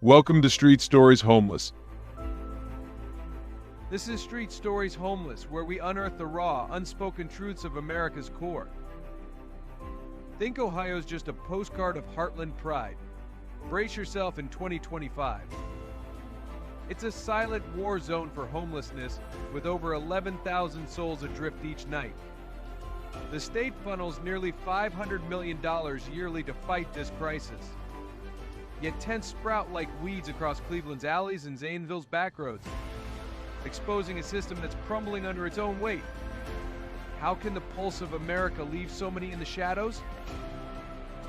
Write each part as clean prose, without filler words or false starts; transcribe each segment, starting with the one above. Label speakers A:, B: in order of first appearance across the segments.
A: Welcome to Street Stories Homeless.
B: This is Street Stories Homeless, where we unearth the raw, unspoken truths of America's core. Think Ohio's just a postcard of Heartland pride. Brace yourself in 2025. It's a silent war zone for homelessness, with over 11,000 souls adrift each night. The state funnels nearly $500 million yearly to fight this crisis. Yet tents sprout like weeds across Cleveland's alleys and Zanesville's backroads, exposing a system that's crumbling under its own weight. How can the pulse of America leave so many in the shadows?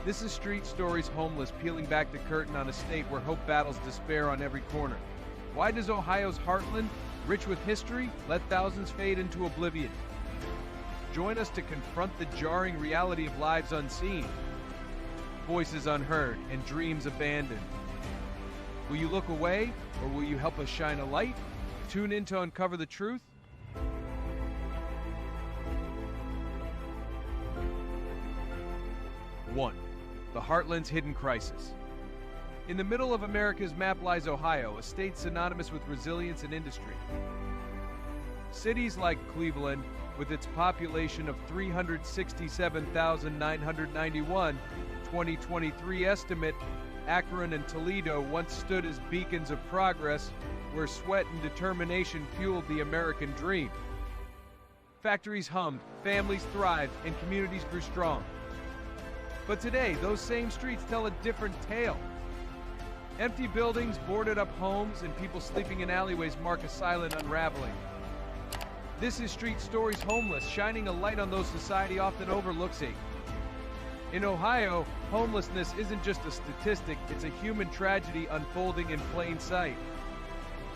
B: This is Street Stories Homeless, peeling back the curtain on a state where hope battles despair on every corner. Why does Ohio's Heartland, rich with history, let thousands fade into oblivion? Join us to confront the jarring reality of lives unseen, voices unheard, and dreams abandoned. Will you look away, or will you help us shine a light? Tune in to uncover the truth. One, the Heartland's hidden crisis. In the middle of America's map lies Ohio, a state synonymous with resilience and industry. Cities like Cleveland, with its population of 367,991, 2023 estimate, Akron and Toledo once stood as beacons of progress where sweat and determination fueled the American dream. Factories hummed, families thrived, and communities grew strong. But today, those same streets tell a different tale. Empty buildings, boarded up homes, and people sleeping in alleyways mark a silent unraveling. This is Street Stories Homeless, shining a light on those society often overlooks. In Ohio, homelessness isn't just a statistic, it's a human tragedy unfolding in plain sight.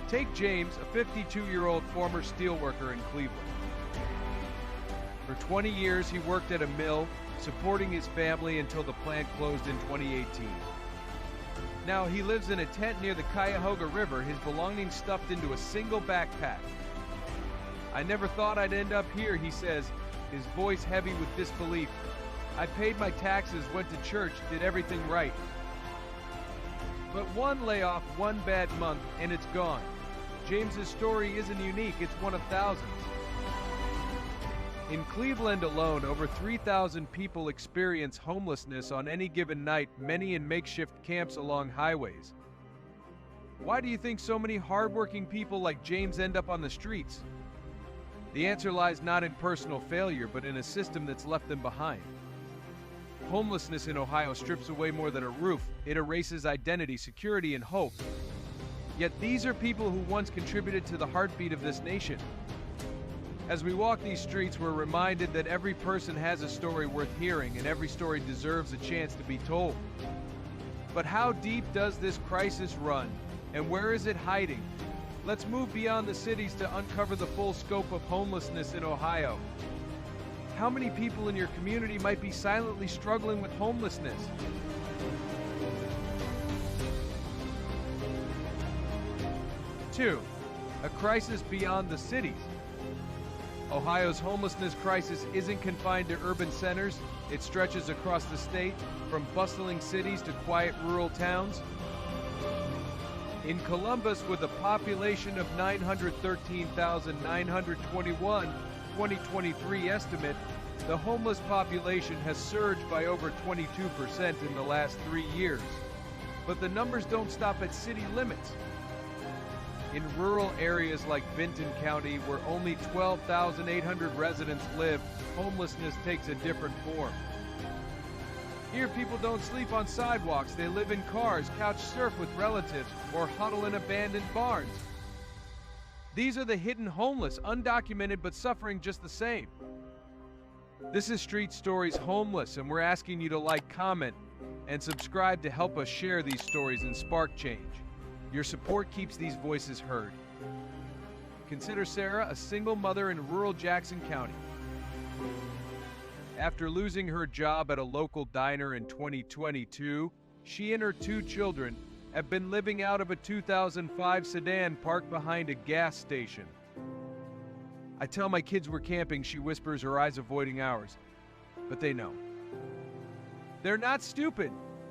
B: Take James, a 52-year-old former steelworker in Cleveland. For 20 years, he worked at a mill, supporting his family until the plant closed in 2018. Now he lives in a tent near the Cuyahoga River, his belongings stuffed into a single backpack. "I never thought I'd end up here," he says, his voice heavy with disbelief. "I paid my taxes, went to church, did everything right. But one layoff, one bad month, and it's gone." James's story isn't unique, it's one of thousands. In Cleveland alone, over 3,000 people experience homelessness on any given night, many in makeshift camps along highways. Why do you think so many hardworking people like James end up on the streets? The answer lies not in personal failure, but in a system that's left them behind. Homelessness in Ohio strips away more than a roof. It erases identity, security, and hope. Yet these are people who once contributed to the heartbeat of this nation. As we walk these streets, we're reminded that every person has a story worth hearing, and every story deserves a chance to be told. But how deep does this crisis run, and where is it hiding? Let's move beyond the cities to uncover the full scope of homelessness in Ohio. How many people in your community might be silently struggling with homelessness? Two, a crisis beyond the cities. Ohio's homelessness crisis isn't confined to urban centers. It stretches across the state, from bustling cities to quiet rural towns. In Columbus, with a population of 913,921, 2023 estimate, the homeless population has surged by over 22% in the last 3 years. But the numbers don't stop at city limits. In rural areas like Benton County, where only 12,800 residents live, homelessness takes a different form. Here, people don't sleep on sidewalks, they live in cars, couch surf with relatives, or huddle in abandoned barns. These are the hidden homeless, undocumented but suffering just the same. This is Street Stories Homeless, and we're asking you to like, comment, and subscribe to help us share these stories and spark change. Your support keeps these voices heard. Consider Sarah, a single mother in rural Jackson County. After losing her job at a local diner in 2022, she and her 2 children have been living out of a 2005 sedan parked behind a gas station. "I tell my kids we're camping," she whispers, her eyes avoiding ours. But they know. They're not stupid.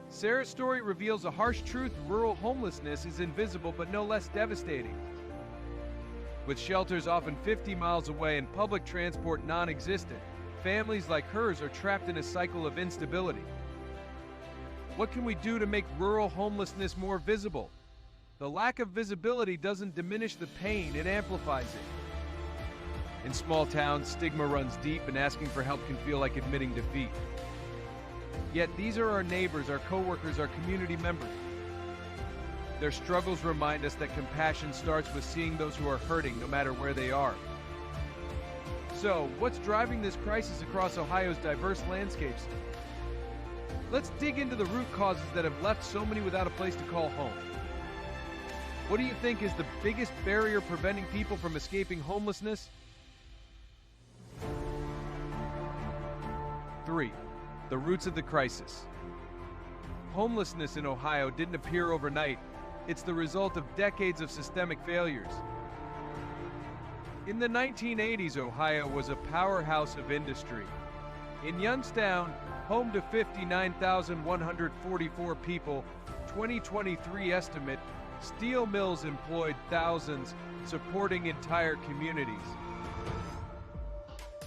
B: Sarah's story reveals a harsh truth: rural homelessness is invisible but no less devastating. With shelters often 50 miles away and public transport non-existent, families like hers are trapped in a cycle of instability. What can we do to make rural homelessness more visible? The lack of visibility doesn't diminish the pain, it amplifies it. In small towns, stigma runs deep, and asking for help can feel like admitting defeat. Yet these are our neighbors, our coworkers, our community members. Their struggles remind us that compassion starts with seeing those who are hurting, no matter where they are. So, what's driving this crisis across Ohio's diverse landscapes? Let's dig into the root causes that have left so many without a place to call home. What do you think is the biggest barrier preventing people from escaping homelessness? 3. The roots of the crisis. Homelessness in Ohio didn't appear overnight. It's the result of decades of systemic failures. In the 1980s, Ohio was a powerhouse of industry. In Youngstown, home to 59,144 people, 2023 estimate, steel mills employed thousands, supporting entire communities.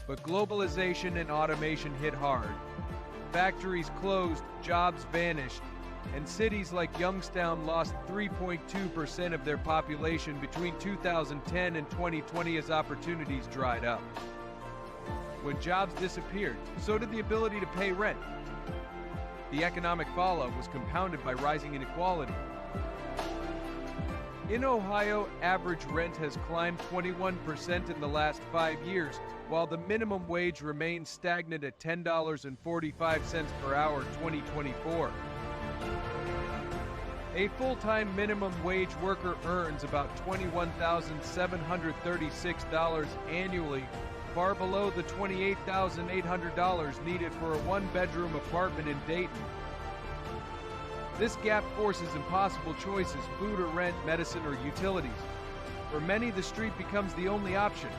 B: But globalization and automation hit hard. Factories closed, jobs vanished, and cities like Youngstown lost 3.2% of their population between 2010 and 2020 as opportunities dried up. When jobs disappeared, so did the ability to pay rent. The economic fallout was compounded by rising inequality. In Ohio, average rent has climbed 21% in the last 5 years, while the minimum wage remains stagnant at $10.45 per hour 2024. A full-time minimum wage worker earns about $21,736 annually, far below the $28,800 needed for a one-bedroom apartment in Dayton. This gap forces impossible choices: food or rent, medicine or utilities. For many, the street becomes the only option.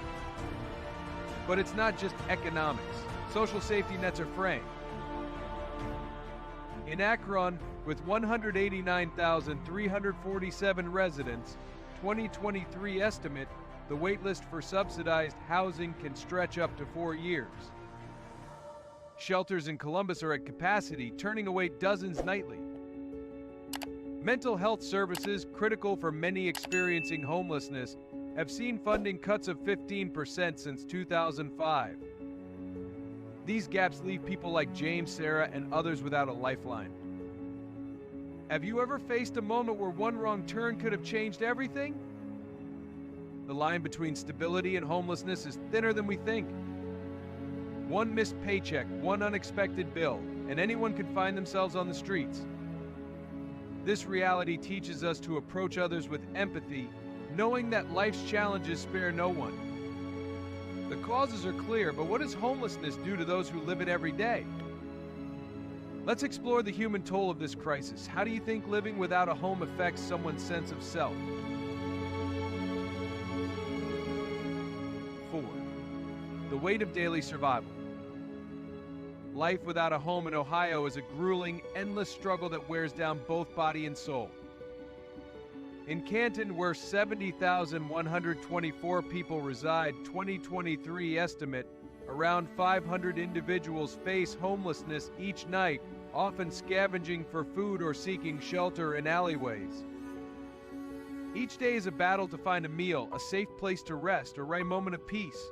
B: But it's not just economics. Social safety nets are fraying. In Akron, with 189,347 residents, 2023 estimate, the waitlist for subsidized housing can stretch up to 4 years. Shelters in Columbus are at capacity, turning away dozens nightly. Mental health services, critical for many experiencing homelessness, have seen funding cuts of 15% since 2005. These gaps leave people like James, Sarah, and others without a lifeline. Have you ever faced a moment where one wrong turn could have changed everything? The line between stability and homelessness is thinner than we think. One missed paycheck, one unexpected bill, and anyone could find themselves on the streets. This reality teaches us to approach others with empathy, knowing that life's challenges spare no one. The causes are clear, but what does homelessness do to those who live it every day? Let's explore the human toll of this crisis. How do you think living without a home affects someone's sense of self? 4. The weight of daily survival. Life without a home in Ohio is a grueling, endless struggle that wears down both body and soul. In Canton, where 70,124 people reside, 2023 estimate, around 500 individuals face homelessness each night, often scavenging for food or seeking shelter in alleyways. Each day is a battle to find a meal, a safe place to rest, or a moment of peace.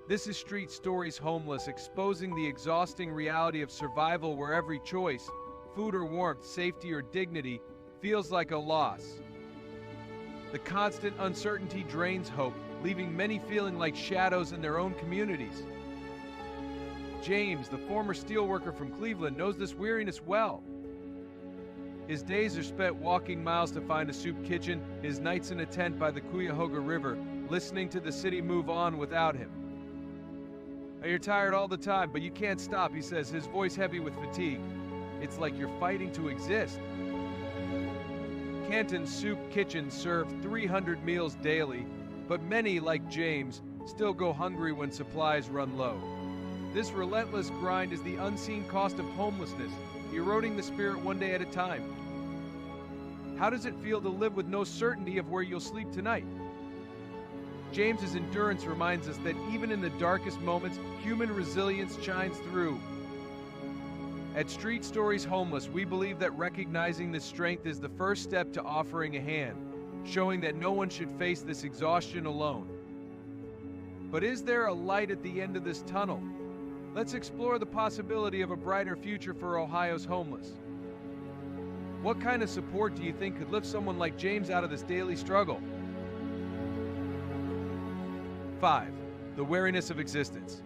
B: This is Street Stories Homeless, exposing the exhausting reality of survival where every choice, food or warmth, safety or dignity, feels like a loss. The constant uncertainty drains hope, leaving many feeling like shadows in their own communities. James, the former steelworker from Cleveland, knows this weariness well. His days are spent walking miles to find a soup kitchen, his nights in a tent by the Cuyahoga River, listening to the city move on without him. You're tired all the time, but you can't stop, he says, his voice heavy with fatigue. It's like you're fighting to exist. Canton's soup kitchens serve 300 meals daily, but many, like James, still go hungry when supplies run low. This relentless grind is the unseen cost of homelessness, eroding the spirit one day at a time. How does it feel to live with no certainty of where you'll sleep tonight? James's endurance reminds us that even in the darkest moments, human resilience shines through. At Street Stories Homeless, we believe that recognizing this strength is the first step to offering a hand, showing that no one should face this exhaustion alone. But is there a light at the end of this tunnel? Let's explore the possibility of a brighter future for Ohio's homeless. What kind of support do you think could lift someone like James out of this daily struggle? 5. The weariness of existence.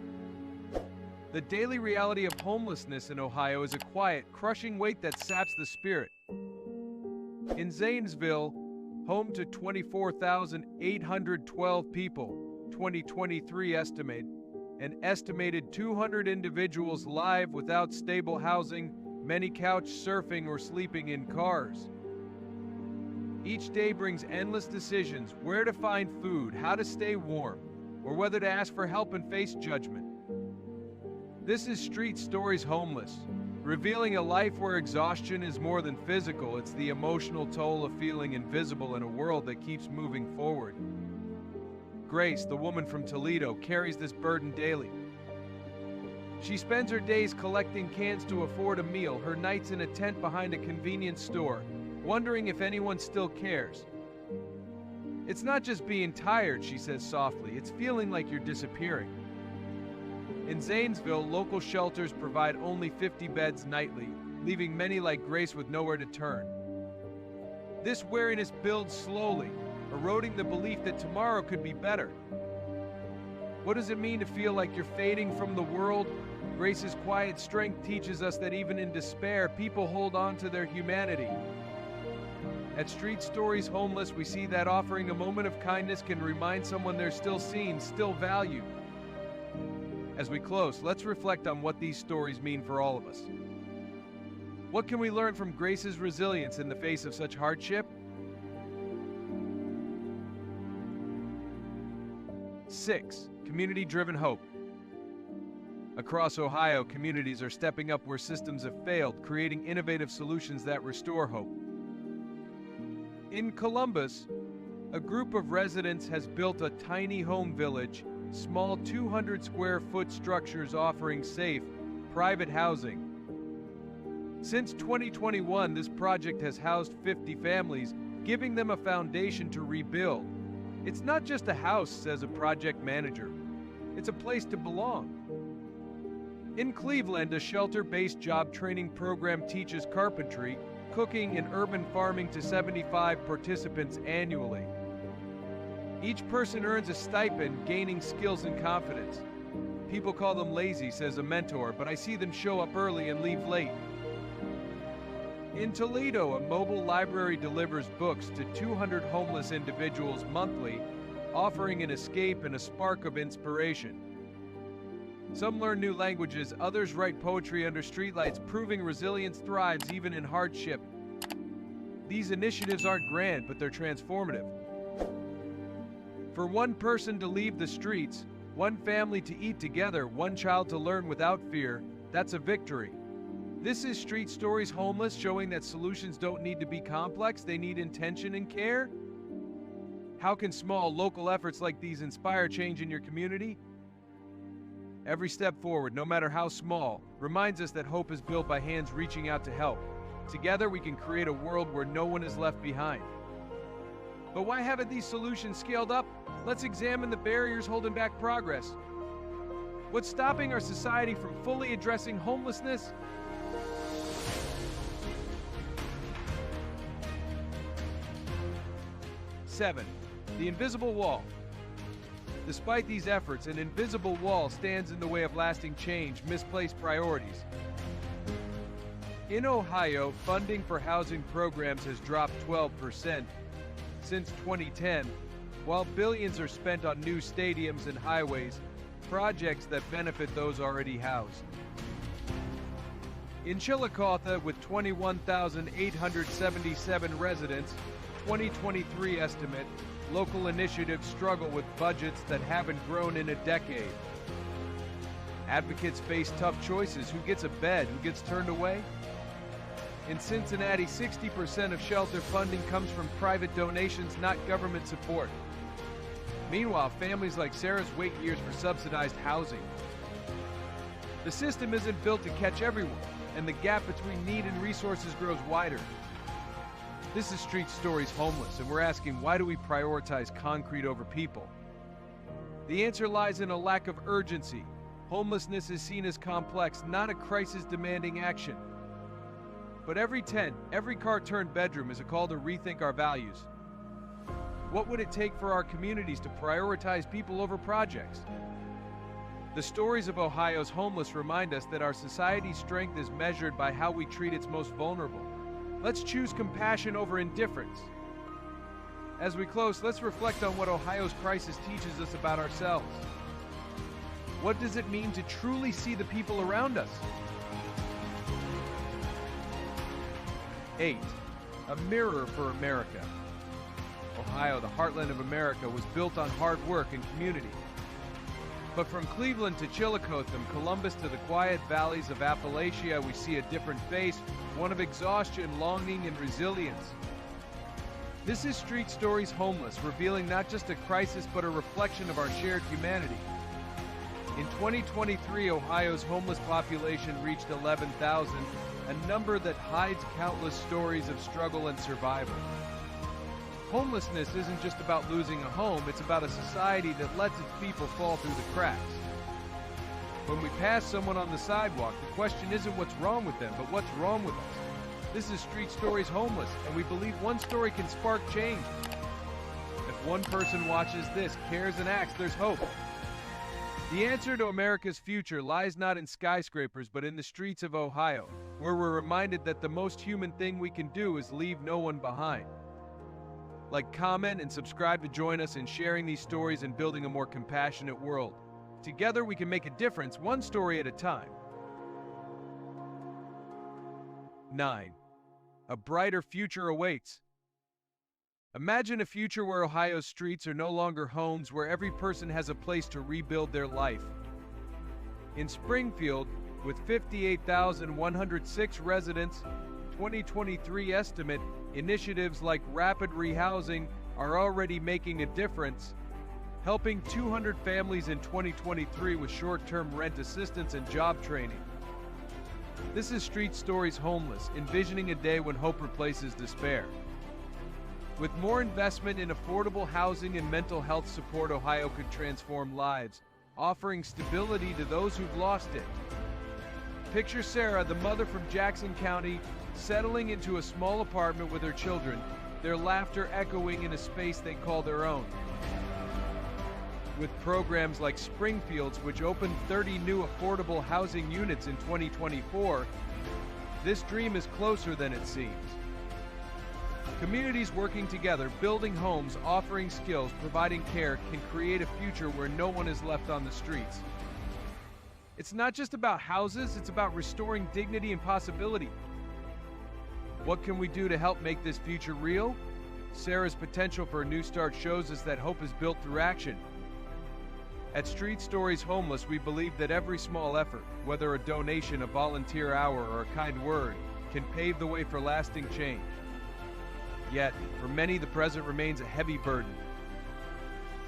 B: The daily reality of homelessness in Ohio is a quiet, crushing weight that saps the spirit. In Zanesville, home to 24,812 people, 2023 estimate, an estimated 200 individuals live without stable housing, many couch surfing or sleeping in cars. Each day brings endless decisions: where to find food, how to stay warm, or whether to ask for help and face judgment. This is Street Stories Homeless, revealing a life where exhaustion is more than physical. It's the emotional toll of feeling invisible in a world that keeps moving forward. Grace, the woman from Toledo, carries this burden daily. She spends her days collecting cans to afford a meal, her nights in a tent behind a convenience store, wondering if anyone still cares. It's not just being tired, she says softly, it's feeling like you're disappearing. In Zanesville, local shelters provide only 50 beds nightly, leaving many like Grace with nowhere to turn. This weariness builds slowly, eroding the belief that tomorrow could be better. What does it mean to feel like you're fading from the world? Grace's quiet strength teaches us that even in despair, people hold on to their humanity. At Street Stories Homeless, we see that offering a moment of kindness can remind someone they're still seen, still valued. As we close, let's reflect on what these stories mean for all of us. What can we learn from Grace's resilience in the face of such hardship? 6. Community-driven hope. Across Ohio, communities are stepping up where systems have failed, creating innovative solutions that restore hope. In Columbus, a group of residents has built a tiny home village, small 200-square-foot structures offering safe, private housing. Since 2021, this project has housed 50 families, giving them a foundation to rebuild. It's not just a house, says a project manager. It's a place to belong. In Cleveland, a shelter-based job training program teaches carpentry, cooking, and urban farming to 75 participants annually. Each person earns a stipend, gaining skills and confidence. People call them lazy, says a mentor, but I see them show up early and leave late. In Toledo, a mobile library delivers books to 200 homeless individuals monthly, offering an escape and a spark of inspiration. Some learn new languages, others write poetry under streetlights, proving resilience thrives even in hardship. These initiatives aren't grand, but they're transformative. For one person to leave the streets, one family to eat together, one child to learn without fear, that's a victory. This is Street Stories Homeless, showing that solutions don't need to be complex, they need intention and care. How can small, local efforts like these inspire change in your community? Every step forward, no matter how small, reminds us that hope is built by hands reaching out to help. Together, we can create a world where no one is left behind. But why haven't these solutions scaled up? Let's examine the barriers holding back progress. What's stopping our society from fully addressing homelessness? Seven, the invisible wall. Despite these efforts, an invisible wall stands in the way of lasting change, misplaced priorities. In Ohio, funding for housing programs has dropped 12% since 2010, while billions are spent on new stadiums and highways, projects that benefit those already housed. In Chillicothe, with 21,877 residents, 2023 estimate, local initiatives struggle with budgets that haven't grown in a decade. Advocates face tough choices: who gets a bed, who gets turned away? In Cincinnati, 60% of shelter funding comes from private donations, not government support. Meanwhile, families like Sarah's wait years for subsidized housing. The system isn't built to catch everyone, and the gap between need and resources grows wider. This is Street Stories Homeless, and we're asking, why do we prioritize concrete over people? The answer lies in a lack of urgency. Homelessness is seen as complex, not a crisis demanding action. But every tent, every car-turned bedroom is a call to rethink our values. What would it take for our communities to prioritize people over projects? The stories of Ohio's homeless remind us that our society's strength is measured by how we treat its most vulnerable. Let's choose compassion over indifference. As we close, let's reflect on what Ohio's crisis teaches us about ourselves. What does it mean to truly see the people around us? 8. A mirror for America. Ohio, the heartland of America, was built on hard work and community. But from Cleveland to Chillicothe, from Columbus to the quiet valleys of Appalachia, we see a different face, one of exhaustion, longing, and resilience. This is Street Stories Homeless, revealing not just a crisis but a reflection of our shared humanity. In 2023, Ohio's homeless population reached 11,000, a number that hides countless stories of struggle and survival. Homelessness isn't just about losing a home, it's about a society that lets its people fall through the cracks. When we pass someone on the sidewalk, the question isn't what's wrong with them, but what's wrong with us. This is Street Stories Homeless, and we believe one story can spark change. If one person watches this, cares, and acts, there's hope. The answer to America's future lies not in skyscrapers, but in the streets of Ohio, where we're reminded that the most human thing we can do is leave no one behind. Like, comment, and subscribe to join us in sharing these stories and building a more compassionate world. Together we can make a difference, one story at a time. 9. A brighter future awaits. Imagine a future where Ohio's streets are no longer homes, where every person has a place to rebuild their life. In Springfield, with 58,106 residents, 2023 estimate, initiatives like rapid rehousing are already making a difference, helping 200 families in 2023 with short-term rent assistance and job training. This is Street Stories Homeless, envisioning a day when hope replaces despair. With more investment in affordable housing and mental health support, Ohio could transform lives, offering stability to those who've lost it. Picture Sarah, the mother from Jackson County, settling into a small apartment with her children, their laughter echoing in a space they call their own. With programs like Springfield's, which opened 30 new affordable housing units in 2024, this dream is closer than it seems. Communities working together, building homes, offering skills, providing care, can create a future where no one is left on the streets. It's not just about houses, it's about restoring dignity and possibility. What can we do to help make this future real? Sarah's potential for a new start shows us that hope is built through action. At Street Stories Homeless, we believe that every small effort, whether a donation, a volunteer hour, or a kind word, can pave the way for lasting change. Yet, for many, the present remains a heavy burden.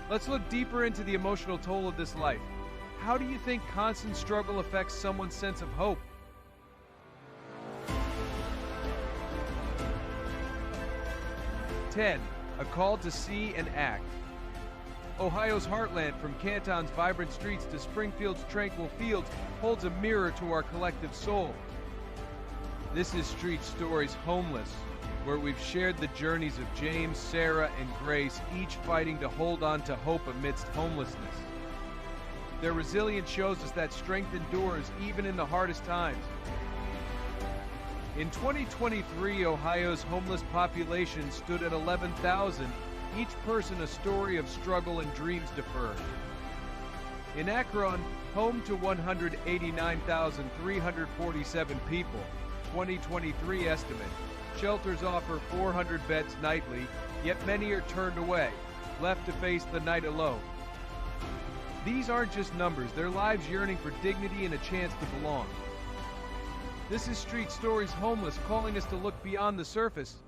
B: Let's look deeper into the emotional toll of this life. How do you think constant struggle affects someone's sense of hope? 10. A call to see and act. Ohio's heartland, from Canton's vibrant streets to Springfield's tranquil fields, holds a mirror to our collective soul. This is Street Stories Homeless, where we've shared the journeys of James, Sarah, and Grace, each fighting to hold on to hope amidst homelessness. Their resilience shows us that strength endures even in the hardest times. In 2023, Ohio's homeless population stood at 11,000, each person a story of struggle and dreams deferred. In Akron, home to 189,347 people, 2023 estimate, shelters offer 400 beds nightly, yet many are turned away, left to face the night alone. These aren't just numbers, they're lives yearning for dignity and a chance to belong. This is Street Stories Homeless calling us to look beyond the surface.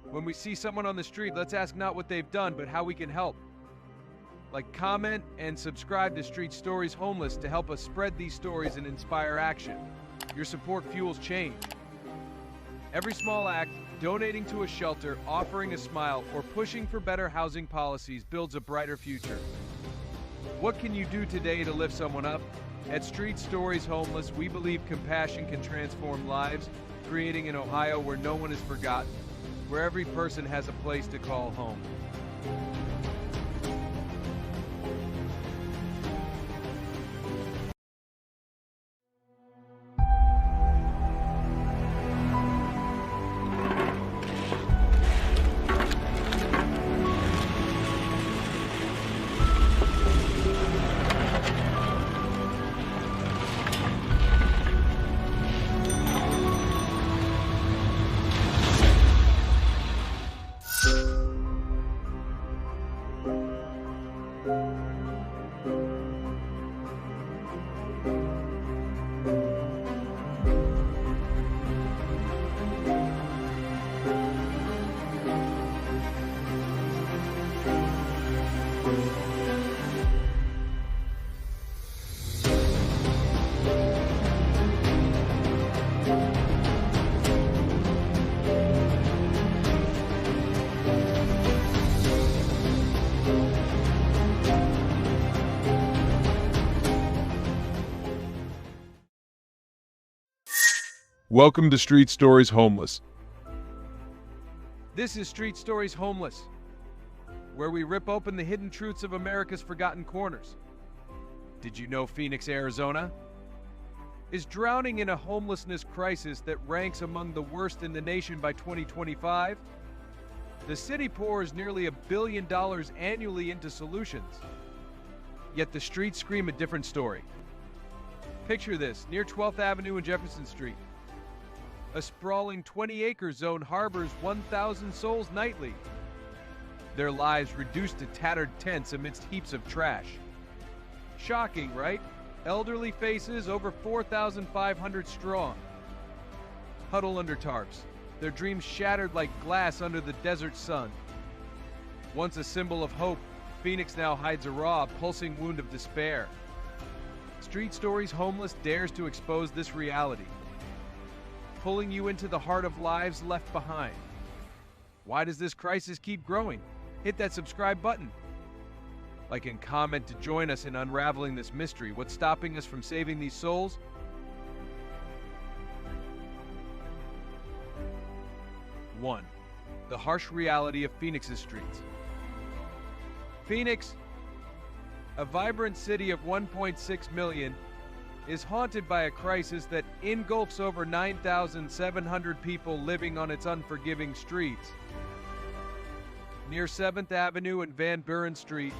B: When we see someone on the street, let's ask not what they've done, but how we can help. Like, comment, and subscribe to Street Stories Homeless to help us spread these stories and inspire action. Your support fuels change. Every small act, donating to a shelter, offering a smile, or pushing for better housing policies builds a brighter future. What can you do today to lift someone up? At Street Stories Homeless, we believe compassion can transform lives, creating an Ohio where no one is forgotten, where every person has a place to call home.
A: Welcome to Street Stories Homeless.
B: This is Street Stories Homeless, where we rip open the hidden truths of America's forgotten corners. Did you know Phoenix, Arizona, is drowning in a homelessness crisis that ranks among the worst in the nation by 2025? The city pours nearly $1 billion annually into solutions. Yet the streets scream a different story. Picture this, near 12th Avenue and Jefferson Street. A sprawling 20-acre zone harbors 1,000 souls nightly. Their lives reduced to tattered tents amidst heaps of trash. Shocking, right? Elderly faces over 4,500 strong. Huddle under tarps, their dreams shattered like glass under the desert sun. Once a symbol of hope, Phoenix now hides a raw, pulsing wound of despair. Street Stories Homeless dares to expose this reality, pulling you into the heart of lives left behind. Why does this crisis keep growing? Hit that subscribe button. Like and comment to join us in unraveling this mystery. What's stopping us from saving these souls? One, the harsh reality of Phoenix's streets. Phoenix, a vibrant city of 1.6 million, is haunted by a crisis that engulfs over 9,700 people living on its unforgiving streets. Near 7th Avenue and Van Buren Street,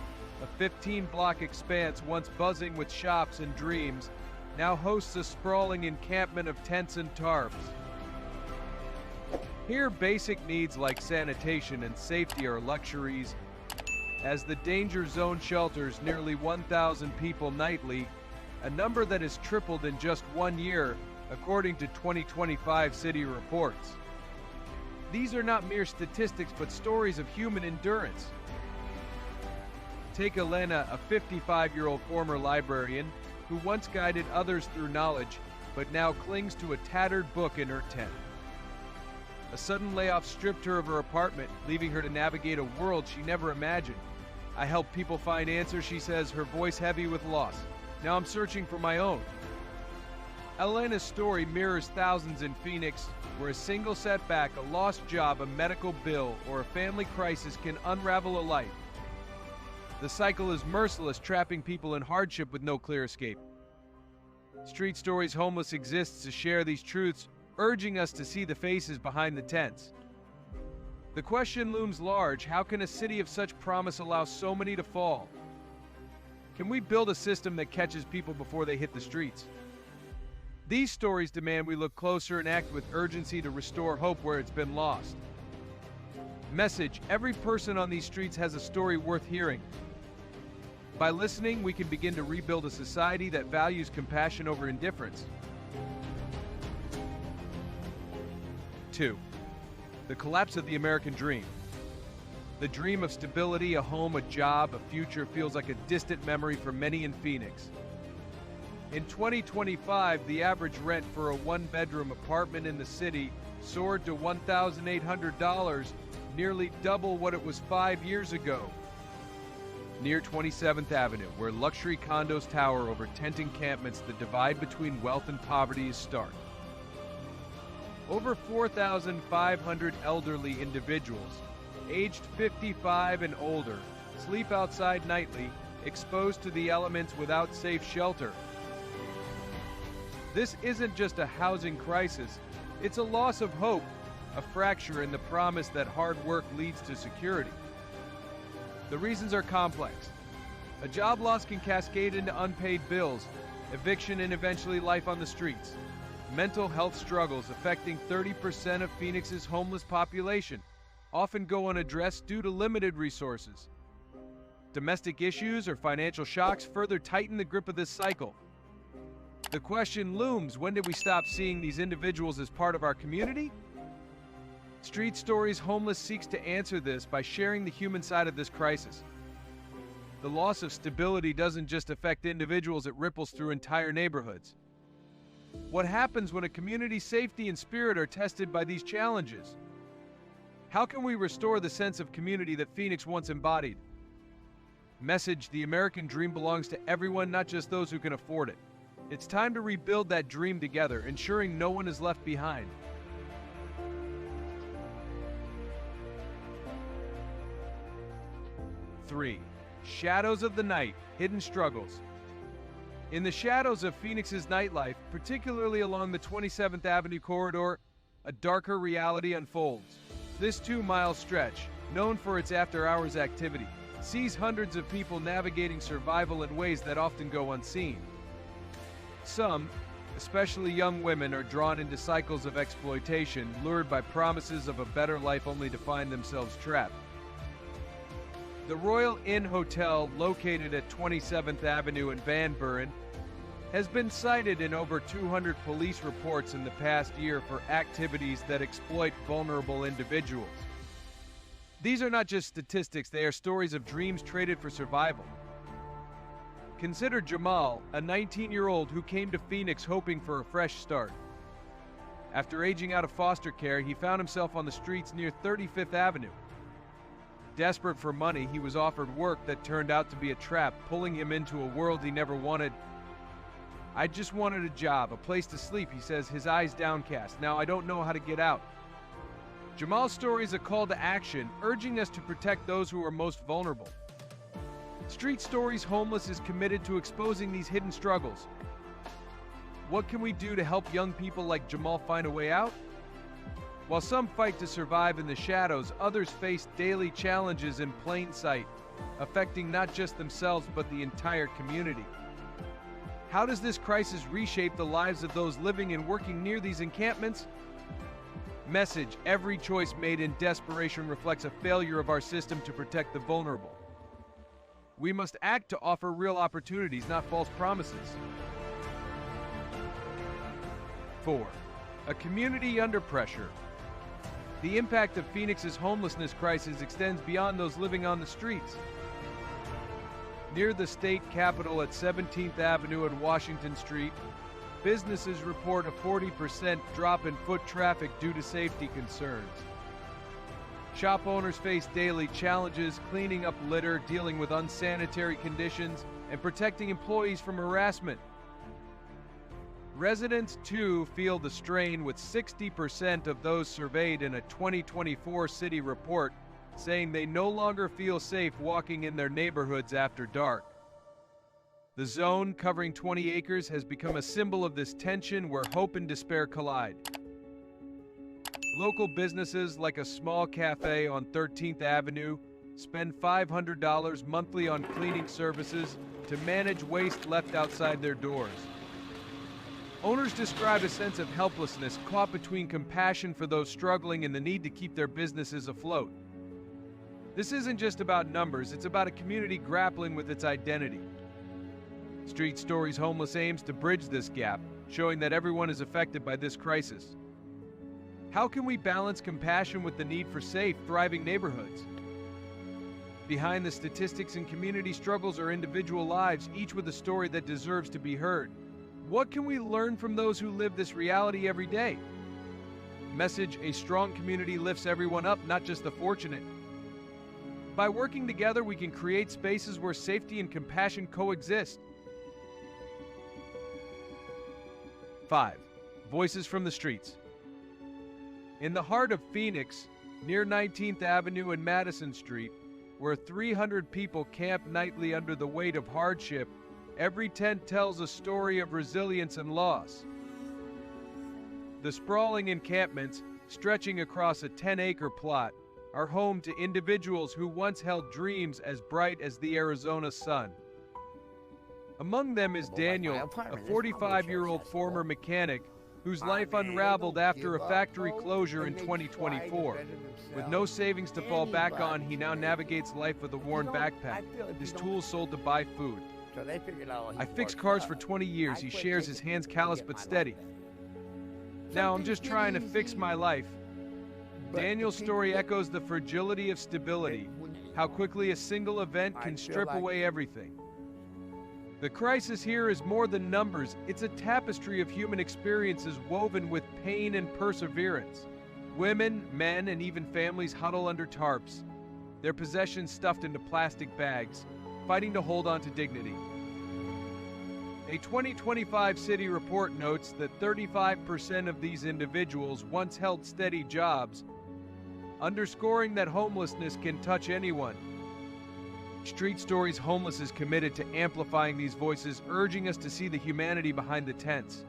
B: a 15-block expanse once buzzing with shops and dreams, now hosts a sprawling encampment of tents and tarps. Here, basic needs like sanitation and safety are luxuries, as the danger zone shelters nearly 1,000 people nightly, a number that has tripled in just 1 year, according to 2025 city reports. These are not mere statistics, but stories of human endurance. Take Elena, a 55-year-old former librarian who once guided others through knowledge, but now clings to a tattered book in her tent. A sudden layoff stripped her of her apartment, leaving her to navigate a world she never imagined. I help people find answers, she says, her voice heavy with loss. Now I'm searching for my own. Elena's story mirrors thousands in Phoenix, where a single setback, a lost job, a medical bill, or a family crisis can unravel a life. The cycle is merciless, trapping people in hardship with no clear escape. Street Stories Homeless exists to share these truths, urging us to see the faces behind the tents. The question looms large: how can a city of such promise allow so many to fall? Can we build a system that catches people before they hit the streets? These stories demand we look closer and act with urgency to restore hope where it's been lost. Message: every person on these streets has a story worth hearing. By listening, we can begin to rebuild a society that values compassion over indifference. 2. The collapse of the American dream. The dream of stability, a home, a job, a future feels like a distant memory for many in Phoenix. In 2025, the average rent for a one-bedroom apartment in the city soared to $1,800, nearly double what it was 5 years ago. Near 27th Avenue, where luxury condos tower over tent encampments, the divide between wealth and poverty is stark. Over 4,500 elderly individuals, aged 55 and older, sleep outside nightly, exposed to the elements without safe shelter. This isn't just a housing crisis, it's a loss of hope, a fracture in the promise that hard work leads to security. The reasons are complex. A job loss can cascade into unpaid bills, eviction, and eventually life on the streets. Mental health struggles affecting 30% of Phoenix's homeless population often go unaddressed due to limited resources. Domestic issues or financial shocks further tighten the grip of this cycle. The question looms, when did we stop seeing these individuals as part of our community? Street Stories Homeless seeks to answer this by sharing the human side of this crisis. The loss of stability doesn't just affect individuals, it ripples through entire neighborhoods. What happens when a community's safety and spirit are tested by these challenges? How can we restore the sense of community that Phoenix once embodied? Message: the American dream belongs to everyone, not just those who can afford it. It's time to rebuild that dream together, ensuring no one is left behind. Three, shadows of the night, hidden struggles. In the shadows of Phoenix's nightlife, particularly along the 27th Avenue corridor, a darker reality unfolds. This 2-mile stretch, known for its after-hours activity, sees hundreds of people navigating survival in ways that often go unseen. Some, especially young women, are drawn into cycles of exploitation, lured by promises of a better life only to find themselves trapped. The Royal Inn Hotel, located at 27th Avenue in Van Buren, has been cited in over 200 police reports in the past year for activities that exploit vulnerable individuals. These are not just statistics, they are stories of dreams traded for survival. Consider Jamal, a 19-year-old who came to Phoenix hoping for a fresh start. After aging out of foster care, he found himself on the streets near 35th Avenue. Desperate for money, he was offered work that turned out to be a trap, pulling him into a world he never wanted. "I just wanted a job, a place to sleep," he says, his eyes downcast. "Now I don't know how to get out." Jamal's story is a call to action, urging us to protect those who are most vulnerable. Street Stories Homeless is committed to exposing these hidden struggles. What can we do to help young people like Jamal find a way out? While some fight to survive in the shadows, others face daily challenges in plain sight, affecting not just themselves but the entire community. How does this crisis reshape the lives of those living and working near these encampments? Message: every choice made in desperation reflects a failure of our system to protect the vulnerable. We must act to offer real opportunities, not false promises. 4. A community under pressure. The impact of Phoenix's homelessness crisis extends beyond those living on the streets. Near the state capitol at 17th Avenue and Washington Street, businesses report a 40% drop in foot traffic due to safety concerns. Shop owners face daily challenges cleaning up litter, dealing with unsanitary conditions, and protecting employees from harassment. Residents, too, feel the strain, with 60% of those surveyed in a 2024 city report saying they no longer feel safe walking in their neighborhoods after dark. The zone, covering 20 acres, has become a symbol of this tension where hope and despair collide. Local businesses, like a small cafe on 13th Avenue, spend $500 monthly on cleaning services to manage waste left outside their doors. Owners describe a sense of helplessness caught between compassion for those struggling and the need to keep their businesses afloat. This isn't just about numbers, it's about a community grappling with its identity. Street Stories Homeless aims to bridge this gap, showing that everyone is affected by this crisis. How can we balance compassion with the need for safe, thriving neighborhoods? Behind the statistics and community struggles are individual lives, each with a story that deserves to be heard. What can we learn from those who live this reality every day? Message: a strong community lifts everyone up, not just the fortunate. By working together, we can create spaces where safety and compassion coexist. 5. Voices from the streets. In the heart of Phoenix, near 19th Avenue and Madison Street, where 300 people camp nightly under the weight of hardship, every tent tells a story of resilience and loss. The sprawling encampments, stretching across a 10-acre plot, are home to individuals who once held dreams as bright as the Arizona sun. Among them is Daniel, a 45-year-old former mechanic whose life unraveled after a factory closure in 2024. With no savings to fall back on, he now navigates life with a worn backpack, his tools sold to buy food. I fixed cars for 20 years, he shares, his hands calloused but steady. Now I'm just trying to fix my life. Daniel's story echoes the fragility of stability, how quickly a single event can strip away everything. The crisis here is more than numbers, it's a tapestry of human experiences woven with pain and perseverance. Women, men, and even families huddle under tarps, their possessions stuffed into plastic bags, fighting to hold on to dignity. A 2025 city report notes that 35% of these individuals once held steady jobs, underscoring that homelessness can touch anyone. Street Stories Homeless is committed to amplifying these voices, urging us to see the humanity behind the tents.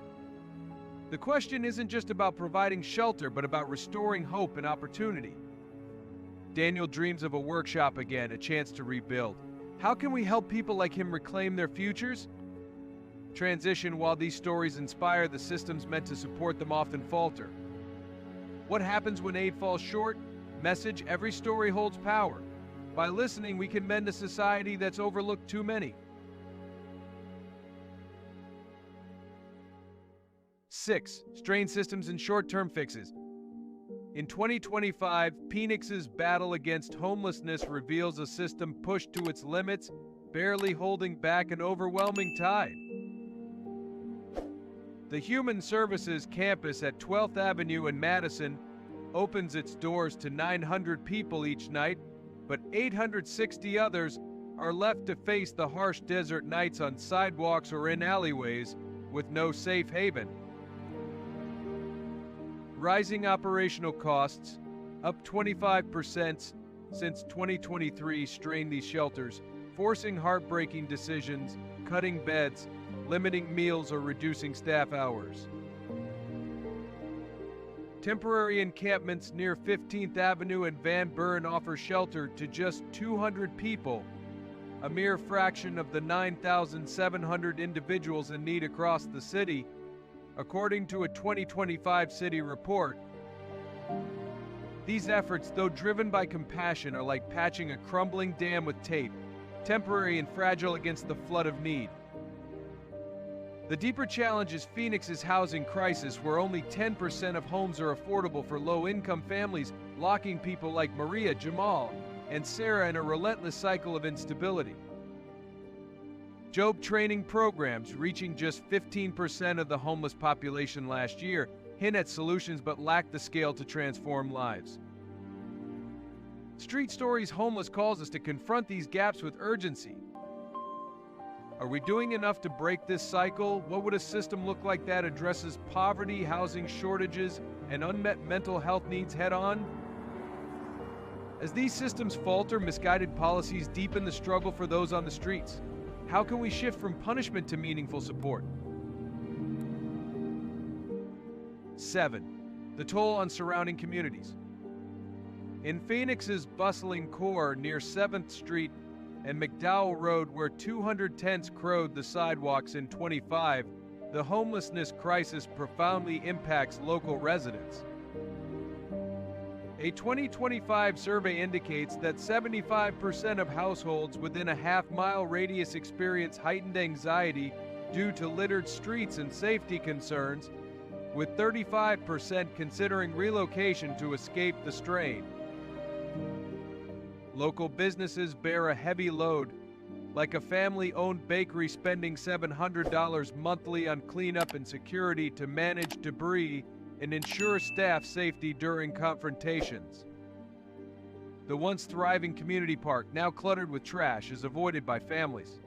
B: The question isn't just about providing shelter, but about restoring hope and opportunity. Daniel dreams of a workshop again, a chance to rebuild. How can we help people like him reclaim their futures? Transition: while these stories inspire, the systems meant to support them often falter. What happens when aid falls short? Message: every story holds power. By listening, we can mend a society that's overlooked too many. 6. Strained systems and short-term fixes. In 2025, Phoenix's battle against homelessness reveals a system pushed to its limits, barely holding back an overwhelming tide. The Human Services campus at 12th Avenue in Madison opens its doors to 900 people each night, but 860 others are left to face the harsh desert nights on sidewalks or in alleyways with no safe haven. Rising operational costs, up 25% since 2023, strain these shelters, forcing heartbreaking decisions, cutting beds, limiting meals, or reducing staff hours. Temporary encampments near 15th Avenue and Van Buren offer shelter to just 200 people, a mere fraction of the 9,700 individuals in need across the city, according to a 2025 city report. These efforts, though driven by compassion, are like patching a crumbling dam with tape, temporary and fragile against the flood of need. The deeper challenge is Phoenix's housing crisis, where only 10% of homes are affordable for low-income families, locking people like Maria, Jamal, and Sarah in a relentless cycle of instability. Job training programs, reaching just 15% of the homeless population last year, hint at solutions but lack the scale to transform lives. Street Stories Homeless calls us to confront these gaps with urgency. Are we doing enough to break this cycle? What would a system look like that addresses poverty, housing shortages, and unmet mental health needs head-on? As these systems falter, misguided policies deepen the struggle for those on the streets. How can we shift from punishment to meaningful support? 7. The toll on surrounding communities. In Phoenix's bustling core near 7th Street and McDowell Road, where 200 tents crowd the sidewalks in 25, the homelessness crisis profoundly impacts local residents. A 2025 survey indicates that 75% of households within a half-mile radius experience heightened anxiety due to littered streets and safety concerns, with 35% considering relocation to escape the strain. Local businesses bear a heavy load, like a family-owned bakery spending $700 monthly on cleanup and security to manage debris and ensure staff safety during confrontations. The once thriving community park, now cluttered with trash, is avoided by families.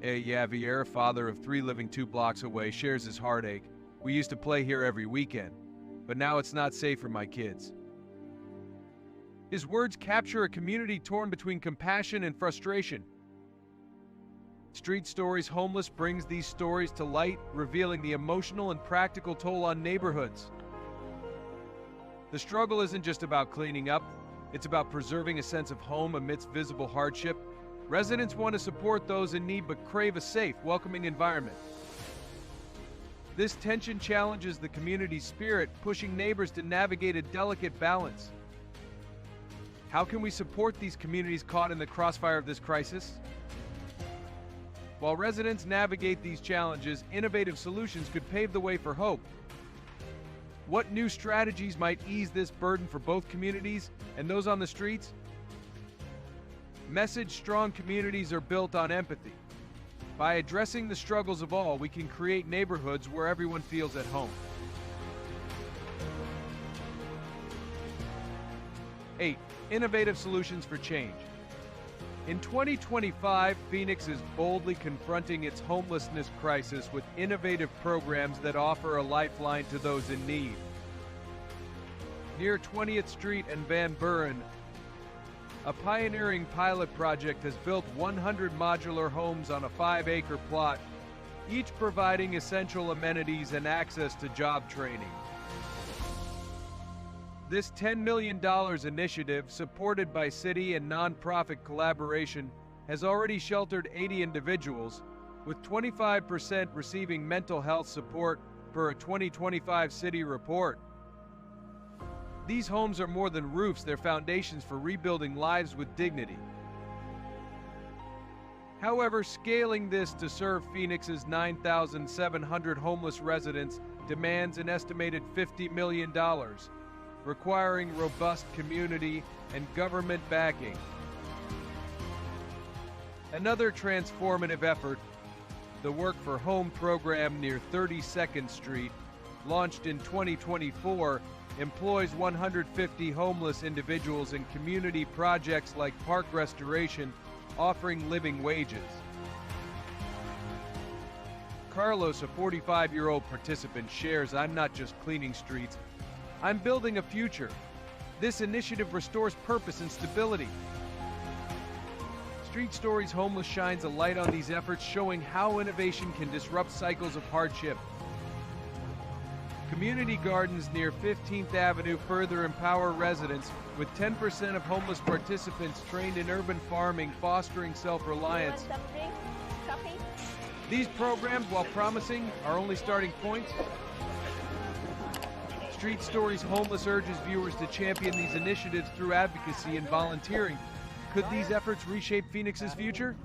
B: Javier, father of 3 living 2 blocks away, shares his heartache. We used to play here every weekend, but now it's not safe for my kids. His words capture a community torn between compassion and frustration. Street Stories Homeless brings these stories to light, revealing the emotional and practical toll on neighborhoods. The struggle isn't just about cleaning up, it's about preserving a sense of home amidst visible hardship. Residents want to support those in need but crave a safe, welcoming environment. This tension challenges the community's spirit, pushing neighbors to navigate a delicate balance. How can we support these communities caught in the crossfire of this crisis? While residents navigate these challenges, innovative solutions could pave the way for hope. What new strategies might ease this burden for both communities and those on the streets? Message-strong communities are built on empathy. By addressing the struggles of all, we can create neighborhoods where everyone feels at home. 8. Innovative solutions for change. In 2025, Phoenix is boldly confronting its homelessness crisis with innovative programs that offer a lifeline to those in need. Near 20th Street and Van Buren, a pioneering pilot project has built 100 modular homes on a 5-acre plot, each providing essential amenities and access to job training. This $10 million initiative, supported by city and nonprofit collaboration, has already sheltered 80 individuals, with 25% receiving mental health support per a 2025 city report. These homes are more than roofs, they're foundations for rebuilding lives with dignity. However, scaling this to serve Phoenix's 9,700 homeless residents demands an estimated $50 million, requiring robust community and government backing. Another transformative effort, the Work for Home program near 32nd Street, launched in 2024, employs 150 homeless individuals in community projects like park restoration, offering living wages. Carlos, a 45-year-old participant, shares, "I'm not just cleaning streets, I'm building a future. This initiative restores purpose and stability." Street Stories Homeless shines a light on these efforts, showing how innovation can disrupt cycles of hardship. Community gardens near 15th Avenue further empower residents, with 10% of homeless participants trained in urban farming, fostering self-reliance. These programs, while promising, are only starting points. Street Stories Homeless urges viewers to champion these initiatives through advocacy and volunteering. Could these efforts reshape Phoenix's future?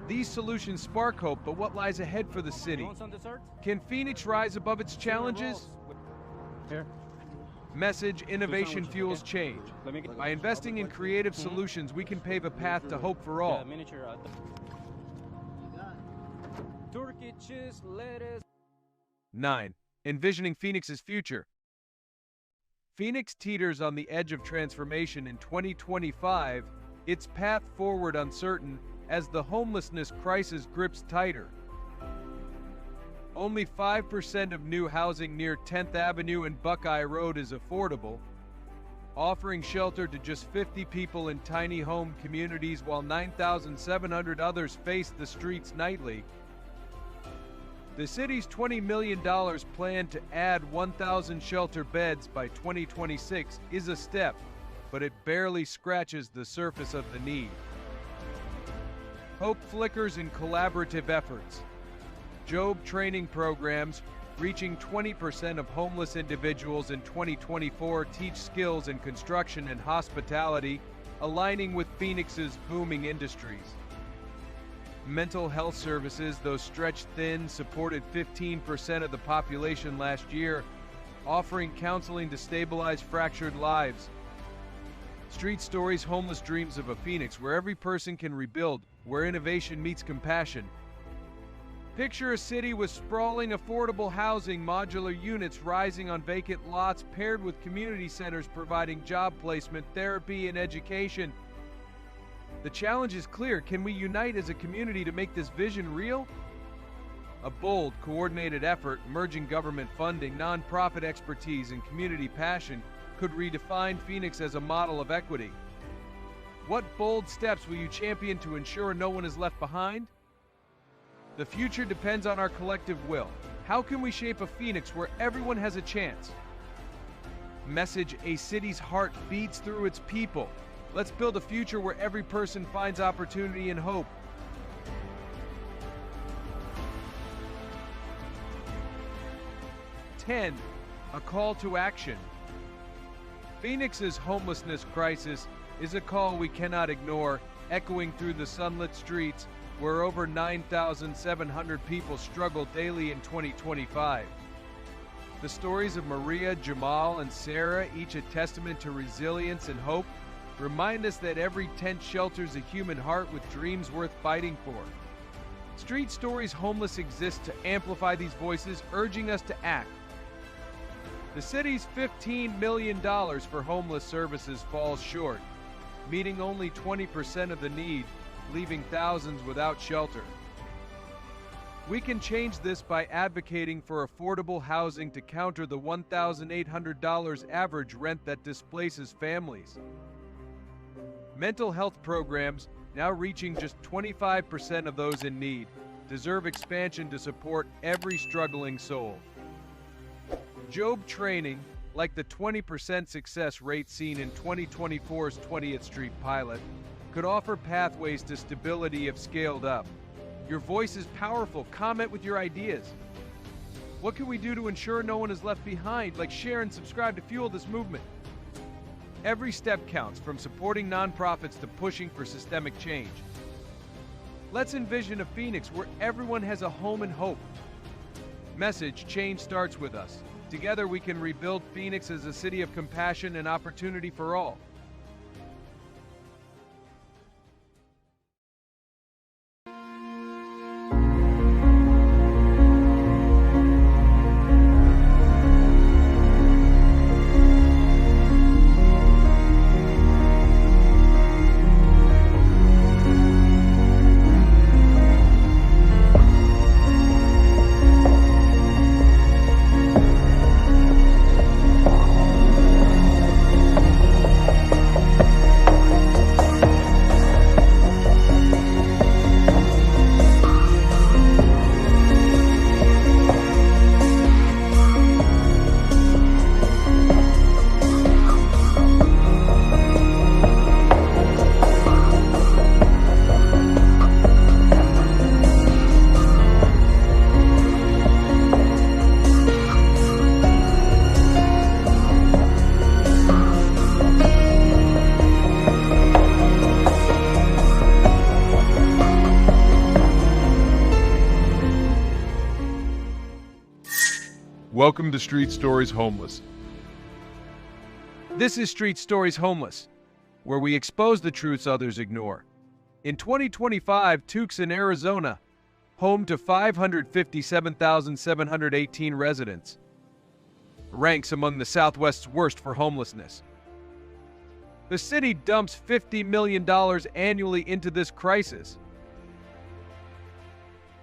B: These solutions spark hope, but what lies ahead for the city? Can Phoenix rise above its challenges? Message: innovation fuels change. By investing in creative solutions, we can pave a path to hope for all. 9. Envisioning Phoenix's future. Phoenix teeters on the edge of transformation in 2025, its path forward uncertain as the homelessness crisis grips tighter. Only 5% of new housing near 10th Avenue and Buckeye Road is affordable, offering shelter to just 50 people in tiny home communities, while 9,700 others face the streets nightly. The city's $20 million plan to add 1,000 shelter beds by 2026 is a step, but it barely scratches the surface of the need. Hope flickers in collaborative efforts. Job training programs, reaching 20% of homeless individuals in 2024, teach skills in construction and hospitality, aligning with Phoenix's booming industries. Mental health services, though stretched thin, supported 15% of the population last year, offering counseling to stabilize fractured lives. Street Stories, homeless dreams of a Phoenix where every person can rebuild, where innovation meets compassion. Picture a city with sprawling, affordable housing, modular units rising on vacant lots, paired with community centers providing job placement, therapy, and education. The challenge is clear. Can we unite as a community to make this vision real? A bold, coordinated effort, merging government funding, nonprofit expertise, and community passion, could redefine Phoenix as a model of equity. What bold steps will you champion to ensure no one is left behind? The future depends on our collective will. How can we shape a Phoenix where everyone has a chance? Message: a city's heart beats through its people. Let's build a future where every person finds opportunity and hope. A call to action. Phoenix's homelessness crisis is a call we cannot ignore, echoing through the sunlit streets where over 9,700 people struggle daily in 2025. The stories of Maria, Jamal, and Sarah, each a testament to resilience and hope, remind us that every tent shelters a human heart with dreams worth fighting for. Street Stories Homeless exists to amplify these voices, urging us to act. The city's $15 million for homeless services falls short, meeting only 20% of the need, leaving thousands without shelter. We can change this by advocating for affordable housing to counter the $1,800 average rent that displaces families. Mental health programs, now reaching just 25% of those in need, deserve expansion to support every struggling soul. Job training, like the 20% success rate seen in 2024's 20th Street pilot, could offer pathways to stability if scaled up. Your voice is powerful. Comment with your ideas. What can we do to ensure no one is left behind? Like, share, and subscribe to fuel this movement. Every step counts, from supporting nonprofits to pushing for systemic change. Let's envision a Phoenix where everyone has a home and hope. Message: change starts with us. Together we can rebuild Phoenix as a city of compassion and opportunity for all.
A: Welcome to Street Stories Homeless.
B: This is Street Stories Homeless, where we expose the truths others ignore. In 2025, Tucson, Arizona, home to 557,718 residents, ranks among the Southwest's worst for homelessness. The city dumps $50 million annually into this crisis.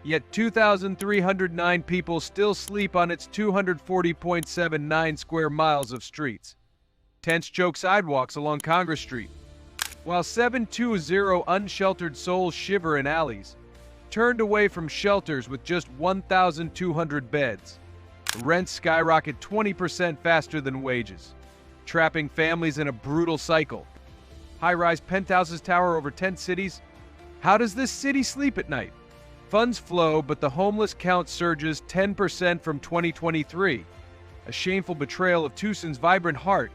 B: Yet 2,309 people still sleep on its 240.79 square miles of streets. Tents choke sidewalks along Congress Street, while 720 unsheltered souls shiver in alleys, turned away from shelters with just 1,200 beds. Rents skyrocket 20% faster than wages, trapping families in a brutal cycle. High-rise penthouses tower over 10 cities. How does this city sleep at night? Funds flow, but the homeless count surges 10% from 2023. A shameful betrayal of Tucson's vibrant heart.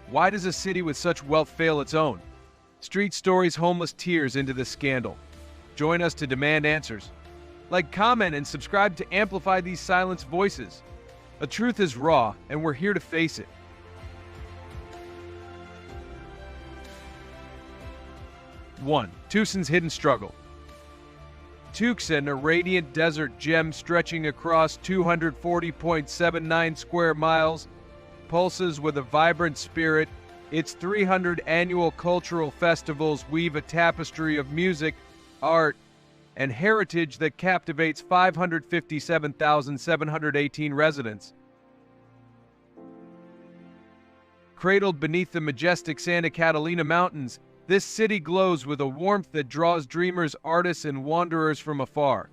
B: Why does a city with such wealth fail its own? Street Stories Homeless tears into this scandal. Join us to demand answers. Like, comment, and subscribe to amplify these silenced voices. The truth is raw, and we're here to face it. One, Tucson's hidden struggle. Tucson, a radiant desert gem stretching across 240.79 square miles, pulses with a vibrant spirit. Its 300 annual cultural festivals weave a tapestry of music, art, and heritage that captivates 557,718 residents. Cradled beneath the majestic Santa Catalina Mountains, this city glows with a warmth that draws dreamers, artists, and wanderers from afar.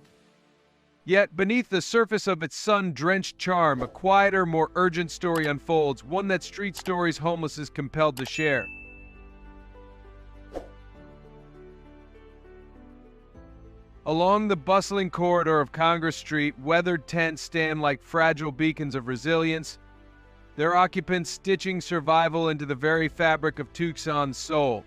B: Yet, beneath the surface of its sun-drenched charm, a quieter, more urgent story unfolds, one that Street Stories Homeless is compelled to share. Along the bustling corridor of Congress Street, weathered tents stand like fragile beacons of resilience, their occupants stitching survival into the very fabric of Tucson's soul.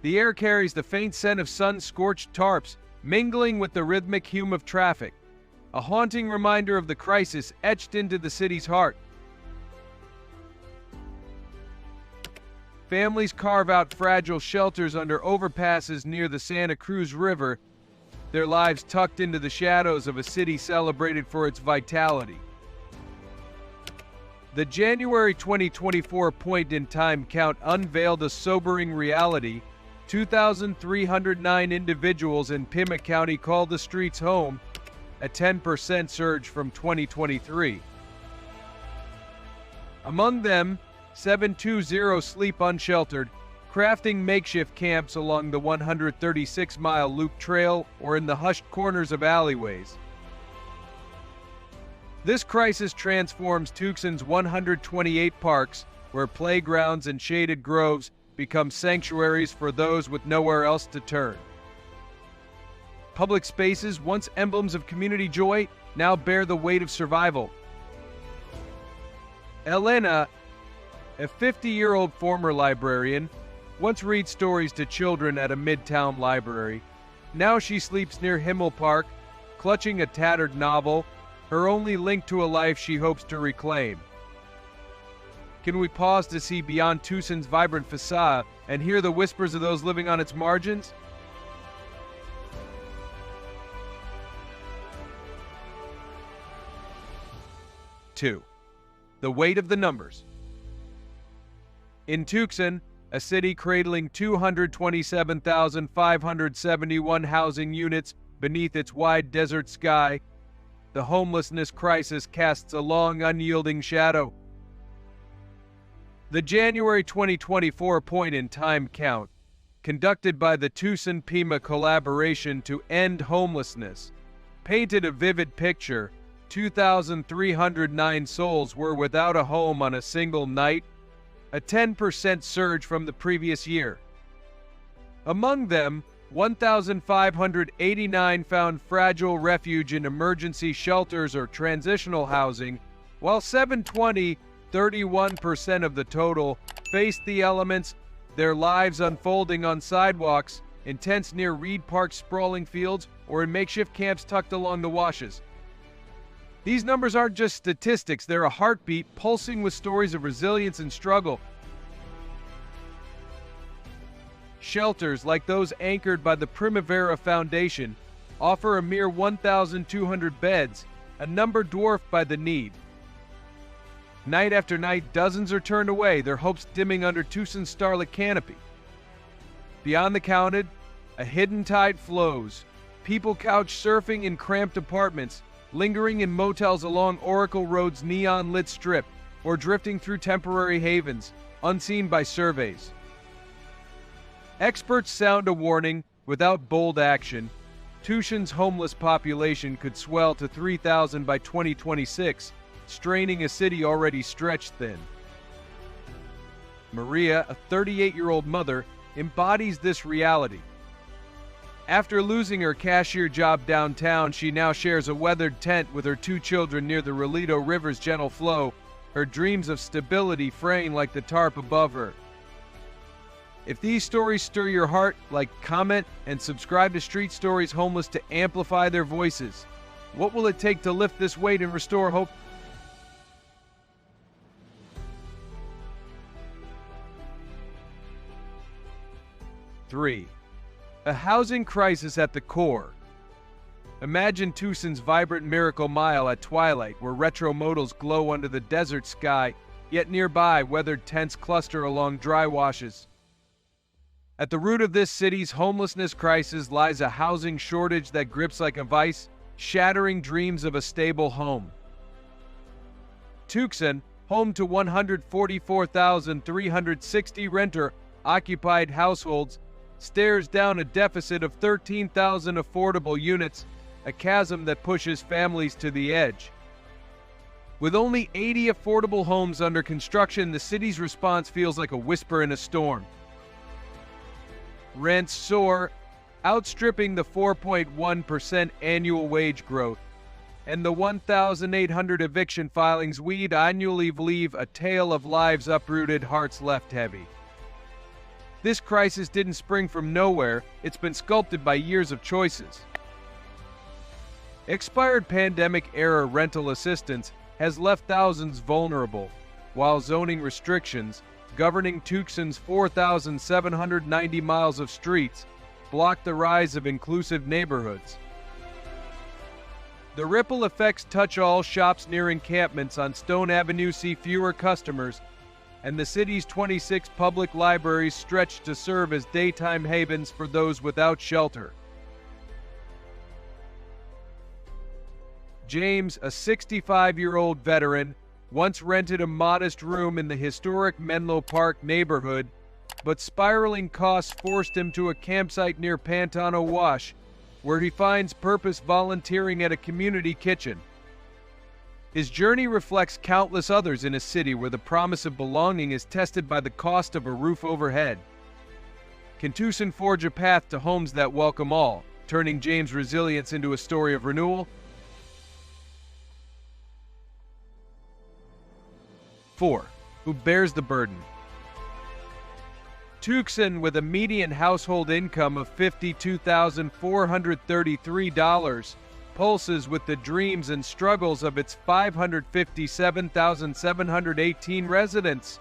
B: The air carries the faint scent of sun-scorched tarps, mingling with the rhythmic hum of traffic, a haunting reminder of the crisis etched into the city's heart. Families carve out fragile shelters under overpasses near the Santa Cruz River, their lives tucked into the shadows of a city celebrated for its vitality. The January 2024 point-in-time count unveiled a sobering reality. 2,309 individuals in Pima County call the streets home, a 10% surge from 2023. Among them, 720 sleep unsheltered, crafting makeshift camps along the 136-mile loop trail or in the hushed corners of alleyways. This crisis transforms Tucson's 128 parks, where playgrounds and shaded groves become sanctuaries for those with nowhere else to turn. Public spaces, once emblems of community joy, now bear the weight of survival. Elena, a 50-year-old former librarian, once read stories to children at a midtown library. Now she sleeps near Himmel Park, clutching a tattered novel, her only link to a life she hopes to reclaim. Can we pause to see beyond Tucson's vibrant facade and hear the whispers of those living on its margins? Two, the weight of the numbers. In Tucson, a city cradling 227,571 housing units beneath its wide desert sky, the homelessness crisis casts a long, unyielding shadow. The January 2024 point-in-time count, conducted by the Tucson-Pima Collaboration to End Homelessness, painted a vivid picture. 2,309 souls were without a home on a single night, a 10% surge from the previous year. Among them, 1,589 found fragile refuge in emergency shelters or transitional housing, while 720, 31% of the total, faced the elements, their lives unfolding on sidewalks, in tents near Reed Park's sprawling fields, or in makeshift camps tucked along the washes. These numbers aren't just statistics, they're a heartbeat pulsing with stories of resilience and struggle. Shelters like those anchored by the Primavera Foundation offer a mere 1,200 beds, a number dwarfed by the need. Night after night, dozens are turned away, their hopes dimming under Tucson's starlit canopy. Beyond the counted, a hidden tide flows, people couch surfing in cramped apartments, lingering in motels along Oracle Road's neon-lit strip, or drifting through temporary havens, unseen by surveys. Experts sound a warning: without bold action, Tucson's homeless population could swell to 3,000 by 2026, straining a city already stretched thin. Maria, a 38-year-old mother, embodies this reality. After losing her cashier job downtown, she now shares a weathered tent with her 2 children near the Rolito River's gentle flow, her dreams of stability fraying like the tarp above her. If these stories stir your heart, like, comment, and subscribe to Street Stories Homeless to amplify their voices. What will it take to lift this weight and restore hope? Three, a housing crisis at the core. Imagine Tucson's vibrant Miracle Mile at twilight, where retro modals glow under the desert sky, yet nearby, weathered tents cluster along dry washes. At the root of this city's homelessness crisis lies a housing shortage that grips like a vice, shattering dreams of a stable home. Tucson, home to 144,360 renter-occupied households, stares down a deficit of 13,000 affordable units, a chasm that pushes families to the edge. With only 80 affordable homes under construction, the city's response feels like a whisper in a storm. Rents soar, outstripping the 4.1% annual wage growth, and the 1,800 eviction filings we annually leave a tale of lives uprooted, hearts left heavy. This crisis didn't spring from nowhere, it's been sculpted by years of choices. Expired pandemic-era rental assistance has left thousands vulnerable, while zoning restrictions, governing Tucson's 4,790 miles of streets, block the rise of inclusive neighborhoods. The ripple effects touch all. Shops near encampments on Stone Avenue see fewer customers, and the city's 26 public libraries stretch to serve as daytime havens for those without shelter. James, a 65-year-old veteran, once rented a modest room in the historic Menlo Park neighborhood, but spiraling costs forced him to a campsite near Pantano Wash, where he finds purpose volunteering at a community kitchen. His journey reflects countless others in a city where the promise of belonging is tested by the cost of a roof overhead. Can Tucson forge a path to homes that welcome all, turning James' resilience into a story of renewal? 4. Who bears the burden? Tucson, with a median household income of $52,433, pulses with the dreams and struggles of its 557,718 residents.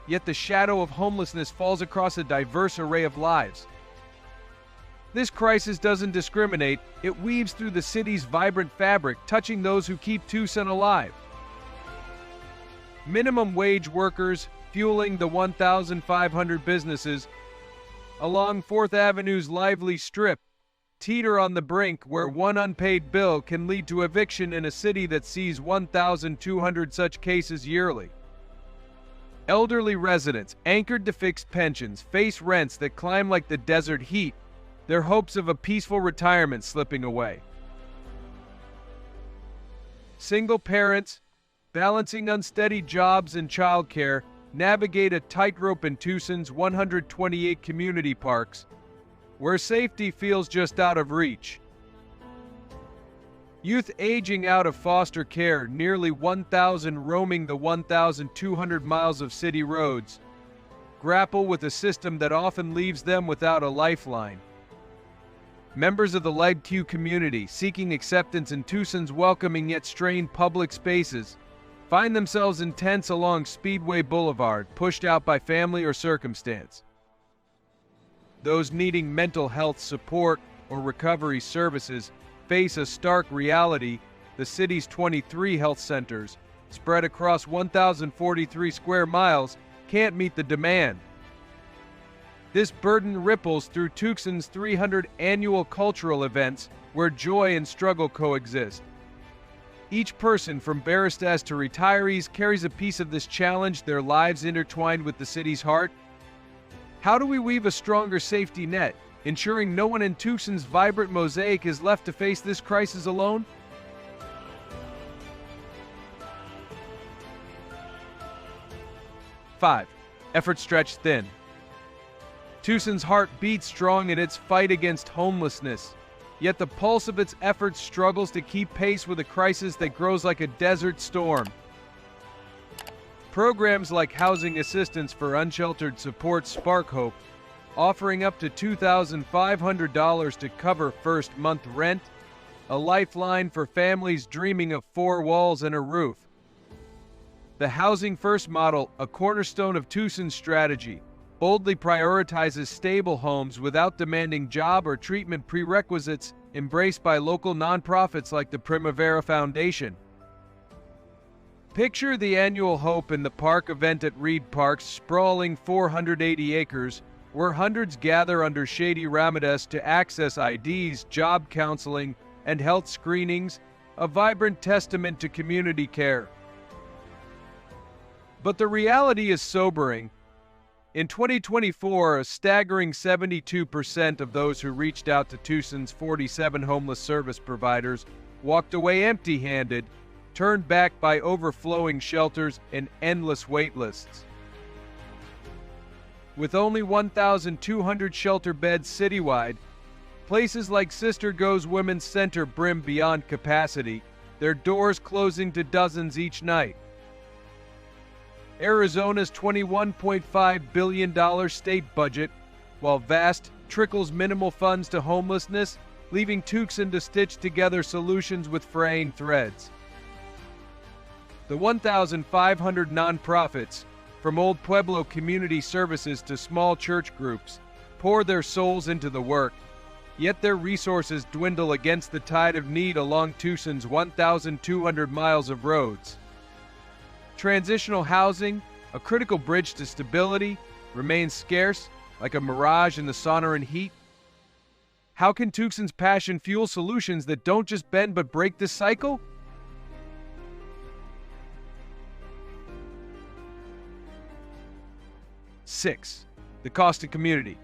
B: Yet the shadow of homelessness falls across a diverse array of lives. This crisis doesn't discriminate, it weaves through the city's vibrant fabric, touching those who keep Tucson alive. Minimum wage workers fueling the 1,500 businesses along 4th Avenue's lively strip teeter on the brink, where one unpaid bill can lead to eviction in a city that sees 1,200 such cases yearly. Elderly residents, anchored to fixed pensions, face rents that climb like the desert heat, their hopes of a peaceful retirement slipping away. Single parents, balancing unsteady jobs and childcare, navigate a tightrope in Tucson's 128 community parks, where safety feels just out of reach. Youth aging out of foster care, nearly 1,000 roaming the 1,200 miles of city roads, grapple with a system that often leaves them without a lifeline. Members of the LGBTQ community, seeking acceptance in Tucson's welcoming yet strained public spaces, find themselves in tents along Speedway Boulevard, pushed out by family or circumstance. Those needing mental health support or recovery services face a stark reality: the city's 23 health centers, spread across 1,043 square miles, can't meet the demand. This burden ripples through Tucson's 300 annual cultural events, where joy and struggle coexist. Each person, from baristas to retirees, carries a piece of this challenge, their lives intertwined with the city's heart. How do we weave a stronger safety net, ensuring no one in Tucson's vibrant mosaic is left to face this crisis alone? Five, effort stretched thin. Tucson's heart beats strong in its fight against homelessness, yet the pulse of its efforts struggles to keep pace with a crisis that grows like a desert storm. Programs like housing assistance for unsheltered support spark hope, offering up to $2,500 to cover first month rent, a lifeline for families dreaming of four walls and a roof. The Housing First model, a cornerstone of Tucson's strategy, boldly prioritizes stable homes without demanding job or treatment prerequisites embraced by local nonprofits like the Primavera Foundation. Picture the annual Hope in the Park event at Reed Park's sprawling 480 acres, where hundreds gather under shady ramadas to access IDs, job counseling, and health screenings, a vibrant testament to community care. But the reality is sobering. In 2024, a staggering 72% of those who reached out to Tucson's 47 homeless service providers walked away empty-handed, turned back by overflowing shelters and endless wait lists. With only 1,200 shelter beds citywide, places like Sister Go's Women's Center brim beyond capacity, their doors closing to dozens each night. Arizona's $21.5 billion state budget, while vast, trickles minimal funds to homelessness, leaving Tucson to stitch together solutions with fraying threads. The 1,500 nonprofits, from Old Pueblo Community Services to small church groups, pour their souls into the work, yet their resources dwindle against the tide of need along Tucson's 1,200 miles of roads. Transitional housing, a critical bridge to stability, remains scarce, like a mirage in the Sonoran heat. How can Tucson's passion fuel solutions that don't just bend but break this cycle? Six, the cost to community.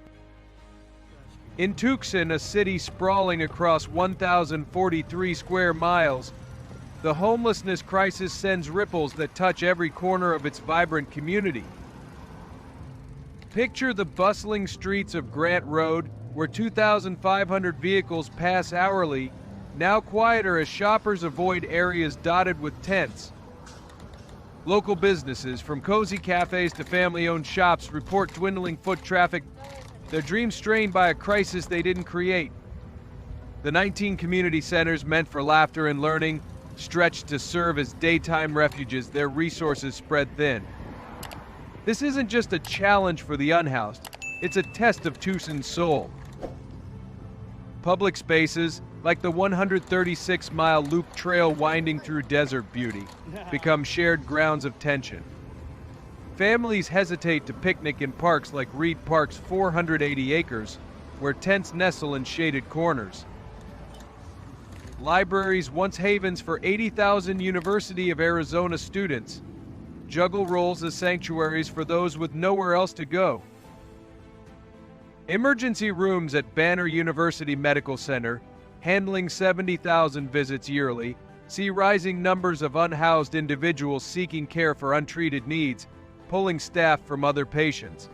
B: In Tucson, a city sprawling across 1,043 square miles, the homelessness crisis sends ripples that touch every corner of its vibrant community. Picture the bustling streets of Grant Road, where 2,500 vehicles pass hourly, now quieter as shoppers avoid areas dotted with tents. Local businesses, from cozy cafes to family-owned shops, report dwindling foot traffic, their dreams strained by a crisis they didn't create. The 19 community centers meant for laughter and learning, stretched to serve as daytime refuges, their resources spread thin. This isn't just a challenge for the unhoused, it's a test of Tucson's soul. Public spaces, like the 136-mile loop trail winding through desert beauty, become shared grounds of tension. Families hesitate to picnic in parks like Reed Park's 480 acres, where tents nestle in shaded corners. Libraries, once havens for 80,000 University of Arizona students, juggle roles as sanctuaries for those with nowhere else to go. Emergency rooms at Banner University Medical Center, handling 70,000 visits yearly, see rising numbers of unhoused individuals seeking care for untreated needs, pulling staff from other patients.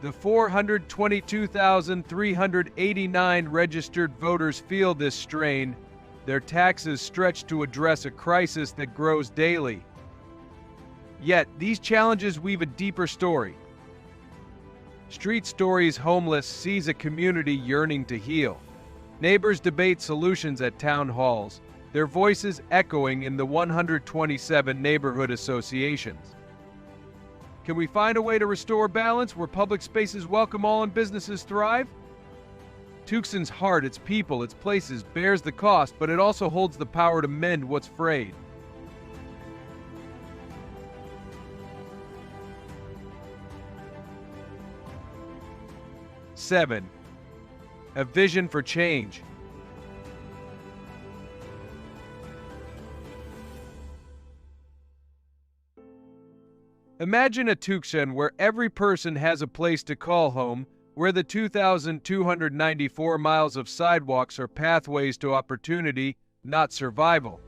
B: The 422,389 registered voters feel this strain, their taxes stretched to address a crisis that grows daily. Yet, these challenges weave a deeper story. Street Stories Homeless sees a community yearning to heal. Neighbors debate solutions at town halls, their voices echoing in the 127 neighborhood associations. Can we find a way to restore balance where public spaces welcome all and businesses thrive? Tucson's heart, its people, its places, bears the cost, but it also holds the power to mend what's frayed. Seven, a vision for change. Imagine a Tucson where every person has a place to call home, where the 2,294 miles of sidewalks are pathways to opportunity, not survival.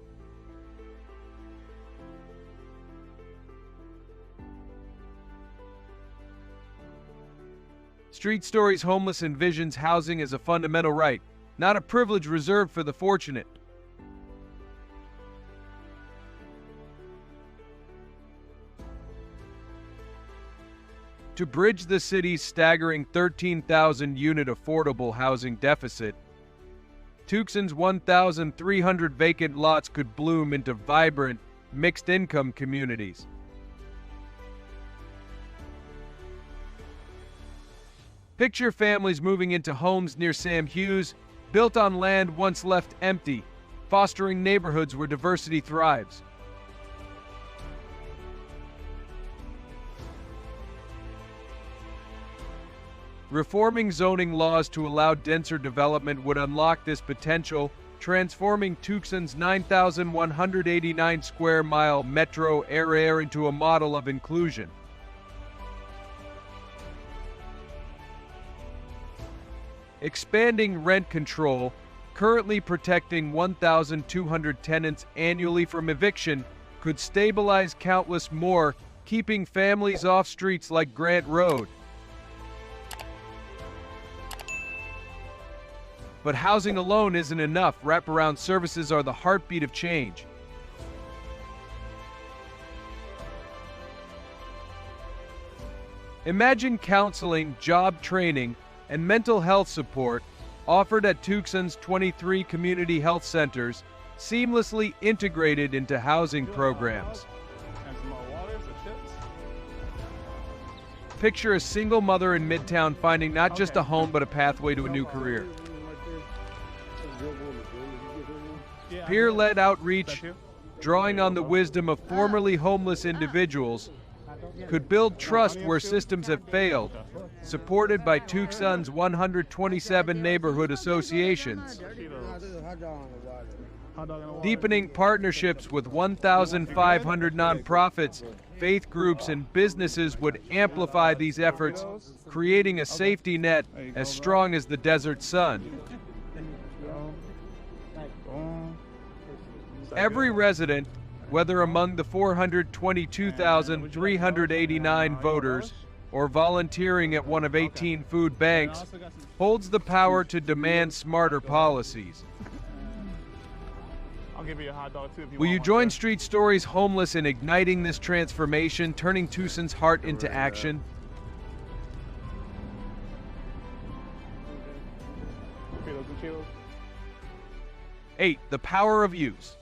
B: Street Stories Homeless envisions housing as a fundamental right, not a privilege reserved for the fortunate. To bridge the city's staggering 13,000-unit affordable housing deficit, Tucson's 1,300 vacant lots could bloom into vibrant, mixed-income communities. Picture families moving into homes near Sam Hughes, built on land once left empty, fostering neighborhoods where diversity thrives. Reforming zoning laws to allow denser development would unlock this potential, transforming Tucson's 9,189 square mile metro area into a model of inclusion. Expanding rent control, currently protecting 1,200 tenants annually from eviction, could stabilize countless more, keeping families off streets like Grant Road. But housing alone isn't enough. Wraparound services are the heartbeat of change. Imagine counseling, job training, and mental health support offered at Tucson's 23 community health centers, seamlessly integrated into housing programs. Picture a single mother in Midtown finding not just a home but a pathway to a new career. Peer-led outreach, drawing on the wisdom of formerly homeless individuals, could build trust where systems have failed, supported by Tucson's 127 neighborhood associations. Deepening partnerships with 1,500 nonprofits, faith groups, and businesses would amplify these efforts, creating a safety net as strong as the desert sun. Every resident, whether among the 422,389 voters or volunteering at one of 18 food banks, holds the power to demand smarter policies.
C: I'll give you a hot dog too if you
B: Will
C: want
B: you
C: one,
B: join
C: sir.
B: Street Stories Homeless in igniting this transformation, turning Tucson's heart into action?
C: Kilos and kilos.
B: 8. The power of use.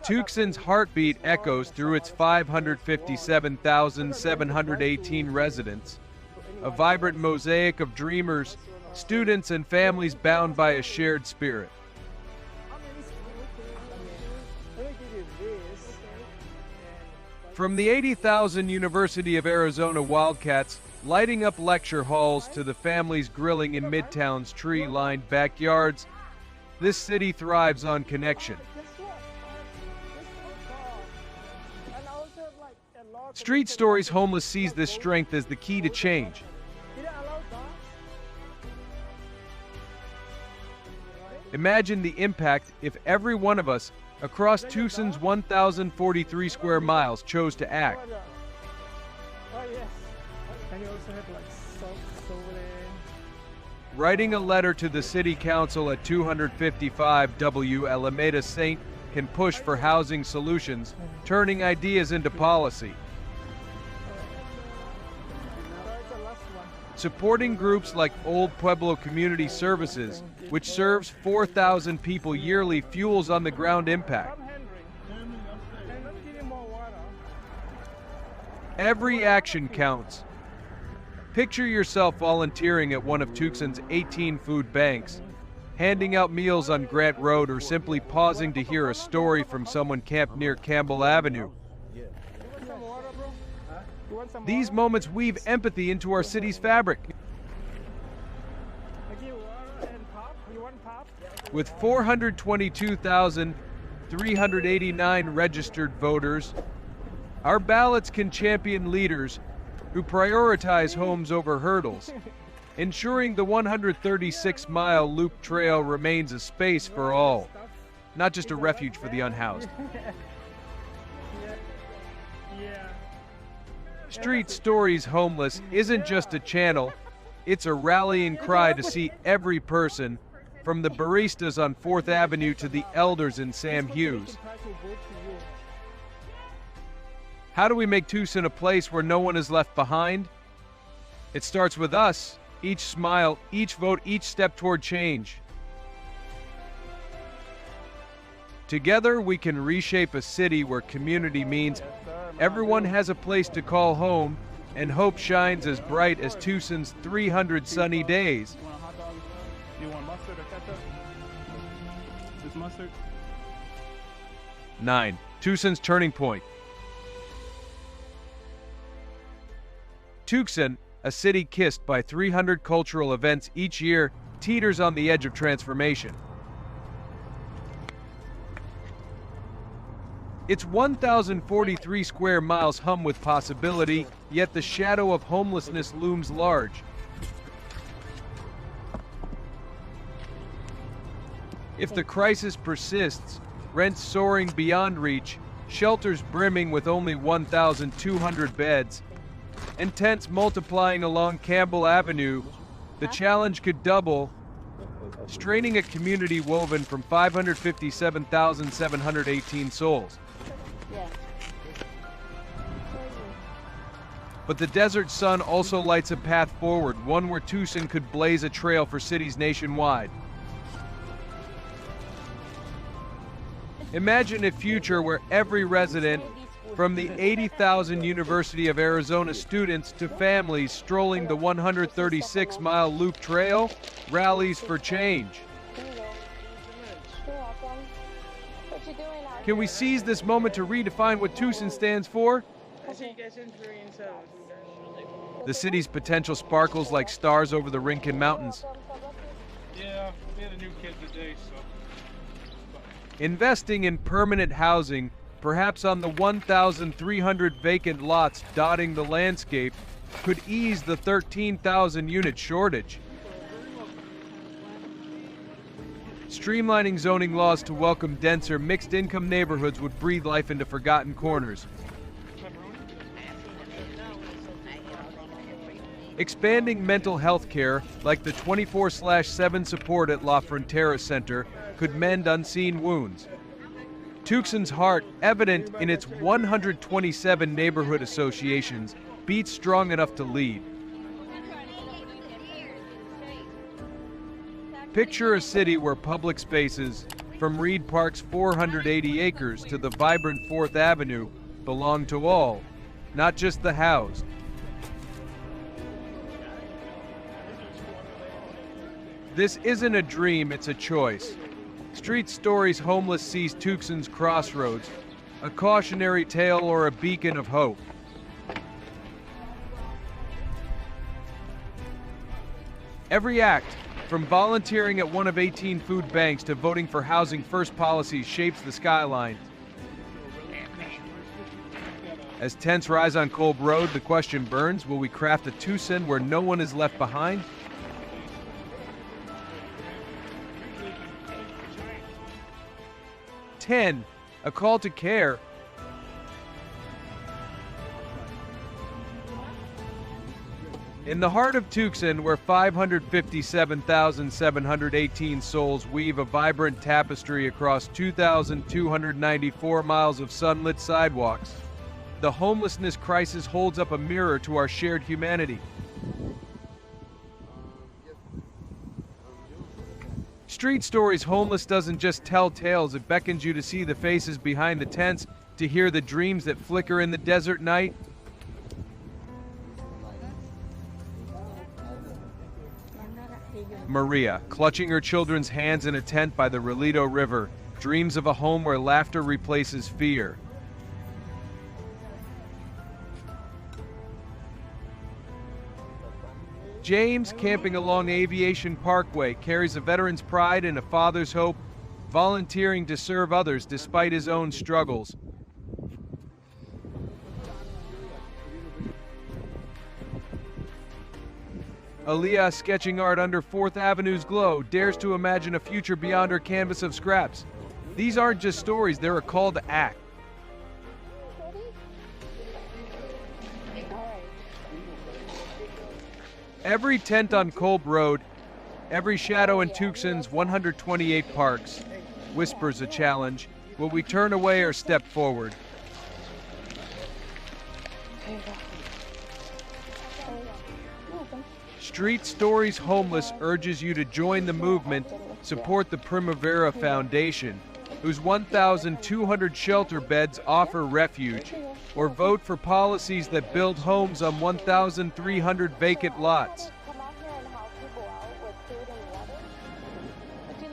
B: Tucson's heartbeat echoes through its 557,718 residents, a vibrant mosaic of dreamers, students, and families bound by a shared spirit. From the 80,000 University of Arizona Wildcats lighting up lecture halls to the families grilling in Midtown's tree-lined backyards, this city thrives on connection. Street Stories Homeless sees this strength as the key to change. Imagine the impact if every one of us across Tucson's 1,043 square miles chose to act. Writing a letter to the City Council at 255 W Alameda St. can push for housing solutions, turning ideas into policy. Supporting groups like Old Pueblo Community Services, which serves 4,000 people yearly, fuels on-the-ground impact. Every action counts. Picture yourself volunteering at one of Tucson's 18 food banks, handing out meals on Grant Road, or simply pausing to hear a story from someone camped near Campbell Avenue. These moments weave empathy into our city's fabric. With 422,389 registered voters, our ballots can champion leaders who prioritize homes over hurdles, ensuring the 136-mile loop trail remains a space for all, not just a refuge for the unhoused. Street Stories Homeless isn't just a channel, it's a rallying cry to see every person, from the baristas on 4th Avenue to the elders in Sam Hughes, How do we make Tucson a place where no one is left behind? It starts with us, each smile, each vote, each step toward change. Together, we can reshape a city where community means everyone has a place to call home, and hope shines as bright as Tucson's 300 sunny days.
C: You want a hot dog? You want mustard or ketchup? Just mustard?
B: 9. Tucson's turning point. Tucson, a city kissed by 300 cultural events each year, teeters on the edge of transformation. Its 1,043 square miles hum with possibility, yet the shadow of homelessness looms large. If the crisis persists, rents soaring beyond reach, shelters brimming with only 1,200 beds, and tents multiplying along Campbell Avenue, the challenge could double, straining a community woven from 557,718 souls. But the desert sun also lights a path forward, one where Tucson could blaze a trail for cities nationwide. Imagine a future where every resident, from the 80,000 University of Arizona students to families strolling the 136-mile loop trail, rallies for change. Can we seize this moment to redefine what Tucson stands for? The city's potential sparkles like stars over the Rincon Mountains.
C: Yeah, we had a new kid today, so.
B: Investing in permanent housing, perhaps on the 1,300 vacant lots dotting the landscape, could ease the 13,000 unit shortage. Streamlining zoning laws to welcome denser, mixed-income neighborhoods would breathe life into forgotten corners. Expanding mental health care, like the 24/7 support at La Frontera Center, could mend unseen wounds. Tucson's heart, evident in its 127 neighborhood associations, beats strong enough to lead. Picture a city where public spaces, from Reed Park's 480 acres to the vibrant 4th Avenue, belong to all, not just the housed. This isn't a dream, it's a choice. Street Stories Homeless sees Tucson's crossroads, a cautionary tale or a beacon of hope. Every act, from volunteering at one of 18 food banks to voting for housing first policies, shapes the skyline. As tents rise on Kolb Road, the question burns, will we craft a Tucson where no one is left behind? A call to care. In the heart of Tucson, where 557,718 souls weave a vibrant tapestry across 2,294 miles of sunlit sidewalks, the homelessness crisis holds up a mirror to our shared humanity. Street Stories Homeless doesn't just tell tales, it beckons you to see the faces behind the tents, to hear the dreams that flicker in the desert night. Maria, clutching her children's hands in a tent by the Relito River, dreams of a home where laughter replaces fear. James, camping along Aviation Parkway, carries a veteran's pride and a father's hope, volunteering to serve others despite his own struggles. Aaliyah, sketching art under 4th Avenue's glow, dares to imagine a future beyond her canvas of scraps. These aren't just stories, they're a call to act. Every tent on Kolb Road, every shadow in Tucson's 128 parks, whispers a challenge. Will we turn away or step forward? Street Stories Homeless urges you to join the movement, support the Primavera Foundation, whose 1,200 shelter beds offer refuge, or vote for policies that build homes on 1,300 vacant lots.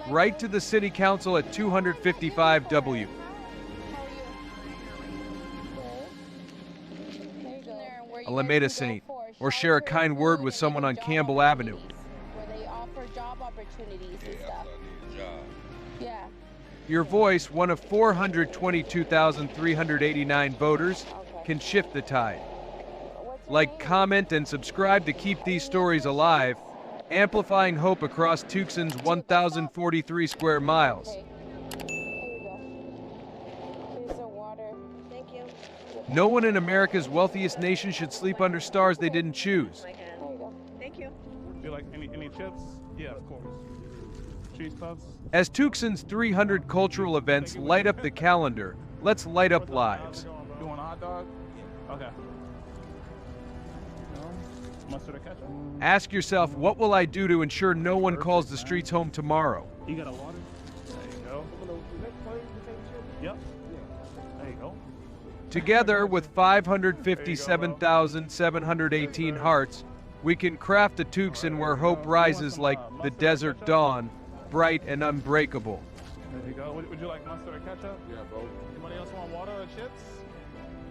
B: Write to the City Council at 255W. Alameda Saint, or share a kind word with someone on Campbell Avenue.
D: Where they offer job opportunities and stuff. Yeah.
B: Your voice, one of 422,389 voters, can shift the tide. Like, comment, and subscribe to keep these stories alive, amplifying hope across Tucson's 1,043 square miles.
D: Okay. Here you go. Here's the water. Thank you.
B: No one in America's wealthiest nation should sleep under stars they didn't choose.
D: There you go. Thank you.
C: Do you like any chips? Yeah, of course. Cheese puffs?
B: As Tucson's 300 cultural events light up the calendar, let's light up lives.
C: You want a hot dog? Okay. No? Mustard or ketchup?
B: Ask yourself, what will I do to ensure no one calls the streets home tomorrow?
C: You got a water? There you go. Yep. There you go.
B: Together with 557,718 hearts, we can craft a Tucson where hope rises like the desert dawn, bright and unbreakable.
C: There you go. Would you like mustard or ketchup? Yeah, both. Anybody else want water or chips?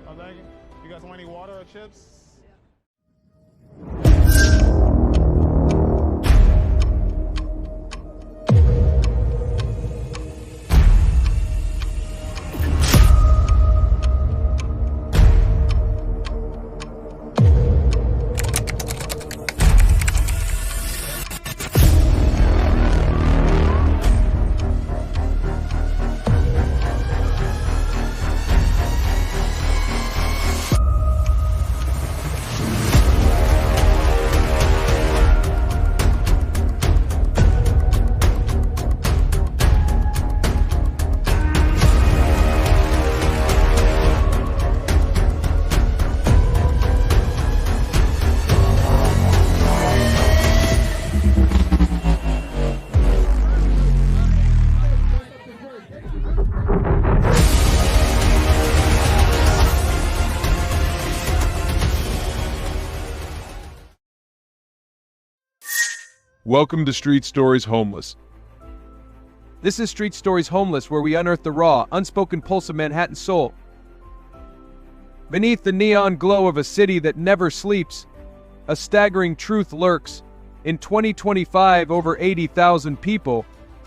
C: Oh, thank you. You guys want any water or chips?
A: Welcome to Street Stories Homeless.
B: This is Street Stories Homeless, where we unearth the raw, unspoken pulse of Manhattan's soul. Beneath the neon glow of a city that never sleeps, a staggering truth lurks. In 2025, over 80,000 people,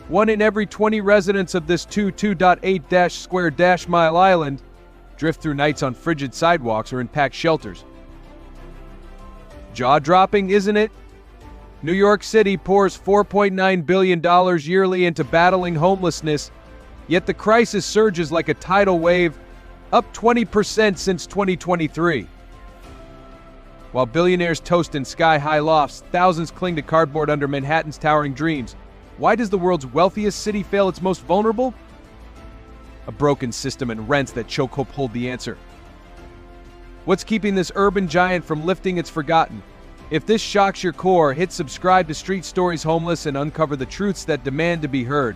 B: 1 in every 20 residents of this 22.8-square-mile island, drift through nights on frigid sidewalks or in packed shelters. Jaw-dropping, isn't it? New York City pours $4.9 billion yearly into battling homelessness, yet the crisis surges like a tidal wave, up 20% since 2023. While billionaires toast in sky-high lofts, thousands cling to cardboard under Manhattan's towering dreams. Why does the world's wealthiest city fail its most vulnerable? A broken system and rents that choke hope hold the answer. What's keeping this urban giant from lifting its forgotten? If this shocks your core, hit subscribe to Street Stories Homeless and uncover the truths that demand to be heard.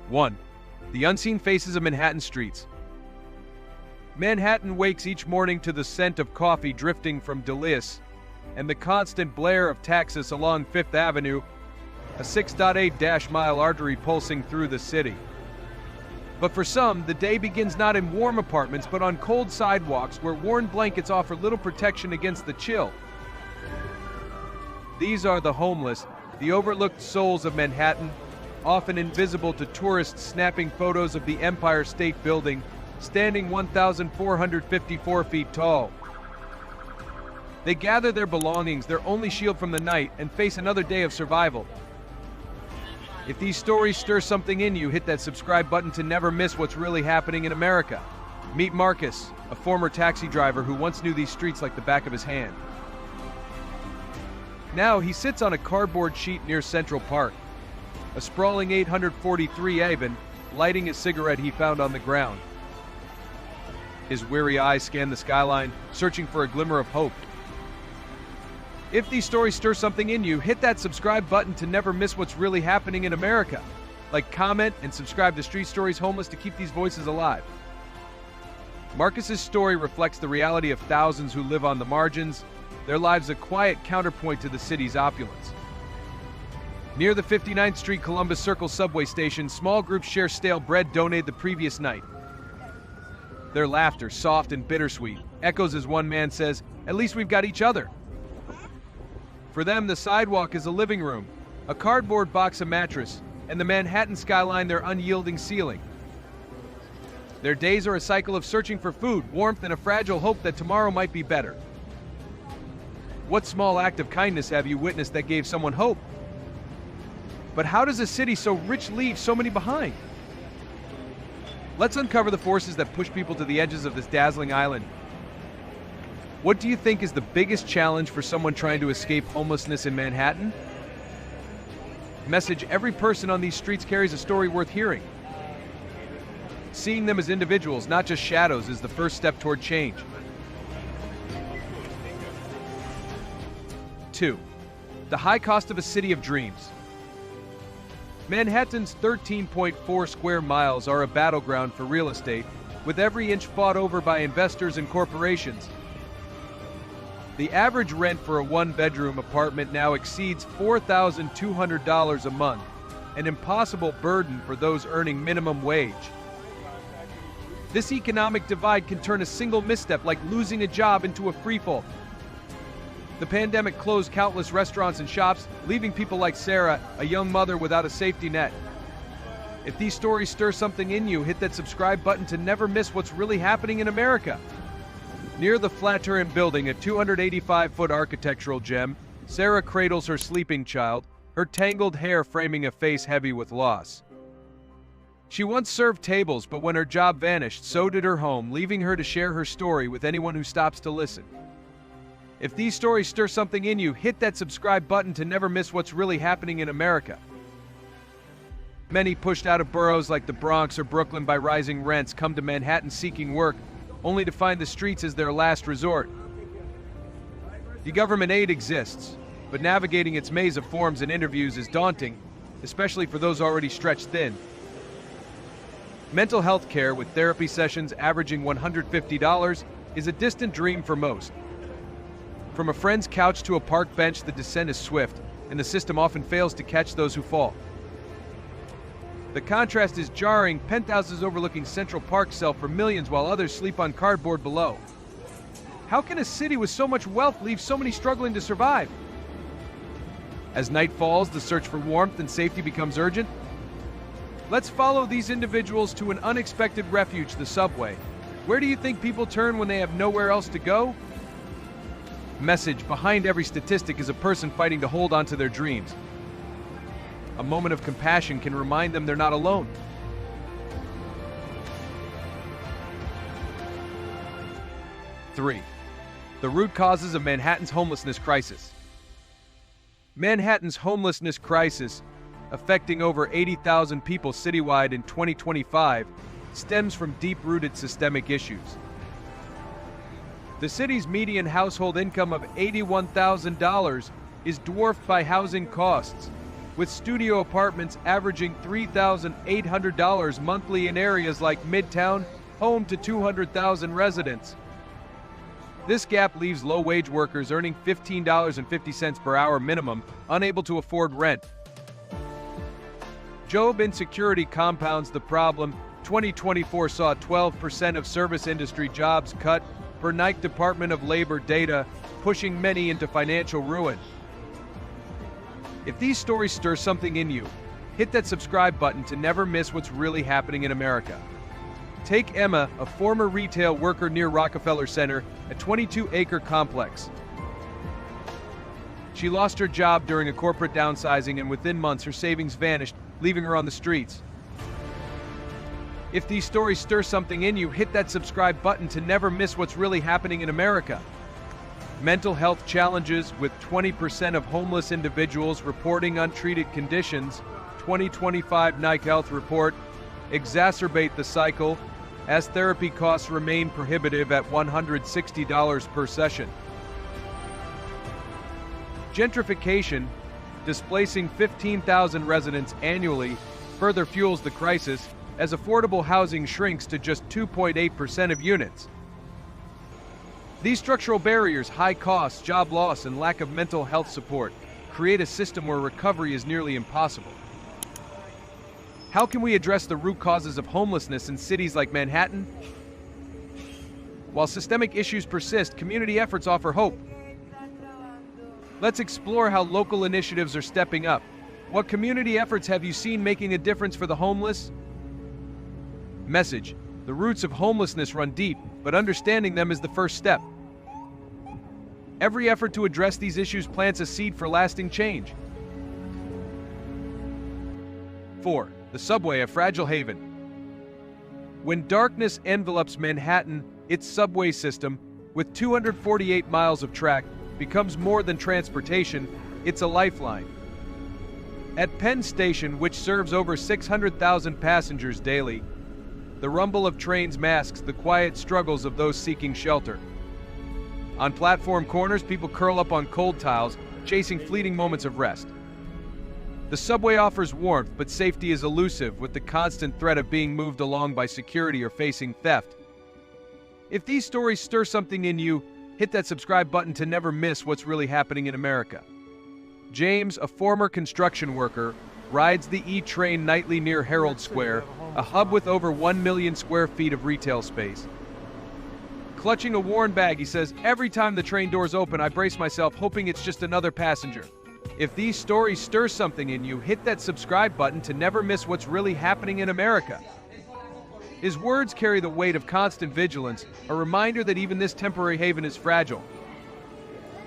B: One, the unseen faces of Manhattan streets. Manhattan wakes each morning to the scent of coffee drifting from Delius and the constant blare of taxis along Fifth Avenue, a 6.8-mile artery pulsing through the city. But for some, the day begins not in warm apartments, but on cold sidewalks where worn blankets offer little protection against the chill. These are the homeless, the overlooked souls of Manhattan, often invisible to tourists snapping photos of the Empire State Building, standing 1,454 feet tall. They gather their belongings, their only shield from the night, and face another day of survival. If these stories stir something in you, hit that subscribe button to never miss what's really happening in America. Meet Marcus, a former taxi driver who once knew these streets like the back of his hand. Now he sits on a cardboard sheet near Central Park. a sprawling 843 Avon, lighting a cigarette he found on the ground. His weary eyes scan the skyline, searching for a glimmer of hope. If these stories stir something in you, hit that subscribe button to never miss what's really happening in America. Like, comment, and subscribe to Street Stories Homeless to keep these voices alive. Marcus's story reflects the reality of thousands who live on the margins, their lives a quiet counterpoint to the city's opulence. Near the 59th Street Columbus Circle subway station, small groups share stale bread donated the previous night. Their laughter, soft and bittersweet, echoes as one man says, "At least we've got each other." For them, the sidewalk is a living room, a cardboard box a mattress, and the Manhattan skyline their unyielding ceiling. Their days are a cycle of searching for food, warmth, and a fragile hope that tomorrow might be better. What small act of kindness have you witnessed that gave someone hope? But how does a city so rich leave so many behind? Let's uncover the forces that push people to the edges of this dazzling island. What do you think is the biggest challenge for someone trying to escape homelessness in Manhattan? Message: every person on these streets carries a story worth hearing. Seeing them as individuals, not just shadows, is the first step toward change. 2. The high cost of a city of dreams. Manhattan's 13.4 square miles are a battleground for real estate, with every inch fought over by investors and corporations. The average rent for a one-bedroom apartment now exceeds $4,200 a month, an impossible burden for those earning minimum wage. This economic divide can turn a single misstep, like losing a job, into a freefall. The pandemic closed countless restaurants and shops, leaving people like Sarah, a young mother, without a safety net. If these stories stir something in you, hit that subscribe button to never miss what's really happening in America. Near the Flatiron Building, a 285-foot architectural gem, Sarah cradles her sleeping child, her tangled hair framing a face heavy with loss. She once served tables, but when her job vanished, so did her home, leaving her to share her story with anyone who stops to listen. If these stories stir something in you, hit that subscribe button to never miss what's really happening in America. Many pushed out of boroughs like the Bronx or Brooklyn by rising rents come to Manhattan seeking work, only to find the streets as their last resort. The government aid exists, but navigating its maze of forms and interviews is daunting, especially for those already stretched thin. Mental health care, with therapy sessions averaging $150, is a distant dream for most. From a friend's couch to a park bench, the descent is swift, and the system often fails to catch those who fall. The contrast is jarring. Penthouses overlooking Central Park sell for millions while others sleep on cardboard below. How can a city with so much wealth leave so many struggling to survive? As night falls, the search for warmth and safety becomes urgent. Let's follow these individuals to an unexpected refuge, the subway. Where do you think people turn when they have nowhere else to go? Message: behind every statistic is a person fighting to hold on to their dreams. A moment of compassion can remind them they're not alone. 3. The root causes of Manhattan's homelessness crisis. Manhattan's homelessness crisis, affecting over 80,000 people citywide in 2025, stems from deep-rooted systemic issues. The city's median household income of $81,000 is dwarfed by housing costs, with studio apartments averaging $3,800 monthly in areas like Midtown, home to 200,000 residents. This gap leaves low-wage workers earning $15.50 per hour minimum, unable to afford rent. Job insecurity compounds the problem. 2024 saw 12% of service industry jobs cut, per Nike Department of Labor data, pushing many into financial ruin. If these stories stir something in you, hit that subscribe button to never miss what's really happening in America. Take Emma, a former retail worker near Rockefeller Center, a 22-acre complex. She lost her job during a corporate downsizing, and within months her savings vanished, leaving her on the streets. If these stories stir something in you, hit that subscribe button to never miss what's really happening in America. Mental health challenges, with 20% of homeless individuals reporting untreated conditions. 2025 Nike Health report exacerbate the cycle as therapy costs remain prohibitive at $160 per session. Gentrification, displacing 15,000 residents annually, further fuels the crisis as affordable housing shrinks to just 2.8% of units. These structural barriers, high costs, job loss, and lack of mental health support, create a system where recovery is nearly impossible. How can we address the root causes of homelessness in cities like Manhattan? While systemic issues persist, community efforts offer hope. Let's explore how local initiatives are stepping up. What community efforts have you seen making a difference for the homeless? Message: the roots of homelessness run deep, but understanding them is the first step. Every effort to address these issues plants a seed for lasting change. 4. The subway, a fragile haven. When darkness envelops Manhattan, its subway system, with 248 miles of track, becomes more than transportation, it's a lifeline. At Penn Station, which serves over 600,000 passengers daily, the rumble of trains masks the quiet struggles of those seeking shelter. On platform corners, people curl up on cold tiles, chasing fleeting moments of rest. The subway offers warmth, but safety is elusive, with the constant threat of being moved along by security or facing theft. If these stories stir something in you, hit that subscribe button to never miss what's really happening in America. James, a former construction worker, rides the E-train nightly near Herald Square, a hub with over 1 million square feet of retail space. Clutching a worn bag, he says, "Every time the train doors open, I brace myself, hoping it's just another passenger." If these stories stir something in you, hit that subscribe button to never miss what's really happening in America. His words carry the weight of constant vigilance, a reminder that even this temporary haven is fragile.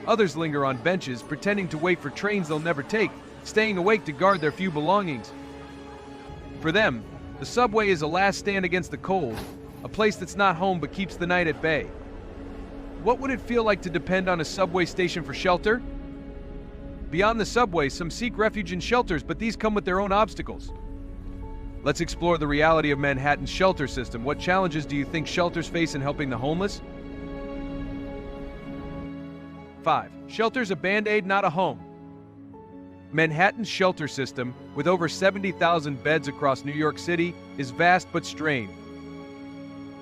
B: Others linger on benches, pretending to wait for trains they'll never take, staying awake to guard their few belongings. For them, the subway is a last stand against the cold, a place that's not home but keeps the night at bay. What would it feel like to depend on a subway station for shelter? Beyond the subway, some seek refuge in shelters, but these come with their own obstacles. Let's explore the reality of Manhattan's shelter system. What challenges do you think shelters face in helping the homeless? 5. Shelter's a band-aid, not a home. Manhattan's shelter system, with over 70,000 beds across New York City, is vast but strained.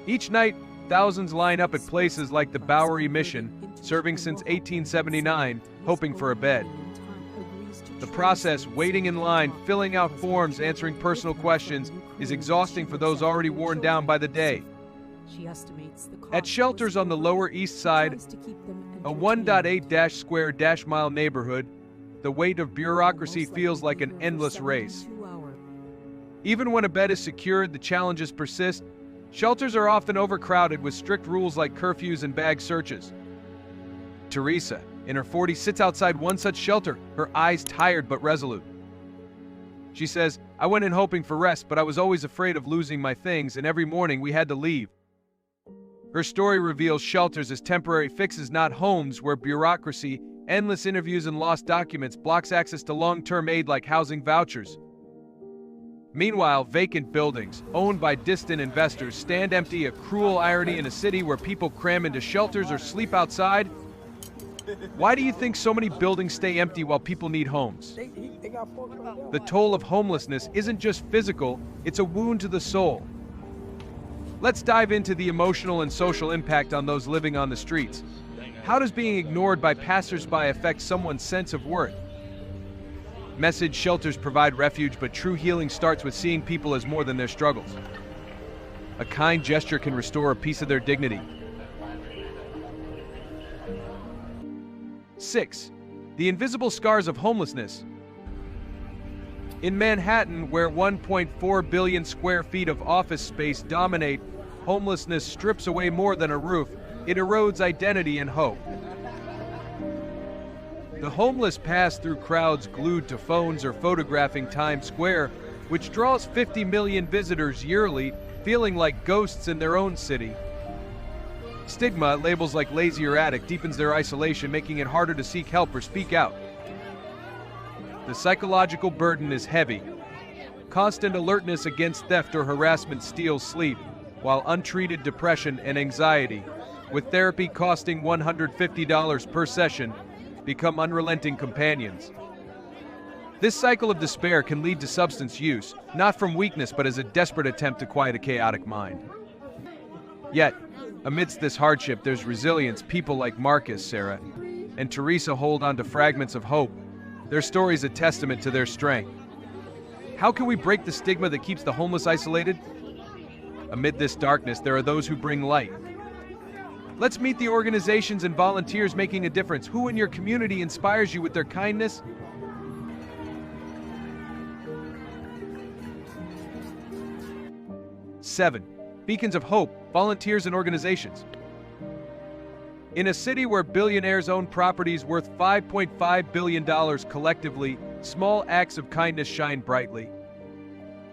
B: Each night, thousands line up at places like the Bowery Mission, serving since 1879, hoping for a bed. The process, waiting in line, filling out forms, answering personal questions, is exhausting for those already worn down by the day. At shelters on the Lower East Side, a 1.8-square-mile neighborhood, the weight of bureaucracy feels like an endless race. Even when a bed is secured, the challenges persist. Shelters are often overcrowded with strict rules like curfews and bag searches. Teresa, in her 40s, sits outside one such shelter, her eyes tired but resolute. She says, "I went in hoping for rest, but I was always afraid of losing my things, and every morning we had to leave." Her story reveals shelters as temporary fixes, not homes, where bureaucracy, endless interviews, and lost documents blocks access to long-term aid like housing vouchers. Meanwhile, vacant buildings, owned by distant investors, stand empty, a cruel irony in a city where people cram into shelters or sleep outside. Why do you think so many buildings stay empty while people need homes? The toll of homelessness isn't just physical, it's a wound to the soul. Let's dive into the emotional and social impact on those living on the streets. How does being ignored by passersby affect someone's sense of worth? Message: shelters provide refuge, but true healing starts with seeing people as more than their struggles. A kind gesture can restore a piece of their dignity. 6. The invisible scars of homelessness. In Manhattan, where 1.4 billion square feet of office space dominate, homelessness strips away more than a roof. It erodes identity and hope. The homeless pass through crowds glued to phones or photographing Times Square, which draws 50 million visitors yearly, feeling like ghosts in their own city. Stigma, labels like lazy or addict, deepens their isolation, making it harder to seek help or speak out. The psychological burden is heavy. Constant alertness against theft or harassment steals sleep, while untreated depression and anxiety, with therapy costing $150 per session, become unrelenting companions. This cycle of despair can lead to substance use, not from weakness but as a desperate attempt to quiet a chaotic mind. Yet, amidst this hardship, there's resilience. People like Marcus, Sarah, and Teresa hold on to fragments of hope. Their story is a testament to their strength. How can we break the stigma that keeps the homeless isolated? Amid this darkness, there are those who bring light. Let's meet the organizations and volunteers making a difference. Who in your community inspires you with their kindness? Seven, beacons of hope, volunteers and organizations. In a city where billionaires own properties worth $5.5 billion collectively, small acts of kindness shine brightly.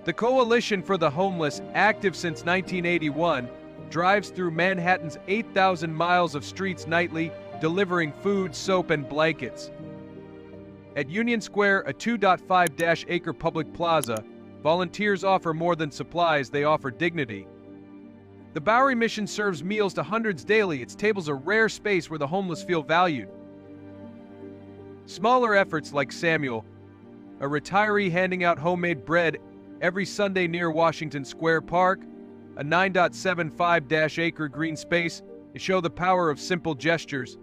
B: The Coalition for the Homeless, active since 1981, drives through Manhattan's 8,000 miles of streets nightly, delivering food, soap, and blankets. At Union Square, a 2.5-acre public plaza, volunteers offer more than supplies, they offer dignity. The Bowery Mission serves meals to hundreds daily. Its tables a rare space where the homeless feel valued. Smaller efforts like Samuel, a retiree handing out homemade bread every Sunday near Washington Square Park, a 9.75-acre green space, to show the power of simple gestures.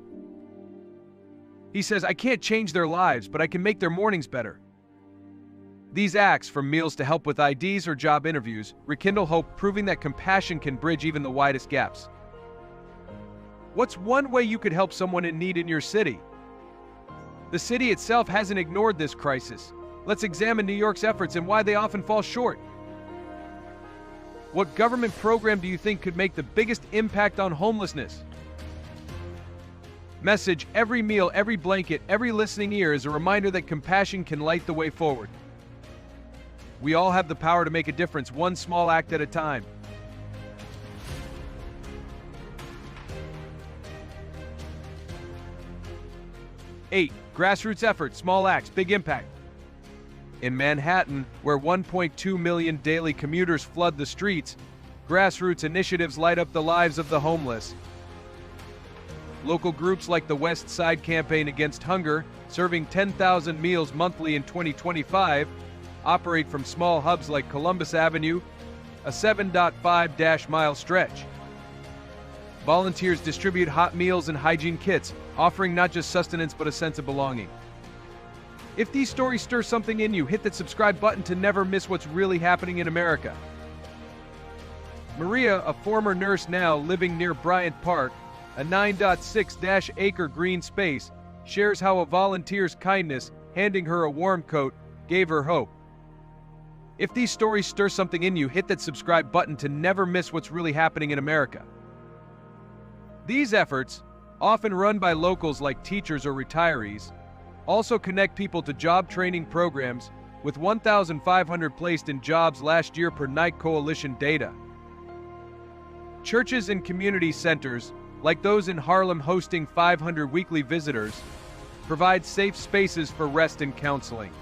B: He says, "I can't change their lives, but I can make their mornings better." These acts, from meals to help with IDs or job interviews, rekindle hope, proving that compassion can bridge even the widest gaps. What's one way you could help someone in need in your city? The city itself hasn't ignored this crisis. Let's examine New York's efforts and why they often fall short. What government program do you think could make the biggest impact on homelessness? Message: every meal, every blanket, every listening ear is a reminder that compassion can light the way forward. We all have the power to make a difference, one small act at a time. Eight, grassroots efforts, small acts, big impact. In Manhattan, where 1.2 million daily commuters flood the streets, grassroots initiatives light up the lives of the homeless. Local groups like the West Side Campaign Against Hunger, serving 10,000 meals monthly in 2025, operate from small hubs like Columbus Avenue, a 7.5-mile stretch. Volunteers distribute hot meals and hygiene kits, offering not just sustenance but a sense of belonging. If these stories stir something in you, hit that subscribe button to never miss what's really happening in America. Maria, a former nurse now living near Bryant Park, a 9.6-acre green space, shares how a volunteer's kindness, handing her a warm coat, gave her hope. If these stories stir something in you, hit that subscribe button to never miss what's really happening in America. These efforts, often run by locals like teachers or retirees, also connect people to job training programs, with 1,500 placed in jobs last year per Nike Coalition data. Churches and community centers, like those in Harlem hosting 500 weekly visitors, provide safe spaces for rest and counseling.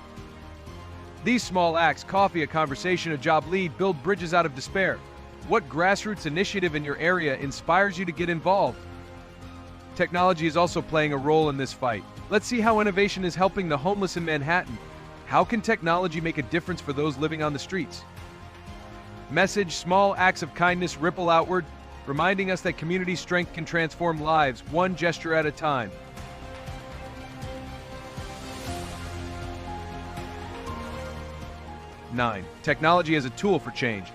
B: These small acts, coffee, a conversation, a job lead, build bridges out of despair. What grassroots initiative in your area inspires you to get involved? Technology is also playing a role in this fight. Let's see how innovation is helping the homeless in Manhattan. How can technology make a difference for those living on the streets? Message: small acts of kindness ripple outward, reminding us that community strength can transform lives, one gesture at a time. Nine, technology as a tool for change.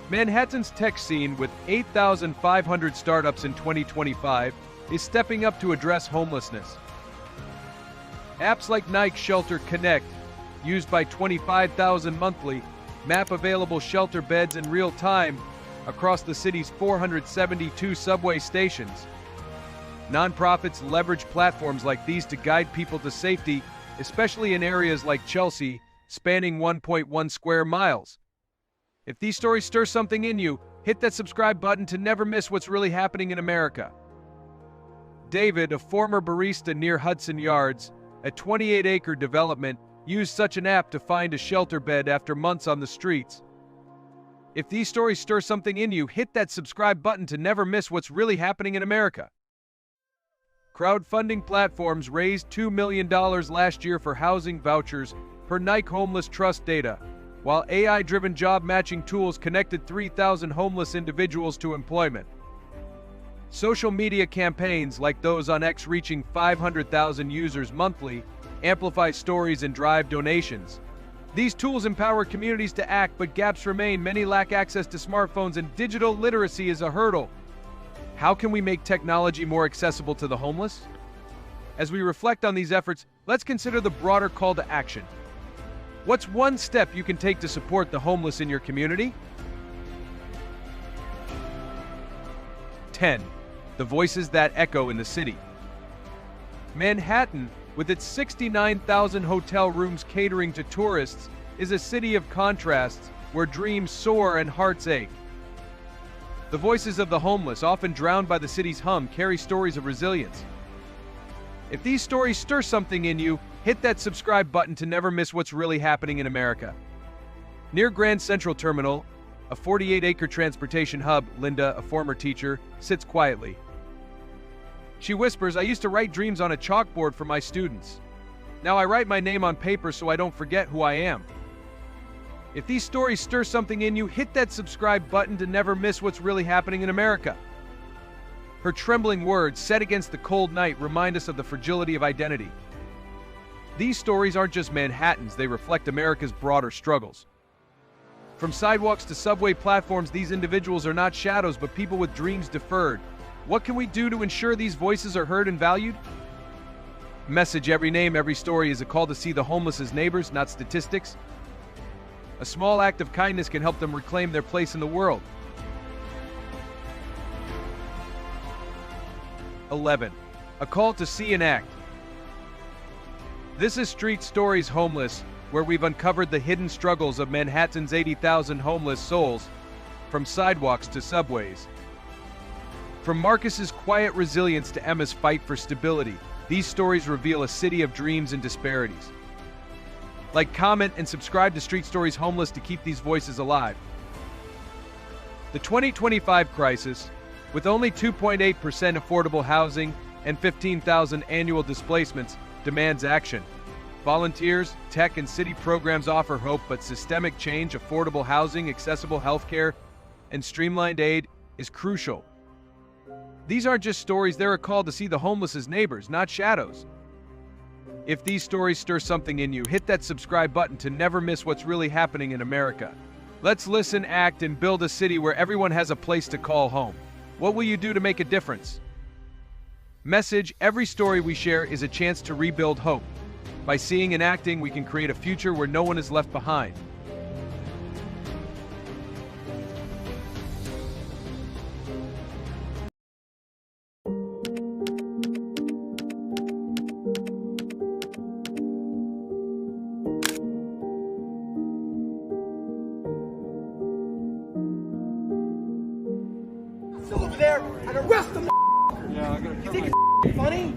B: Manhattan's tech scene, with 8,500 startups in 2025, is stepping up to address homelessness. Apps like Nike Shelter Connect, used by 25,000 monthly, map available shelter beds in real time across the city's 472 subway stations. Nonprofits leverage platforms like these to guide people to safety, especially in areas like Chelsea, spanning 1.1 square miles. If these stories stir something in you, hit that subscribe button to never miss what's really happening in America. David, a former barista near Hudson Yards, a 28-acre development, use such an app to find a shelter bed after months on the streets. If these stories stir something in you, hit that subscribe button to never miss what's really happening in America. Crowdfunding platforms raised $2 million last year for housing vouchers, per Nike Homeless Trust data, while AI-driven job matching tools connected 3,000 homeless individuals to employment. Social media campaigns like those on X reaching 500,000 users monthly amplify stories and drive donations. These tools empower communities to act, but gaps remain. Many lack access to smartphones, and digital literacy is a hurdle. How can we make technology more accessible to the homeless? As we reflect on these efforts, let's consider the broader call to action. What's one step you can take to support the homeless in your community? 10. The voices that echo in the city. Manhattan, with its 69,000 hotel rooms catering to tourists, is a city of contrasts where dreams soar and hearts ache. The voices of the homeless, often drowned by the city's hum, carry stories of resilience. If these stories stir something in you, hit that subscribe button to never miss what's really happening in America. Near Grand Central Terminal, a 48-acre transportation hub, Linda, a former teacher, sits quietly. She whispers, "I used to write dreams on a chalkboard for my students. Now I write my name on paper so I don't forget who I am." If these stories stir something in you, hit that subscribe button to never miss what's really happening in America. Her trembling words, set against the cold night, remind us of the fragility of identity. These stories aren't just Manhattans, they reflect America's broader struggles. From sidewalks to subway platforms, these individuals are not shadows, but people with dreams deferred. What can we do to ensure these voices are heard and valued? Message: every name, every story is a call to see the homeless as neighbors, not statistics. A small act of kindness can help them reclaim their place in the world. 11. A call to see and act. This is Street Stories Homeless, where we've uncovered the hidden struggles of Manhattan's 80,000 homeless souls, from sidewalks to subways. From Marcus's quiet resilience to Emma's fight for stability, these stories reveal a city of dreams and disparities. Like, comment, and subscribe to Street Stories Homeless to keep these voices alive. The 2025 crisis, with only 2.8% affordable housing and 15,000 annual displacements, demands action. Volunteers, tech, and city programs offer hope, but systemic change, affordable housing, accessible healthcare, and streamlined aid is crucial. These aren't just stories, they're a call to see the homeless as neighbors, not shadows. If these stories stir something in you, hit that subscribe button to never miss what's really happening in America. Let's listen, act, and build a city where everyone has a place to call home. What will you do to make a difference? Message: every story we share is a chance to rebuild hope. By seeing and acting, we can create a future where no one is left behind.
E: Still over there and arrest them.
C: Yeah, I gotta
E: You think it's funny?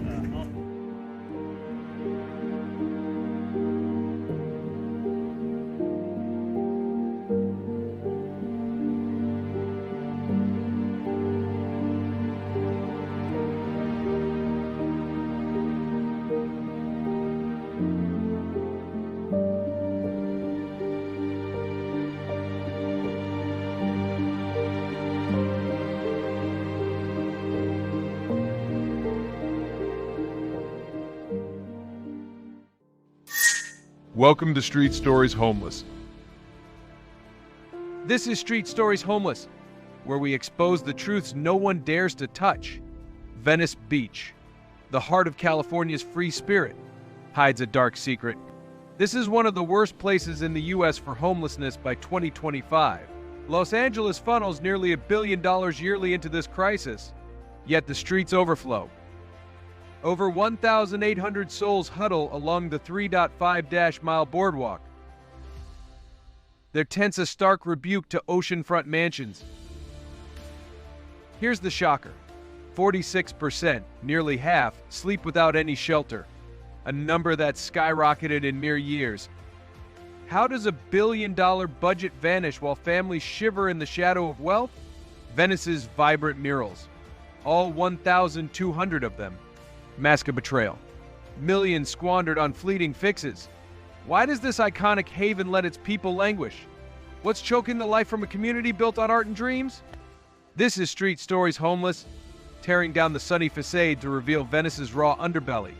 A: Welcome to Street Stories Homeless.
B: This is Street Stories Homeless, where we expose the truths no one dares to touch. Venice Beach, the heart of California's free spirit, hides a dark secret. This is one of the worst places in the U.S. for homelessness by 2025. Los Angeles funnels nearly $1 billion yearly into this crisis, yet the streets overflow. Over 1,800 souls huddle along the 3.5-mile boardwalk. Their tents a stark rebuke to oceanfront mansions. Here's the shocker: 46%, nearly half, sleep without any shelter. a number that skyrocketed in mere years. How does a billion-dollar budget vanish while families shiver in the shadow of wealth? Venice's vibrant murals, all 1,200 of them, mask a betrayal. Millions squandered on fleeting fixes. Why does this iconic haven let its people languish? What's choking the life from a community built on art and dreams? This is Street Stories Homeless, tearing down the sunny facade to reveal Venice's raw underbelly.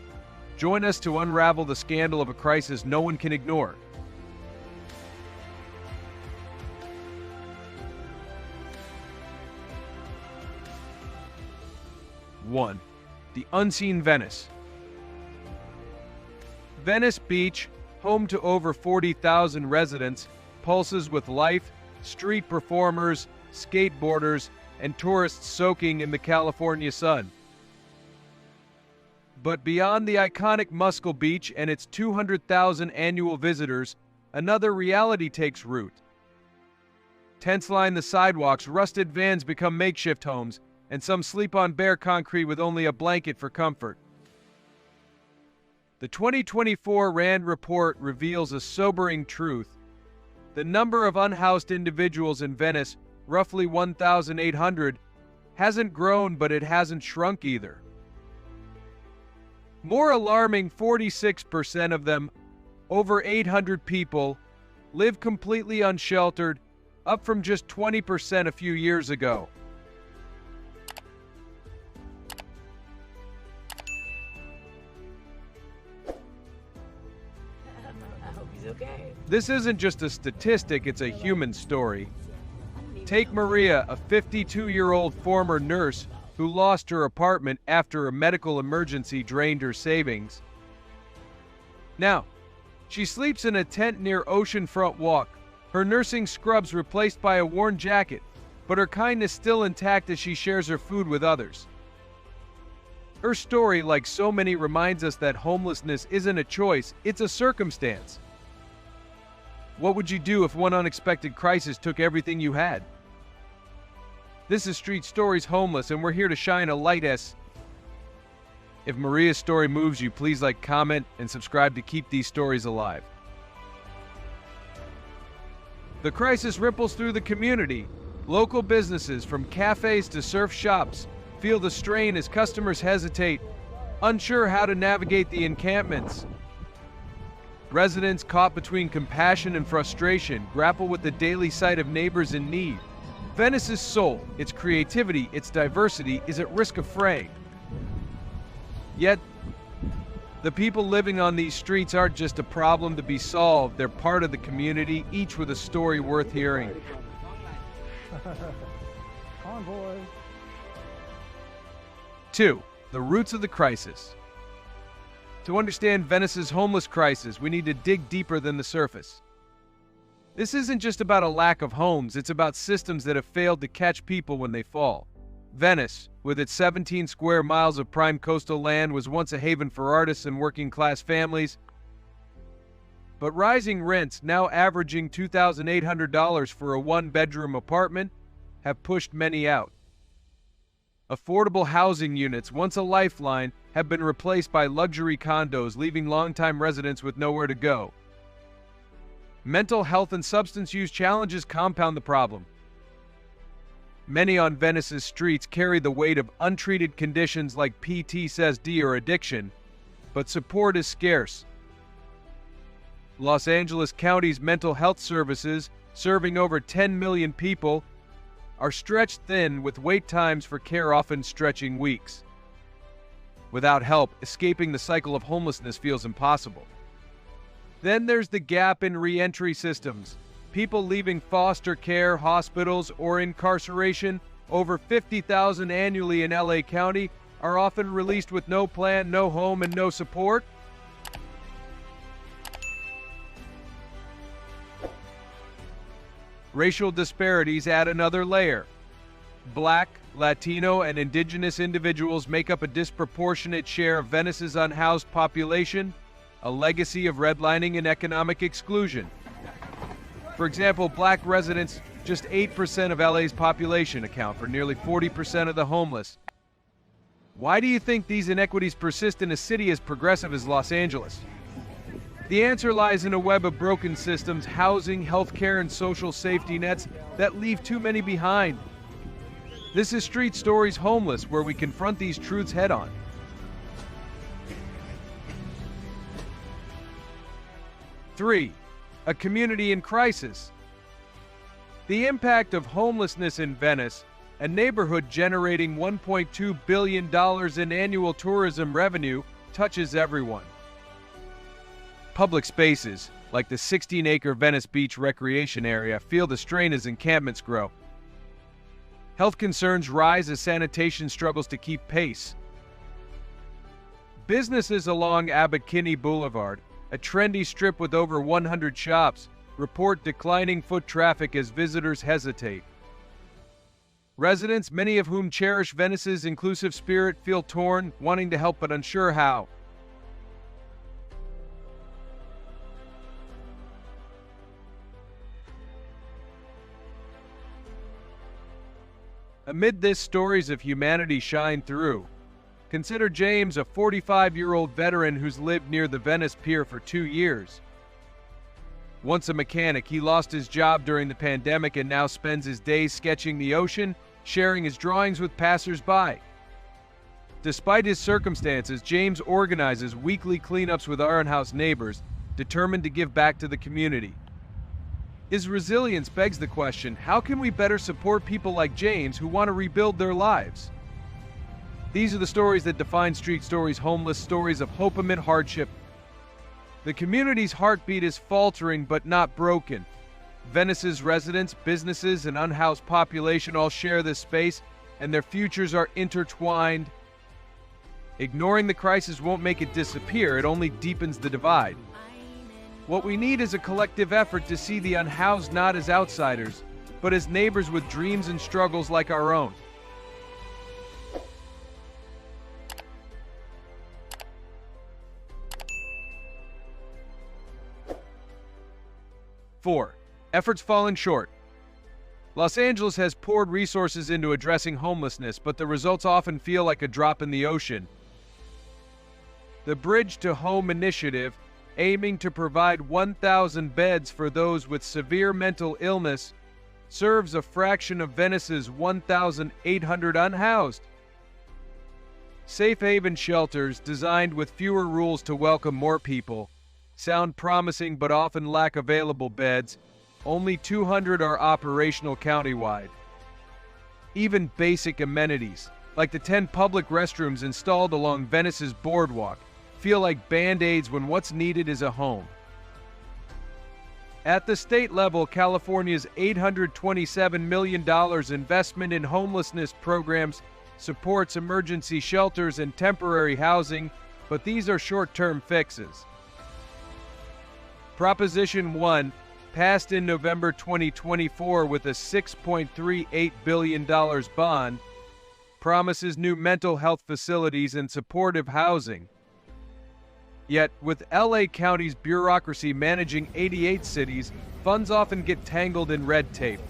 B: Join us to unravel the scandal of a crisis no one can ignore. One, the unseen Venice. Venice Beach, home to over 40,000 residents, pulses with life, street performers, skateboarders, and tourists soaking in the California sun. But beyond the iconic Muscle Beach and its 200,000 annual visitors, another reality takes root. Tents line the sidewalks, rusted vans become makeshift homes, and some sleep on bare concrete with only a blanket for comfort. The 2024 RAND report reveals a sobering truth. The number of unhoused individuals in Venice, roughly 1,800, hasn't grown, but it hasn't shrunk either. More alarming, 46% of them, over 800 people, live completely unsheltered, up from just 20% a few years ago. This isn't just a statistic, it's a human story. Take Maria, a 52-year-old former nurse who lost her apartment after a medical emergency drained her savings. Now, she sleeps in a tent near Oceanfront Walk, her nursing scrubs replaced by a worn jacket, but her kindness still intact as she shares her food with others. Her story, like so many, reminds us that homelessness isn't a choice, it's a circumstance. What would you do if one unexpected crisis took everything you had? This is Street Stories Homeless, and we're here to shine a light as... If Maria's story moves you, please like, comment, and subscribe to keep these stories alive. The crisis ripples through the community. Local businesses, from cafes to surf shops, feel the strain as customers hesitate, unsure how to navigate the encampments. Residents caught between compassion and frustration grapple with the daily sight of neighbors in need. Venice's soul, its creativity, its diversity is at risk of fraying. Yet, the people living on these streets aren't just a problem to be solved, they're part of the community, each with a story worth hearing.
C: Come on, boy.
B: 2. The roots of the crisis. To understand Venice's homeless crisis, we need to dig deeper than the surface. This isn't just about a lack of homes, it's about systems that have failed to catch people when they fall. Venice, with its 17 square miles of prime coastal land, was once a haven for artists and working-class families. But rising rents, now averaging $2,800 for a one-bedroom apartment, have pushed many out. Affordable housing units, once a lifeline, have been replaced by luxury condos, leaving longtime residents with nowhere to go. Mental health and substance use challenges compound the problem. Many on Venice's streets carry the weight of untreated conditions like PTSD or addiction, but support is scarce. Los Angeles County's mental health services, serving over 10 million people, are stretched thin, with wait times for care often stretching weeks. Without help, escaping the cycle of homelessness feels impossible. Then there's the gap in re-entry systems. People leaving foster care, hospitals, or incarceration, over 50,000 annually in LA County, are often released with no plan, no home, and no support. Racial disparities add another layer. Black, Latino, and indigenous individuals make up a disproportionate share of Venice's unhoused population, a legacy of redlining and economic exclusion. For example, black residents, just 8% of LA's population, account for nearly 40% of the homeless. Why do you think these inequities persist in a city as progressive as Los Angeles? The answer lies in a web of broken systems, housing, healthcare, and social safety nets that leave too many behind. This is Street Stories Homeless, where we confront these truths head-on. Three, a community in crisis. The impact of homelessness in Venice, a neighborhood generating $1.2 billion in annual tourism revenue, touches everyone. Public spaces, like the 16-acre Venice Beach recreation area, feel the strain as encampments grow. Health concerns rise as sanitation struggles to keep pace. Businesses along Abbot Kinney Boulevard, a trendy strip with over 100 shops, report declining foot traffic as visitors hesitate. Residents, many of whom cherish Venice's inclusive spirit, feel torn, wanting to help but unsure how. Amid this, stories of humanity shine through. Consider James, a 45-year-old veteran who's lived near the Venice Pier for 2 years. Once a mechanic, he lost his job during the pandemic and now spends his days sketching the ocean, sharing his drawings with passers-by. Despite his circumstances, James organizes weekly cleanups with House neighbors, determined to give back to the community. His resilience begs the question, how can we better support people like James who want to rebuild their lives? These are the stories that define Street Stories Homeless, stories of hope amid hardship. The community's heartbeat is faltering but not broken. Venice's residents, businesses, and unhoused population all share this space, and their futures are intertwined. Ignoring the crisis won't make it disappear, it only deepens the divide. What we need is a collective effort to see the unhoused not as outsiders, but as neighbors with dreams and struggles like our own. Four, efforts fallen short. Los Angeles has poured resources into addressing homelessness, but the results often feel like a drop in the ocean. The Bridge to Home initiative, aiming to provide 1,000 beds for those with severe mental illness, serves a fraction of Venice's 1,800 unhoused. Safe haven shelters, designed with fewer rules to welcome more people, sound promising but often lack available beds. Only 200 are operational countywide. Even basic amenities, like the 10 public restrooms installed along Venice's boardwalk, feel like band-aids when what's needed is a home. At the state level, California's $827 million investment in homelessness programs supports emergency shelters and temporary housing, but these are short-term fixes. Proposition 1, passed in November 2024 with a $6.38 billion bond, promises new mental health facilities and supportive housing. Yet, with LA County's bureaucracy managing 88 cities, funds often get tangled in red tape.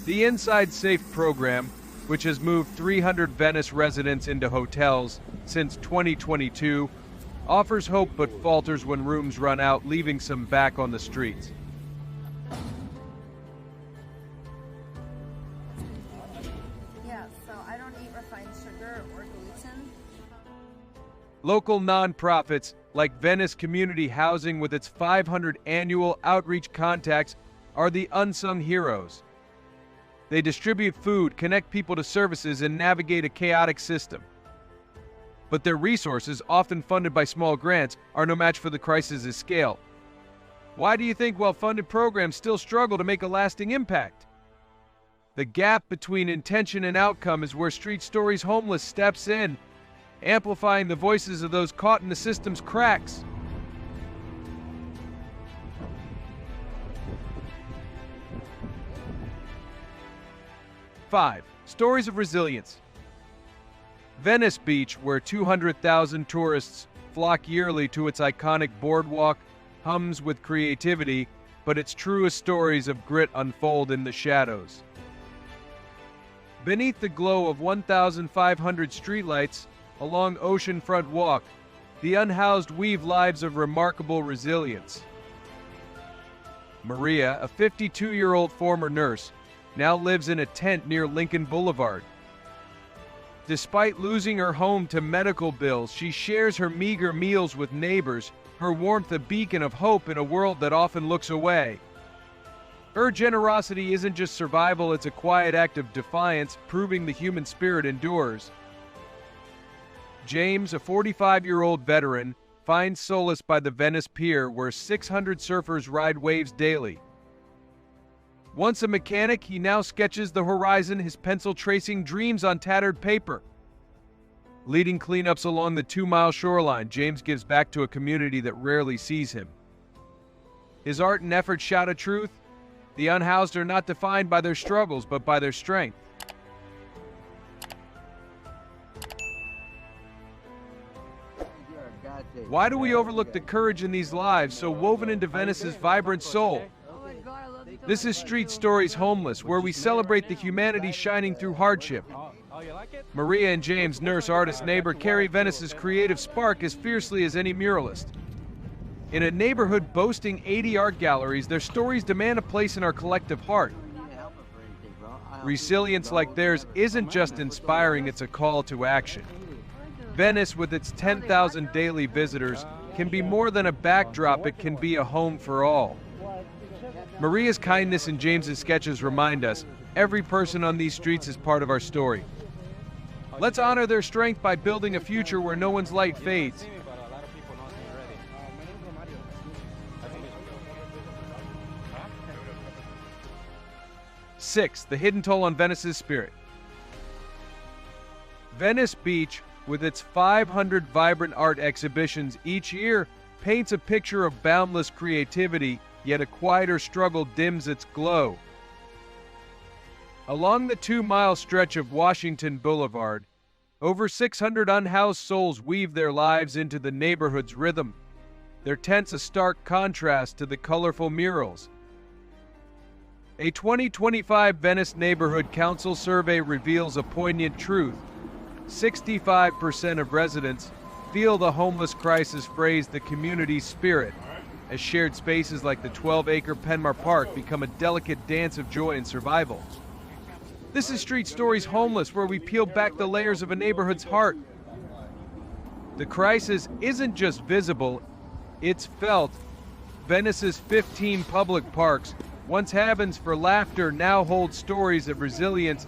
B: The Inside Safe program, which has moved 300 Venice residents into hotels since 2022, offers hope but falters when rooms run out, leaving some back on the streets.
F: Yeah, so I don't eat refined sugar or gluten.
B: Local nonprofits like Venice Community Housing, with its 500 annual outreach contacts, are the unsung heroes. They distribute food, connect people to services, and navigate a chaotic system. But their resources, often funded by small grants, are no match for the crisis's scale. Why do you think well-funded programs still struggle to make a lasting impact? The gap between intention and outcome is where Street Stories Homeless steps in, amplifying the voices of those caught in the system's cracks. Five, stories of resilience. Venice Beach, where 200,000 tourists flock yearly to its iconic boardwalk, hums with creativity, but its truest stories of grit unfold in the shadows. Beneath the glow of 1,500 streetlights along Oceanfront Walk, the unhoused weave lives of remarkable resilience. Maria, a 52-year-old former nurse, now lives in a tent near Lincoln Boulevard. Despite losing her home to medical bills, she shares her meager meals with neighbors, her warmth a beacon of hope in a world that often looks away. Her generosity isn't just survival, it's a quiet act of defiance, proving the human spirit endures. James, a 45-year-old veteran, finds solace by the Venice Pier, where 600 surfers ride waves daily. Once a mechanic, he now sketches the horizon, his pencil tracing dreams on tattered paper. Leading cleanups along the 2-mile shoreline, James gives back to a community that rarely sees him. His art and efforts shout a truth: the unhoused are not defined by their struggles, but by their strength. Why do we overlook the courage in these lives so woven into Venice's vibrant soul? This is Street Stories Homeless, where we celebrate the humanity shining through hardship. Maria and James, nurse, artist, neighbor, carry Venice's creative spark as fiercely as any muralist. In a neighborhood boasting 80 art galleries, their stories demand a place in our collective heart. Resilience like theirs isn't just inspiring, it's a call to action. Venice, with its 10,000 daily visitors, can be more than a backdrop, it can be a home for all. Maria's kindness and James's sketches remind us, every person on these streets is part of our story. Let's honor their strength by building a future where no one's light fades. Six, the hidden toll on Venice's spirit. Venice Beach, with its 500 vibrant art exhibitions each year, paints a picture of boundless creativity, yet a quieter struggle dims its glow. Along the 2-mile stretch of Washington Boulevard, over 600 unhoused souls weave their lives into the neighborhood's rhythm, their tents a stark contrast to the colorful murals. A 2025 Venice Neighborhood Council survey reveals a poignant truth. 65% of residents feel the homeless crisis frays the community's spirit, as shared spaces like the 12-acre Penmar Park become a delicate dance of joy and survival. This is Street Stories Homeless, where we peel back the layers of a neighborhood's heart. The crisis isn't just visible, it's felt. Venice's 15 public parks, once havens for laughter, now hold stories of resilience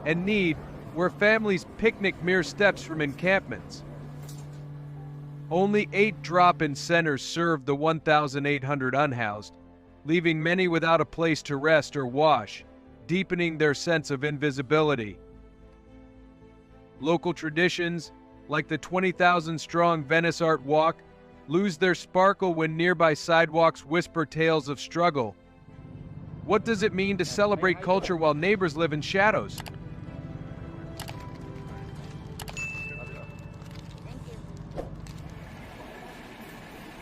B: and need, where families picnic mere steps from encampments. Only 8 drop-in centers serve the 1,800 unhoused, leaving many without a place to rest or wash, deepening their sense of invisibility. Local traditions, like the 20,000-strong Venice Art Walk, lose their sparkle when nearby sidewalks whisper tales of struggle. What does it mean to celebrate culture while neighbors live in shadows?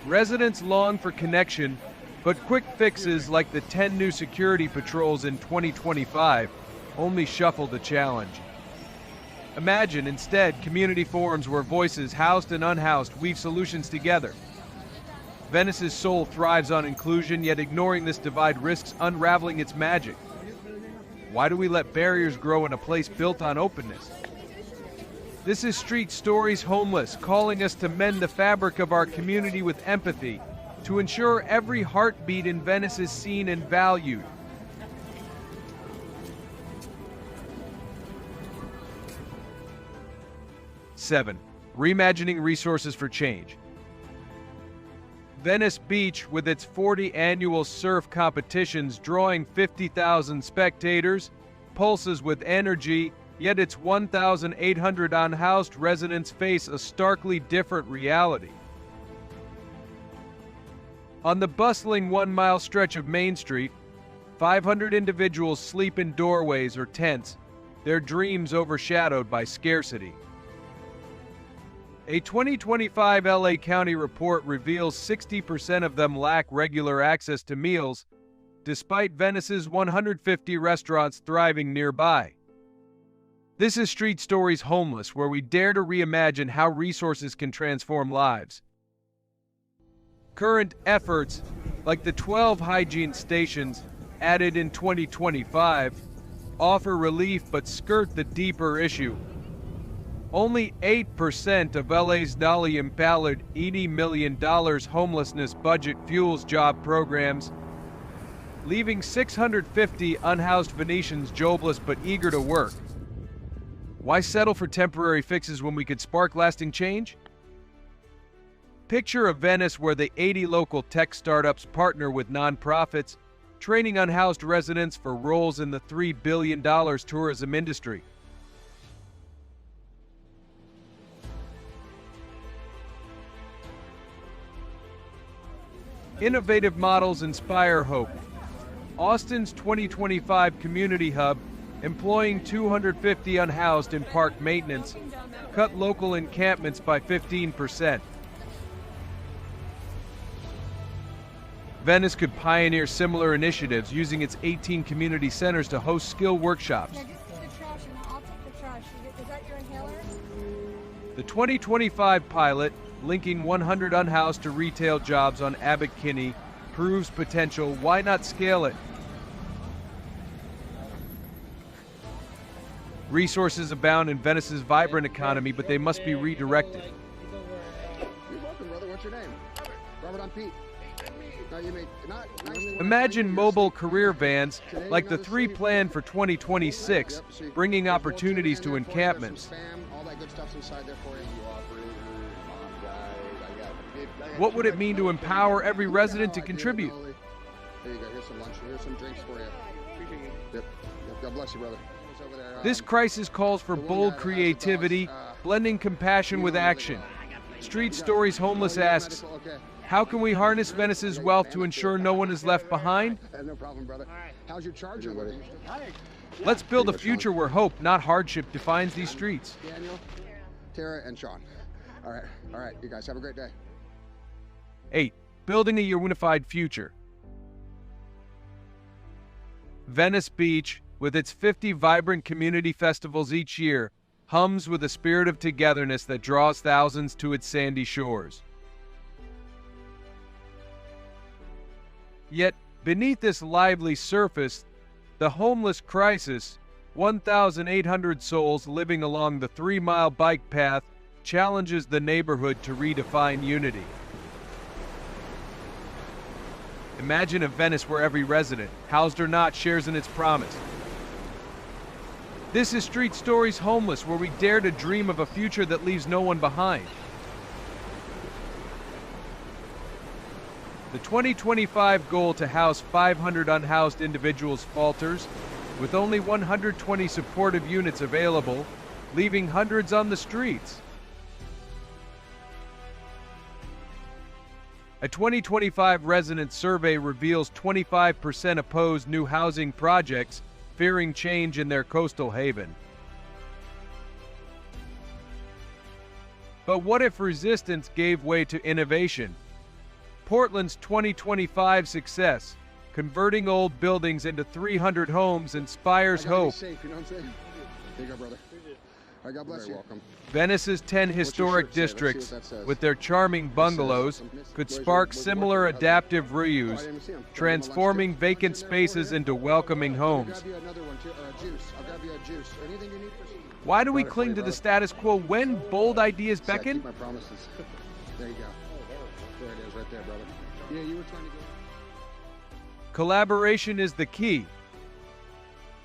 B: Residents long for connection, but quick fixes like the 10 new security patrols in 2025 only shuffle the challenge. Imagine, instead, community forums where voices, housed and unhoused, weave solutions together. Venice's soul thrives on inclusion, yet ignoring this divide risks unraveling its magic. Why do we let barriers grow in a place built on openness? This is Street Stories Homeless, calling us to mend the fabric of our community with empathy, to ensure every heartbeat in Venice is seen and valued. Seven, reimagining resources for change. Venice Beach, with its 40 annual surf competitions drawing 50,000 spectators, pulses with energy, yet its 1,800 unhoused residents face a starkly different reality. On the bustling 1-mile stretch of Main Street, 500 individuals sleep in doorways or tents, their dreams overshadowed by scarcity. A 2025 LA County report reveals 60% of them lack regular access to meals, despite Venice's 150 restaurants thriving nearby. This is Street Stories Homeless, where we dare to reimagine how resources can transform lives. Current efforts, like the 12 hygiene stations added in 2025, offer relief but skirt the deeper issue. Only 8% of LA's newly empowered $80 million homelessness budget fuels job programs, leaving 650 unhoused Venetians jobless but eager to work. Why settle for temporary fixes when we could spark lasting change? Picture a Venice where the 80 local tech startups partner with nonprofits, training unhoused residents for roles in the $3 billion tourism industry. Innovative models inspire hope. Austin's 2025 Community Hub, employing 250 unhoused in park maintenance, cut local encampments by 15%. Venice could pioneer similar initiatives using its 18 community centers to host skill workshops.
F: Yeah, just take the trash and I'll take the trash. Is that your inhaler?
B: The 2025 pilot, linking 100 unhoused to retail jobs on Abbot Kinney, proves potential. Why not scale it? Resources abound in Venice's vibrant economy, but they must be redirected.
G: You're welcome, brother. What's your name? Robert, I'm Pete. No, you may not.
B: Imagine mobile career vans like the three planned for 2026, bringing opportunities to encampments.
G: All that good stuff's inside there for you.
B: What would it mean to empower every resident to contribute?
G: There you go. Here's some lunch. Here's some drinks for you. Yep. God bless you, brother.
B: This crisis calls for bold creativity, blending compassion with action. Street Stories Homeless asks, how can we harness Venice's wealth to ensure no one is left behind?
G: No problem, brother. How's your charger, buddy?
B: Let's build a future where hope, not hardship, defines these streets.
G: Daniel, Tara, and Sean. All right. You guys have a great day.
B: 8. Building a unified future. Venice Beach, with its 50 vibrant community festivals each year, hums with a spirit of togetherness that draws thousands to its sandy shores. Yet, beneath this lively surface, the homeless crisis, 1,800 souls living along the 3-mile bike path, challenges the neighborhood to redefine unity. Imagine a Venice where every resident, housed or not, shares in its promise. This is Street Stories Homeless, where we dare to dream of a future that leaves no one behind. The 2025 goal to house 500 unhoused individuals falters, with only 120 supportive units available, leaving hundreds on the streets. A 2025 resident survey reveals 25% oppose new housing projects, fearing change in their coastal haven. But what if resistance gave way to innovation? Portland's 2025 success, converting old buildings into 300 homes, inspires hope.
G: Safe, you know what I'm saying? There you go, brother. All right, God bless you. Welcome.
B: Venice's 10 historic districts, with their charming bungalows, could spark similar adaptive reuse, transforming vacant spaces into welcoming homes. Why do we cling to the status quo when bold ideas beckon?
G: My promises. There you go. There it is, right there, brother. Yeah, you were trying to go.
B: Collaboration is the key.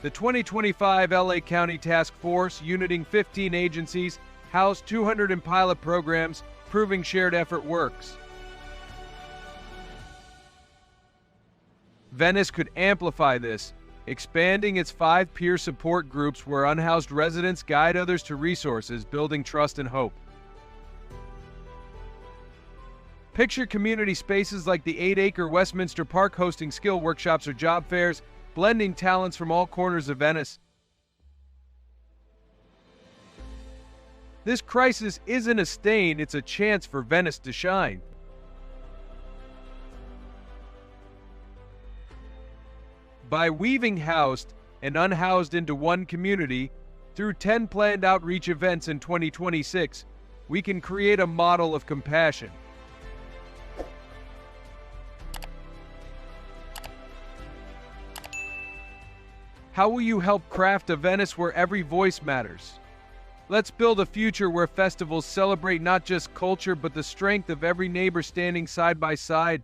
B: The 2025 LA County Task Force, uniting 15 agencies, housed 200 in pilot programs, proving shared effort works. Venice could amplify this, expanding its 5 peer support groups where unhoused residents guide others to resources, building trust and hope. Picture community spaces like the 8-acre Westminster Park hosting skill workshops or job fairs, blending talents from all corners of Venice. This crisis isn't a stain, it's a chance for Venice to shine. By weaving housed and unhoused into one community, Through 10 planned outreach events in 2026, we can create a model of compassion. How will you help craft a Venice where every voice matters? Let's build a future where festivals celebrate not just culture but the strength of every neighbor standing side by side.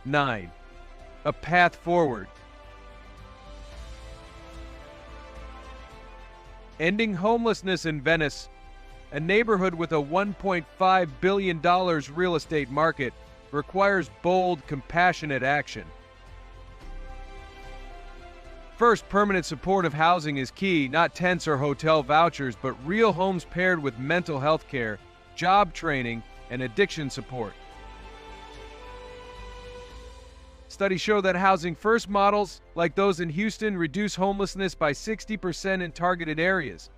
B: Nine, a path forward. Ending homelessness in Venice, a neighborhood with a $1.5 billion real estate market, requires bold, compassionate action. First, permanent supportive housing is key, not tents or hotel vouchers, but real homes paired with mental health care, job training, and addiction support. Studies show that housing first models, like those in Houston, reduce homelessness by 60% in targeted areas.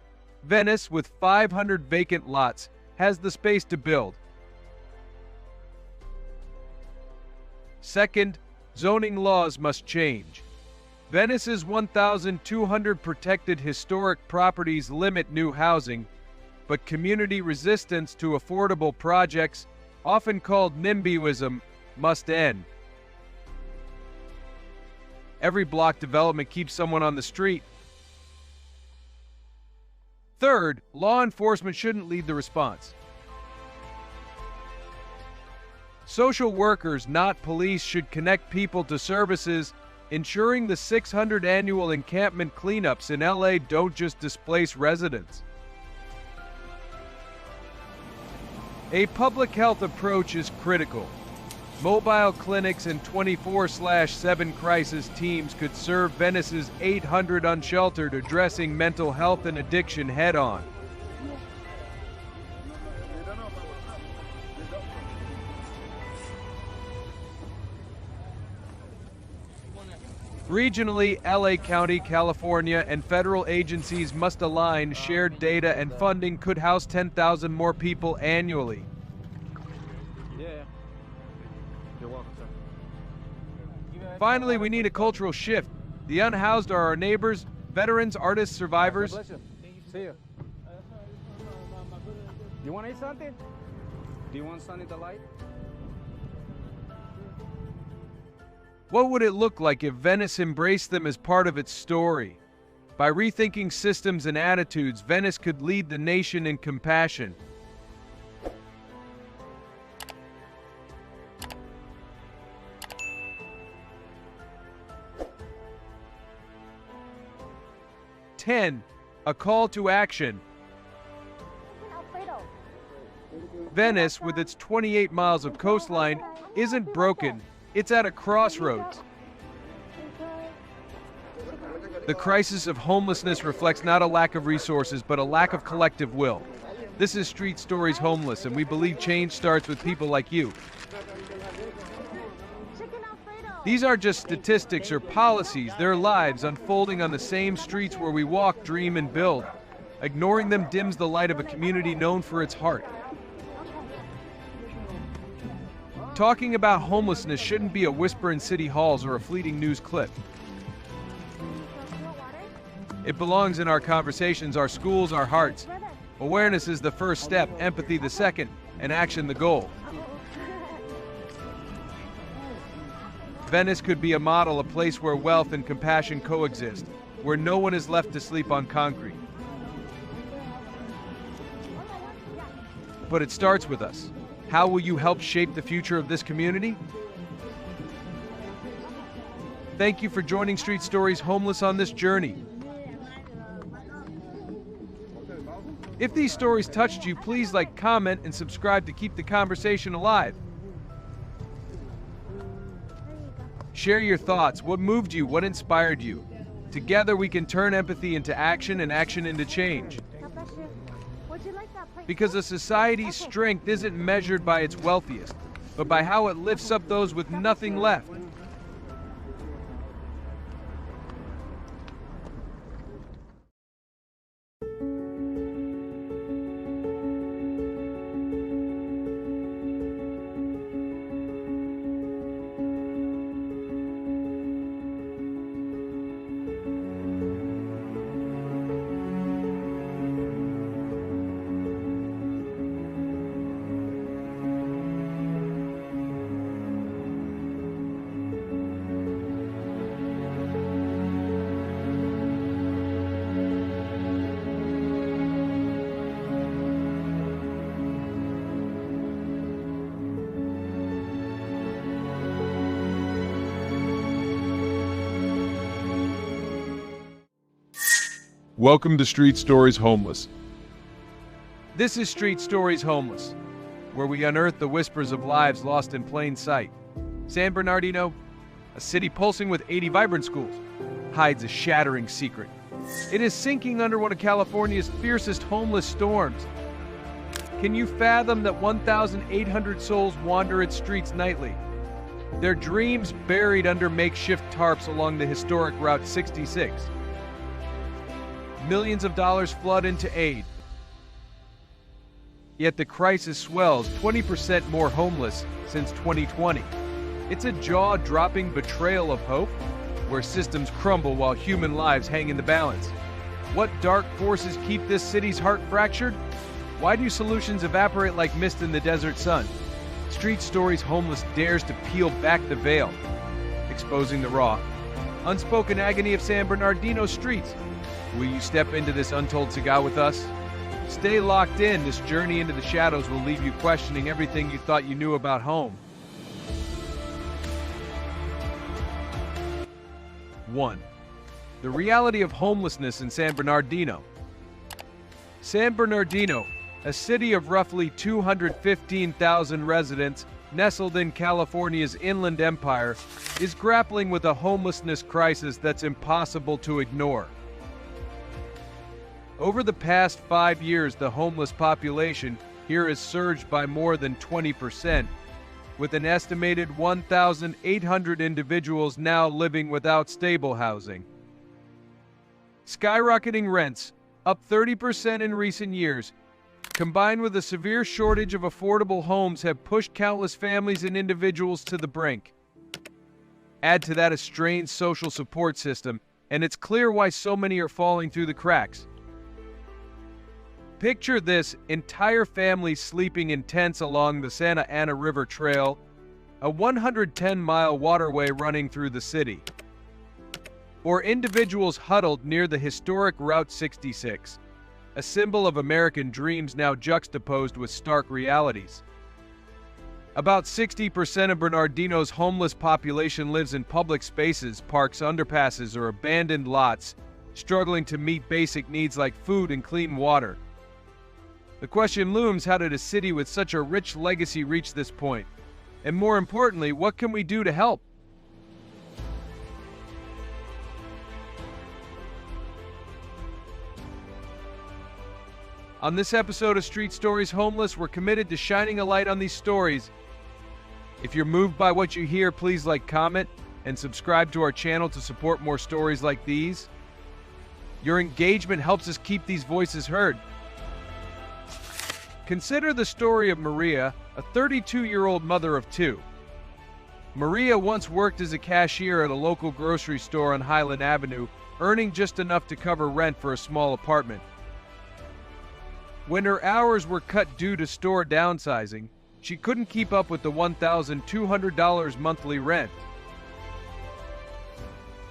B: Venice, with 500 vacant lots, has the space to build. Second, zoning laws must change. Venice's 1,200 protected historic properties limit new housing, but community resistance to affordable projects, often called NIMBYism, must end. Every block development keeps someone on the street. Third, law enforcement shouldn't lead the response. Social workers, not police, should connect people to services, ensuring the 600 annual encampment cleanups in LA don't just displace residents. A public health approach is critical. Mobile clinics and 24/7 crisis teams could serve Venice's 800 unsheltered, addressing mental health and addiction head-on. Regionally, LA County, California, and federal agencies must align. Shared data and funding could house 10,000 more people annually. Finally, we need a cultural shift. The unhoused are our neighbors, veterans, artists, survivors.
H: See you. You want to eat something? Do you want something to light?
B: What would it look like if Venice embraced them as part of its story? By rethinking systems and attitudes, Venice could lead the nation in compassion. A call to action. Venice, with its 28 miles of coastline, isn't broken, it's at a crossroads. The crisis of homelessness reflects not a lack of resources, but a lack of collective will. This is Street Stories Homeless, and we believe change starts with people like you. These aren't just statistics or policies, they're lives unfolding on the same streets where we walk, dream, and build. Ignoring them dims the light of a community known for its heart. Talking about homelessness shouldn't be a whisper in city halls or a fleeting news clip. It belongs in our conversations, our schools, our hearts. Awareness is the first step, empathy the second, and action the goal. Venice could be a model, a place where wealth and compassion coexist, where no one is left to sleep on concrete. But it starts with us. How will you help shape the future of this community? Thank you for joining Street Stories Homeless on this journey. If these stories touched you, please like, comment, and subscribe to keep the conversation alive. Share your thoughts. What moved you? What inspired you? Together we can turn empathy into action and action into change. Because a society's strength isn't measured by its wealthiest, but by how it lifts up those with nothing left.
A: Welcome to Street Stories Homeless.
B: This is Street Stories Homeless, where we unearth the whispers of lives lost in plain sight. San Bernardino, a city pulsing with 80 vibrant schools, hides a shattering secret. It is sinking under one of California's fiercest homeless storms. Can you fathom that 1,800 souls wander its streets nightly? Their dreams buried under makeshift tarps along the historic Route 66. Millions of dollars flood into aid. Yet the crisis swells, 20% more homeless since 2020. It's a jaw-dropping betrayal of hope, where systems crumble while human lives hang in the balance. What dark forces keep this city's heart fractured? Why do solutions evaporate like mist in the desert sun? Street Stories Homeless dares to peel back the veil, exposing the raw, unspoken agony of San Bernardino streets. Will you step into this untold saga with us? Stay locked in. This journey into the shadows will leave you questioning everything you thought you knew about home. 1. The reality of homelessness in San Bernardino. San Bernardino, a city of roughly 215,000 residents nestled in California's Inland Empire, is grappling with a homelessness crisis that's impossible to ignore. Over the past 5 years, the homeless population here has surged by more than 20%, with an estimated 1,800 individuals now living without stable housing. Skyrocketing rents, up 30% in recent years, combined with a severe shortage of affordable homes, have pushed countless families and individuals to the brink. Add to that a strained social support system, and it's clear why so many are falling through the cracks. Picture this: entire families sleeping in tents along the Santa Ana River Trail, a 110-mile waterway running through the city. Or individuals huddled near the historic Route 66, a symbol of American dreams now juxtaposed with stark realities. About 60% of Bernardino's homeless population lives in public spaces, parks, underpasses, or abandoned lots, struggling to meet basic needs like food and clean water. The question looms: how did a city with such a rich legacy reach this point? And more importantly, what can we do to help? On this episode of Street Stories Homeless, we're committed to shining a light on these stories. If you're moved by what you hear, please like, comment, and subscribe to our channel to support more stories like these. Your engagement helps us keep these voices heard. Consider the story of Maria, a 32-year-old mother of two. Maria once worked as a cashier at a local grocery store on Highland Avenue, earning just enough to cover rent for a small apartment. When her hours were cut due to store downsizing, she couldn't keep up with the $1,200 monthly rent.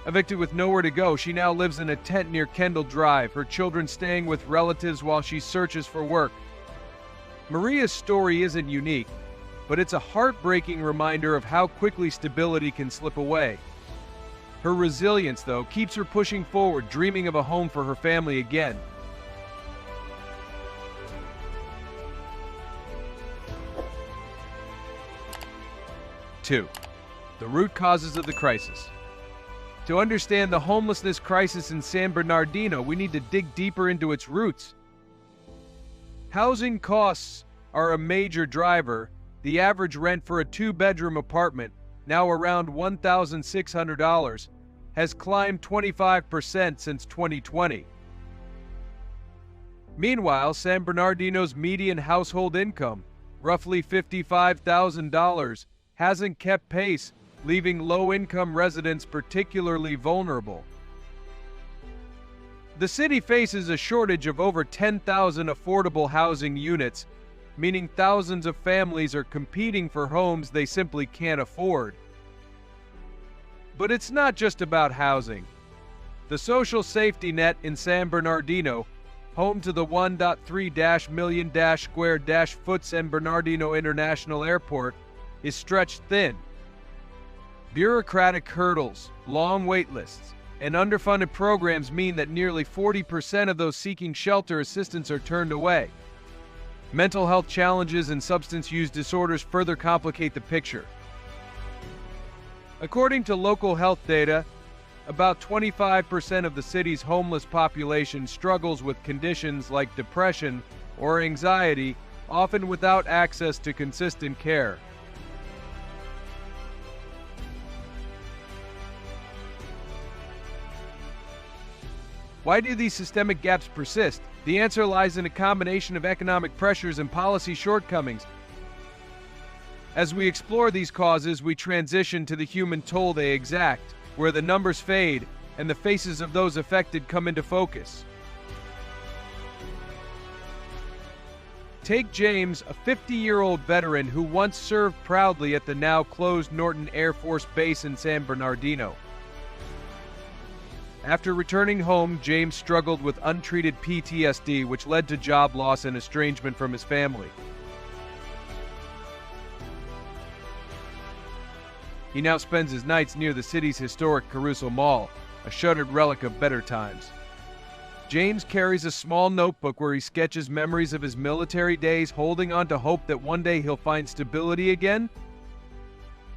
B: Evicted with nowhere to go, she now lives in a tent near Kendall Drive, her children staying with relatives while she searches for work. Maria's story isn't unique, but it's a heartbreaking reminder of how quickly stability can slip away. Her resilience, though, keeps her pushing forward, dreaming of a home for her family again. Two, the root causes of the crisis. To understand the homelessness crisis in San Bernardino, we need to dig deeper into its roots. Housing costs are a major driver. The average rent for a two-bedroom apartment, now around $1,600, has climbed 25% since 2020. Meanwhile, San Bernardino's median household income, roughly $55,000, hasn't kept pace, leaving low-income residents particularly vulnerable. The city faces a shortage of over 10,000 affordable housing units, meaning thousands of families are competing for homes they simply can't afford. But it's not just about housing. The social safety net in San Bernardino, home to the 1.3 million square foot San Bernardino International Airport, is stretched thin. Bureaucratic hurdles, long wait lists, and underfunded programs mean that nearly 40% of those seeking shelter assistance are turned away. Mental health challenges and substance use disorders further complicate the picture. According to local health data, about 25% of the city's homeless population struggles with conditions like depression or anxiety, often without access to consistent care. Why do these systemic gaps persist? The answer lies in a combination of economic pressures and policy shortcomings. As we explore these causes, we transition to the human toll they exact, where the numbers fade and the faces of those affected come into focus. Take James, a 50-year-old veteran who once served proudly at the now-closed Norton Air Force Base in San Bernardino. After returning home, James struggled with untreated PTSD, which led to job loss and estrangement from his family. He now spends his nights near the city's historic Caruso Mall, a shuttered relic of better times. James carries a small notebook where he sketches memories of his military days, holding on to hope that one day he'll find stability again.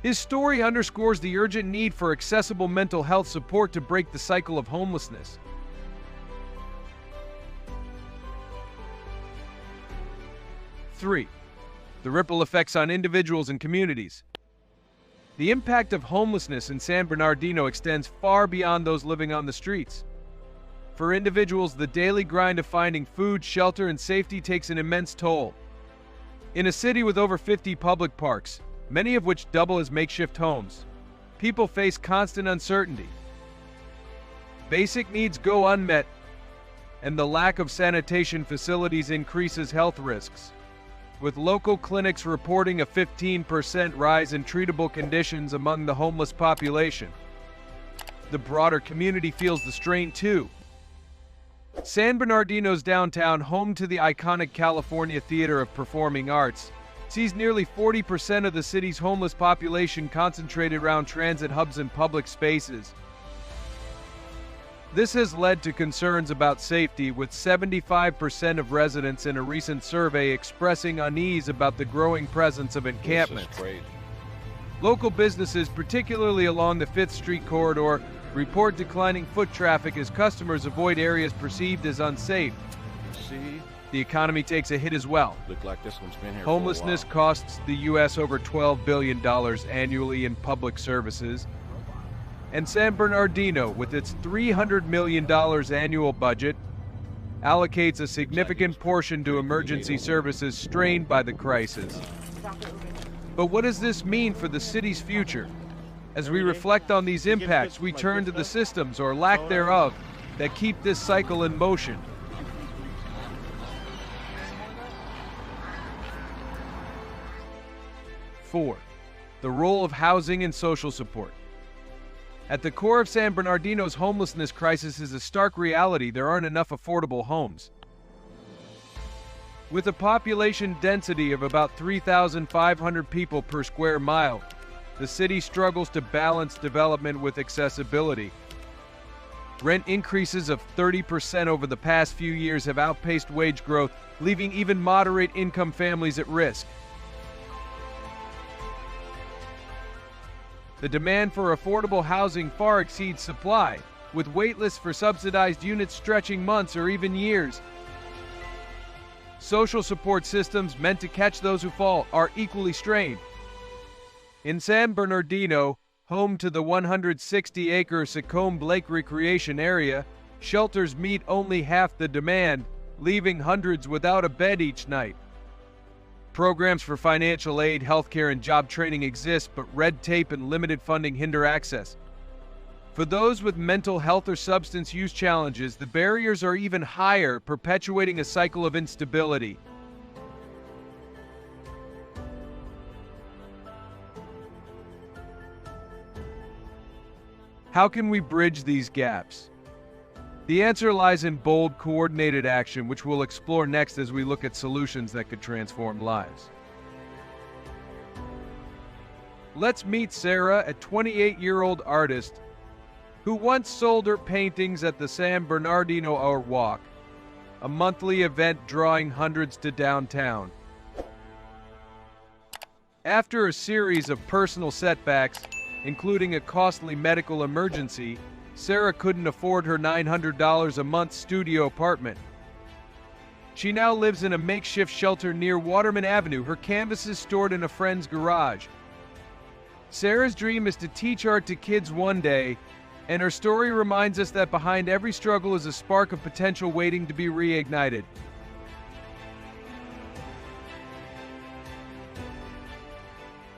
B: His story underscores the urgent need for accessible mental health support to break the cycle of homelessness. Three, the ripple effects on individuals and communities. The impact of homelessness in San Bernardino extends far beyond those living on the streets. For individuals, the daily grind of finding food, shelter, and safety takes an immense toll. In a city with over 50 public parks, many of which double as makeshift homes, people face constant uncertainty. Basic needs go unmet, and the lack of sanitation facilities increases health risks, with local clinics reporting a 15% rise in treatable conditions among the homeless population. The broader community feels the strain too. San Bernardino's downtown, home to the iconic California Theater of Performing Arts, sees nearly 40% of the city's homeless population concentrated around transit hubs and public spaces. This has led to concerns about safety, with 75% of residents in a recent survey expressing unease about the growing presence of encampments. Local businesses, particularly along the 5th Street corridor, report declining foot traffic as customers avoid areas perceived as unsafe. The economy takes a hit as well.
I: Look like this one's been here
B: Homelessness costs the U.S. over $12 billion annually in public services. And San Bernardino, with its $300 million annual budget, allocates a significant portion to emergency services strained by the crisis. But what does this mean for the city's future? As we reflect on these impacts, we turn to the systems, or lack thereof, that keep this cycle in motion. 4. The role of housing and social support. At the core of San Bernardino's homelessness crisis is a stark reality: there aren't enough affordable homes. With a population density of about 3,500 people per square mile, the city struggles to balance development with accessibility. Rent increases of 30% over the past few years have outpaced wage growth, leaving even moderate-income families at risk. The demand for affordable housing far exceeds supply, with waitlists for subsidized units stretching months or even years. Social support systems meant to catch those who fall are equally strained. In San Bernardino, home to the 160-acre Secombe Lake Recreation Area, shelters meet only half the demand, leaving hundreds without a bed each night. Programs for financial aid, healthcare, and job training exist, but red tape and limited funding hinder access. For those with mental health or substance use challenges, the barriers are even higher, perpetuating a cycle of instability. How can we bridge these gaps? The answer lies in bold, coordinated action, which we'll explore next as we look at solutions that could transform lives. Let's meet Sarah, a 28-year-old artist who once sold her paintings at the San Bernardino Hour Walk, a monthly event drawing hundreds to downtown. After a series of personal setbacks, including a costly medical emergency, Sarah couldn't afford her $900 a month studio apartment. She now lives in a makeshift shelter near Waterman Avenue, her canvases stored in a friend's garage. Sarah's dream is to teach art to kids one day, and her story reminds us that behind every struggle is a spark of potential waiting to be reignited.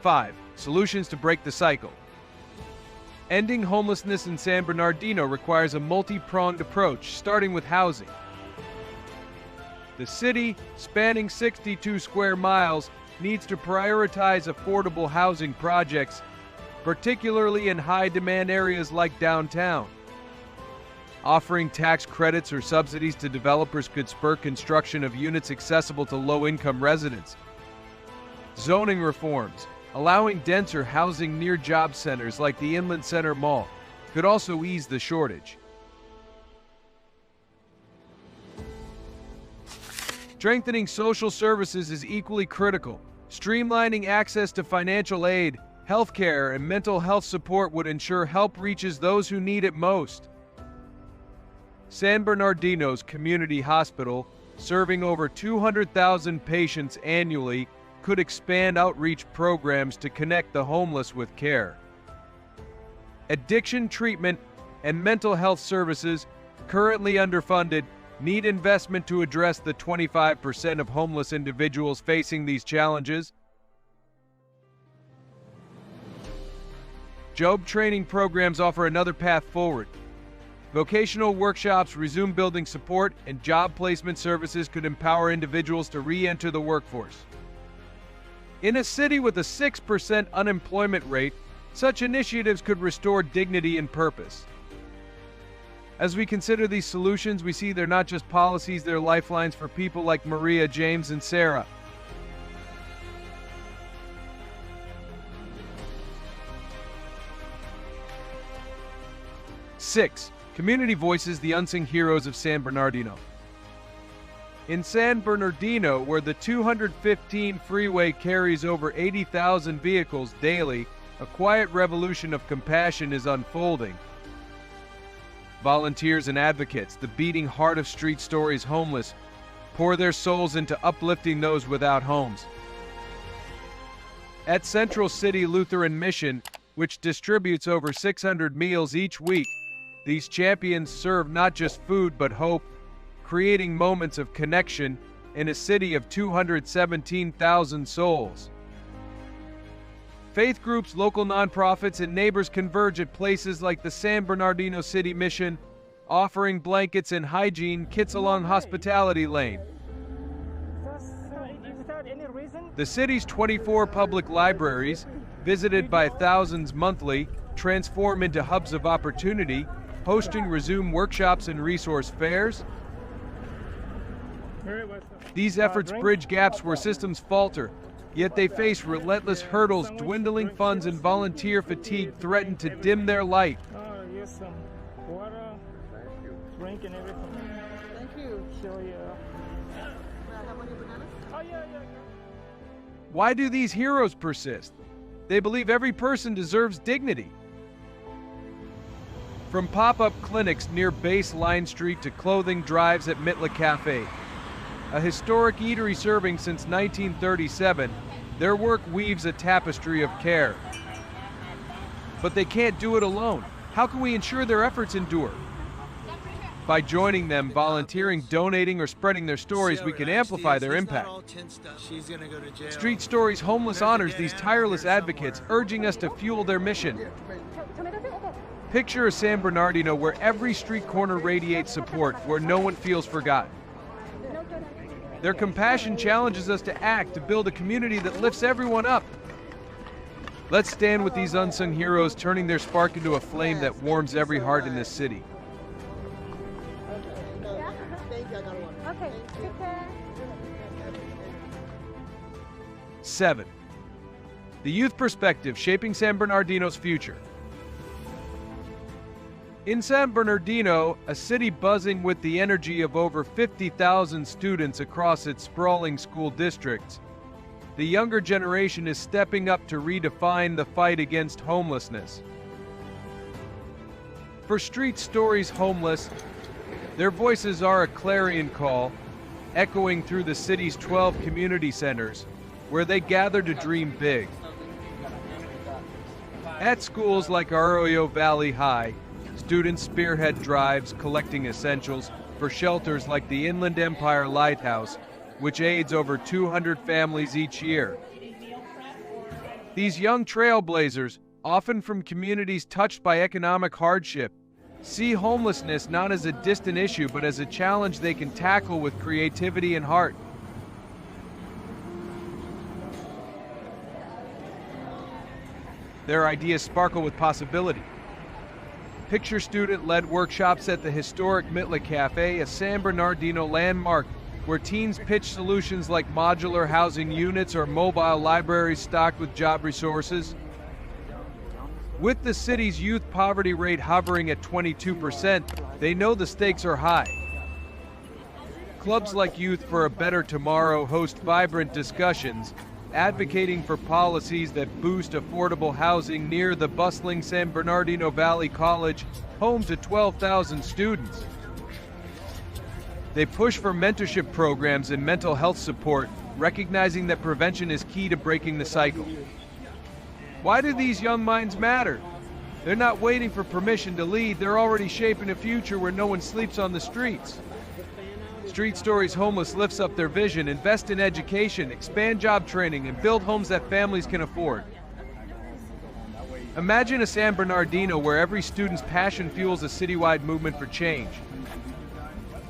B: Five, solutions to break the cycle. Ending homelessness in San Bernardino requires a multi-pronged approach, starting with housing. The city, spanning 62 square miles, needs to prioritize affordable housing projects, particularly in high-demand areas like downtown. Offering tax credits or subsidies to developers could spur construction of units accessible to low-income residents. Zoning reforms, allowing denser housing near job centers like the Inland Center Mall, could also ease the shortage. Strengthening social services is equally critical. Streamlining access to financial aid, healthcare, and mental health support would ensure help reaches those who need it most. San Bernardino's community hospital, serving over 200,000 patients annually, could expand outreach programs to connect the homeless with care. Addiction treatment and mental health services, currently underfunded, need investment to address the 25% of homeless individuals facing these challenges. Job training programs offer another path forward. Vocational workshops, resume building support, and job placement services could empower individuals to re-enter the workforce. In a city with a 6% unemployment rate, such initiatives could restore dignity and purpose. As we consider these solutions, we see they're not just policies, they're lifelines for people like Maria, James, and Sarah. Six, community voices, the unsung heroes of San Bernardino. In San Bernardino, where the 215 freeway carries over 80,000 vehicles daily, a quiet revolution of compassion is unfolding. Volunteers and advocates, the beating heart of Street Stories homeless, pour their souls into uplifting those without homes. At Central City Lutheran Mission, which distributes over 600 meals each week, these champions serve not just food but hope, creating moments of connection in a city of 217,000 souls. Faith groups, local nonprofits, and neighbors converge at places like the San Bernardino City Mission, offering blankets and hygiene kits along Hospitality Lane. The city's 24 public libraries, visited by thousands monthly, transform into hubs of opportunity, hosting resume workshops and resource fairs. These efforts bridge gaps where systems falter, yet they face relentless hurdles. Dwindling funds and volunteer fatigue threaten to dim their light.
C: Here's some water, drink, and everything.
F: Thank you.
C: Sure, yeah. Oh, yeah.
B: Why do these heroes persist? They believe every person deserves dignity. From pop-up clinics near Baseline Street to clothing drives at Mitla Cafe, a historic eatery serving since 1937, their work weaves a tapestry of care. But they can't do it alone. How can we ensure their efforts endure? By joining them, volunteering, donating, or spreading their stories, we can amplify their impact. Street Stories Homeless honors these tireless advocates, urging us to fuel their mission. Picture a San Bernardino where every street corner radiates support, where no one feels forgotten. Their compassion challenges us to act, to build a community that lifts everyone up. Let's stand with these unsung heroes, turning their spark into a flame that warms every heart in this city.
F: Okay, take care.
B: 7. The youth perspective, shaping San Bernardino's future. In San Bernardino, a city buzzing with the energy of over 50,000 students across its sprawling school districts, the younger generation is stepping up to redefine the fight against homelessness. For Street Stories Homeless, their voices are a clarion call, echoing through the city's 12 community centers, where they gather to dream big. At schools like Arroyo Valley High, students spearhead drives collecting essentials for shelters like the Inland Empire Lighthouse, which aids over 200 families each year. These young trailblazers, often from communities touched by economic hardship, see homelessness not as a distant issue but as a challenge they can tackle with creativity and heart. Their ideas sparkle with possibility. Picture student-led workshops at the historic Mitla Cafe, a San Bernardino landmark where teens pitch solutions like modular housing units or mobile libraries stocked with job resources. With the city's youth poverty rate hovering at 22%, they know the stakes are high. Clubs like Youth for a Better Tomorrow host vibrant discussions, advocating for policies that boost affordable housing near the bustling San Bernardino Valley College, home to 12,000 students. They push for mentorship programs and mental health support, recognizing that prevention is key to breaking the cycle. Why do these young minds matter? They're not waiting for permission to lead, they're already shaping a future where no one sleeps on the streets. Street Stories Homeless lifts up their vision, invest in education, expand job training, and build homes that families can afford. Imagine a San Bernardino where every student's passion fuels a citywide movement for change.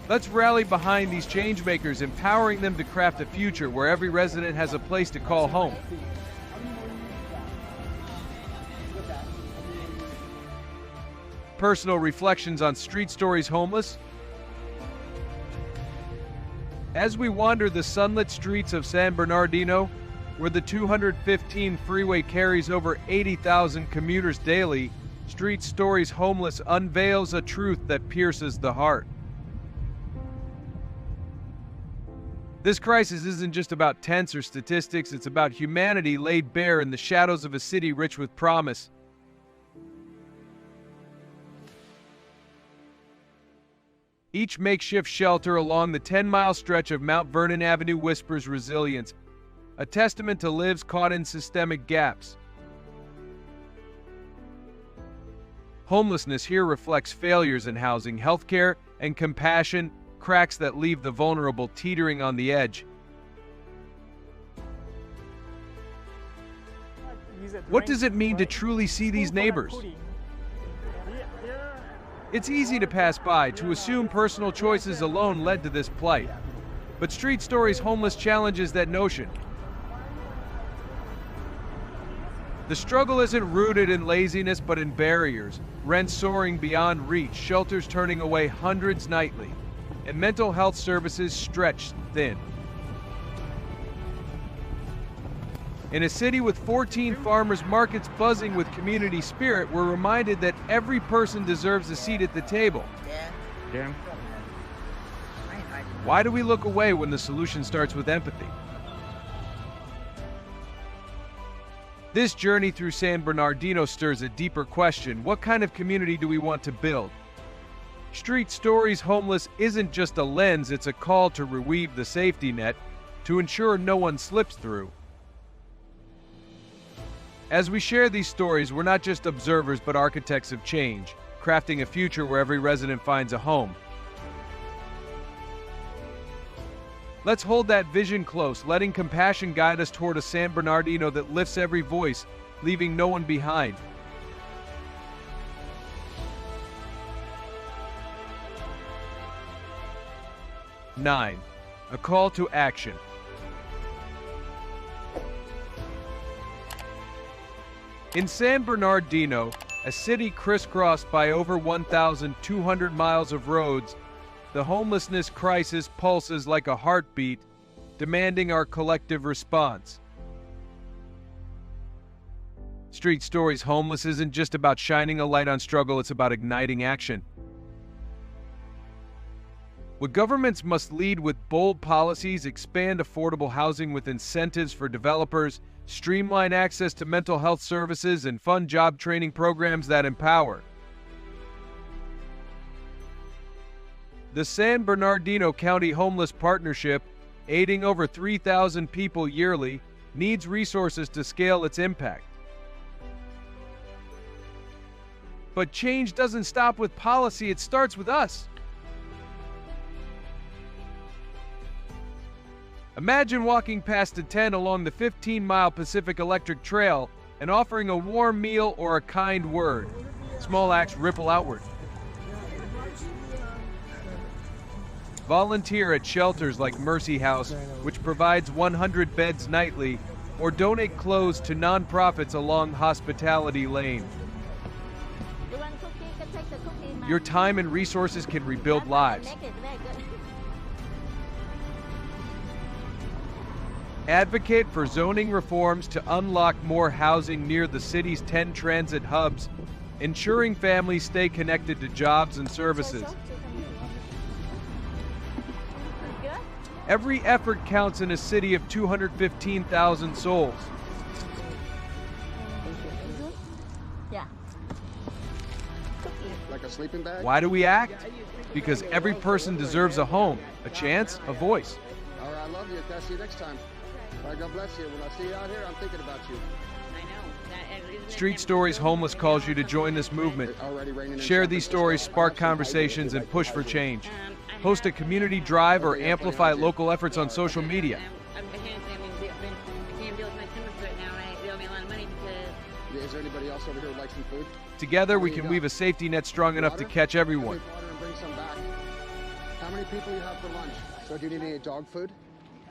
B: Let's rally behind these change makers, empowering them to craft a future where every resident has a place to call home. Personal reflections on Street Stories Homeless. As we wander the sunlit streets of San Bernardino, where the 215 freeway carries over 80,000 commuters daily, Street Stories Homeless unveils a truth that pierces the heart. This crisis isn't just about tents or statistics, it's about humanity laid bare in the shadows of a city rich with promise. Each makeshift shelter along the 10-mile stretch of Mount Vernon Avenue whispers resilience, a testament to lives caught in systemic gaps. Homelessness here reflects failures in housing, healthcare, and compassion, cracks that leave the vulnerable teetering on the edge. What does it mean to truly see these neighbors? It's easy to pass by, to assume personal choices alone led to this plight. But Street Stories Homeless challenges that notion. The struggle isn't rooted in laziness but in barriers, rents soaring beyond reach, shelters turning away hundreds nightly, and mental health services stretched thin. In a city with 14 farmers markets buzzing with community spirit, we're reminded that every person deserves a seat at the table.
H: Yeah.
B: Why do we look away when the solution starts with empathy? This journey through San Bernardino stirs a deeper question. What kind of community do we want to build? Street Stories Homeless isn't just a lens, it's a call to reweave the safety net, to ensure no one slips through. As we share these stories, we're not just observers but architects of change, crafting a future where every resident finds a home. Let's hold that vision close, letting compassion guide us toward a San Bernardino that lifts every voice, leaving no one behind. Nine, a call to action. In San Bernardino, a city crisscrossed by over 1,200 miles of roads, the homelessness crisis pulses like a heartbeat, demanding our collective response. Street Stories Homeless isn't just about shining a light on struggle, it's about igniting action. What governments must lead with bold policies, expand affordable housing with incentives for developers, streamline access to mental health services, and fund job training programs that empower. The San Bernardino County Homeless Partnership, aiding over 3,000 people yearly, needs resources to scale its impact. But change doesn't stop with policy, it starts with us. Imagine walking past a tent along the 15-mile Pacific Electric Trail and offering a warm meal or a kind word. Small acts ripple outward. Volunteer at shelters like Mercy House, which provides 100 beds nightly, or donate clothes to nonprofits along Hospitality Lane. Your time and resources can rebuild lives. Advocate for zoning reforms to unlock more housing near the city's 10 transit hubs, ensuring families stay connected to jobs and services. Every effort counts in a city of 215,000 souls.
G: Like a sleeping bag?
B: Why do we act? Because every person deserves a home, a chance, a voice.
G: All right, I love you. I'll see you next time. All right, God bless you. When I see you out here, I'm thinking about you.
B: Street Stories Homeless calls you to join this movement. Share these stories, spark conversations, and push for change. Host a community drive or amplify local efforts on social media.
G: Is there anybody else over here who'd like some food?
B: Together, we can weave a safety net strong enough to catch everyone.
G: How many people you have for lunch? So do you need any dog food?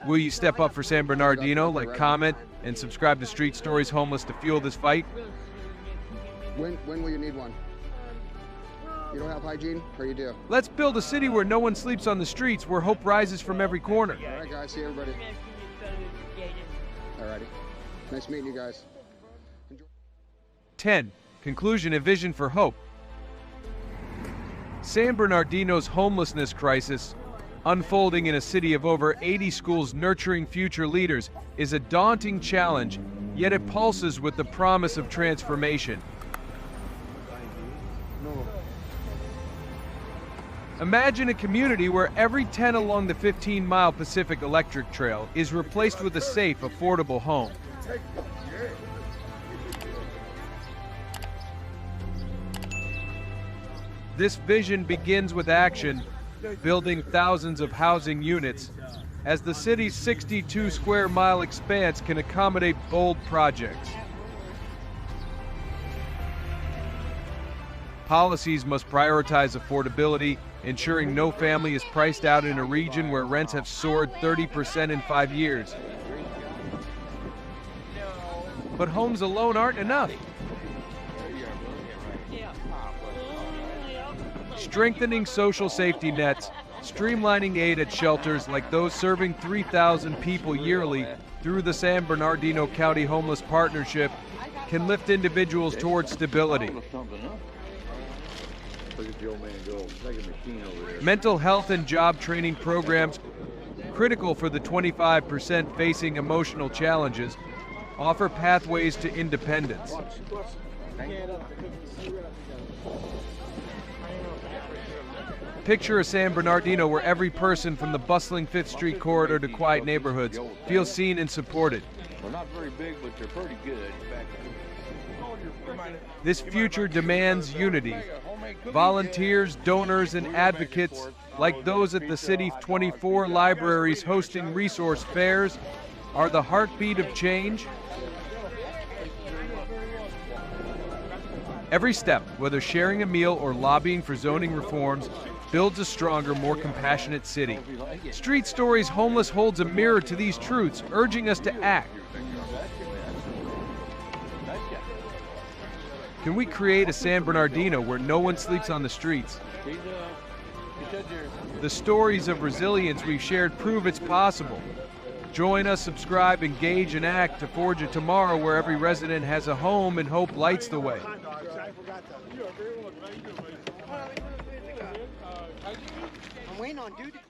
B: Will you step up for San Bernardino, like, comment, and subscribe to Street Stories Homeless to fuel this fight?
G: When will you need one? You don't have hygiene, or you do?
B: Let's build a city where no one sleeps on the streets, where hope rises from every corner.
G: All right, guys. See everybody. All righty. Nice meeting you guys.
B: 10. Conclusion and vision for hope. San Bernardino's homelessness crisis, unfolding in a city of over 80 schools nurturing future leaders, is a daunting challenge, yet it pulses with the promise of transformation. Imagine a community where every tent along the 15-mile Pacific Electric Trail is replaced with a safe, affordable home. This vision begins with action, building thousands of housing units, as the city's 62-square-mile expanse can accommodate bold projects. Policies must prioritize affordability, ensuring no family is priced out in a region where rents have soared 30% in 5 years. But homes alone aren't enough. Strengthening social safety nets, streamlining aid at shelters like those serving 3,000 people yearly through the San Bernardino County Homeless Partnership can lift individuals towards stability. Mental health and job training programs, critical for the 25% facing emotional challenges, offer pathways to independence. Picture a San Bernardino where every person from the bustling 5th Street corridor to quiet neighborhoods feels seen and supported.
I: Well, not very big, but they're pretty good.
B: This future demands unity. Volunteers, donors, and advocates like those at the city's 24 libraries hosting resource fairs are the heartbeat of change. Every step, whether sharing a meal or lobbying for zoning reforms, builds a stronger, more compassionate city. Street Stories Homeless holds a mirror to these truths, urging us to act. Can we create a San Bernardino where no one sleeps on the streets? The stories of resilience we've shared prove it's possible. Join us, subscribe, engage, and act to forge a tomorrow where every resident has a home and hope lights the way.
E: I'm waiting on dude to call.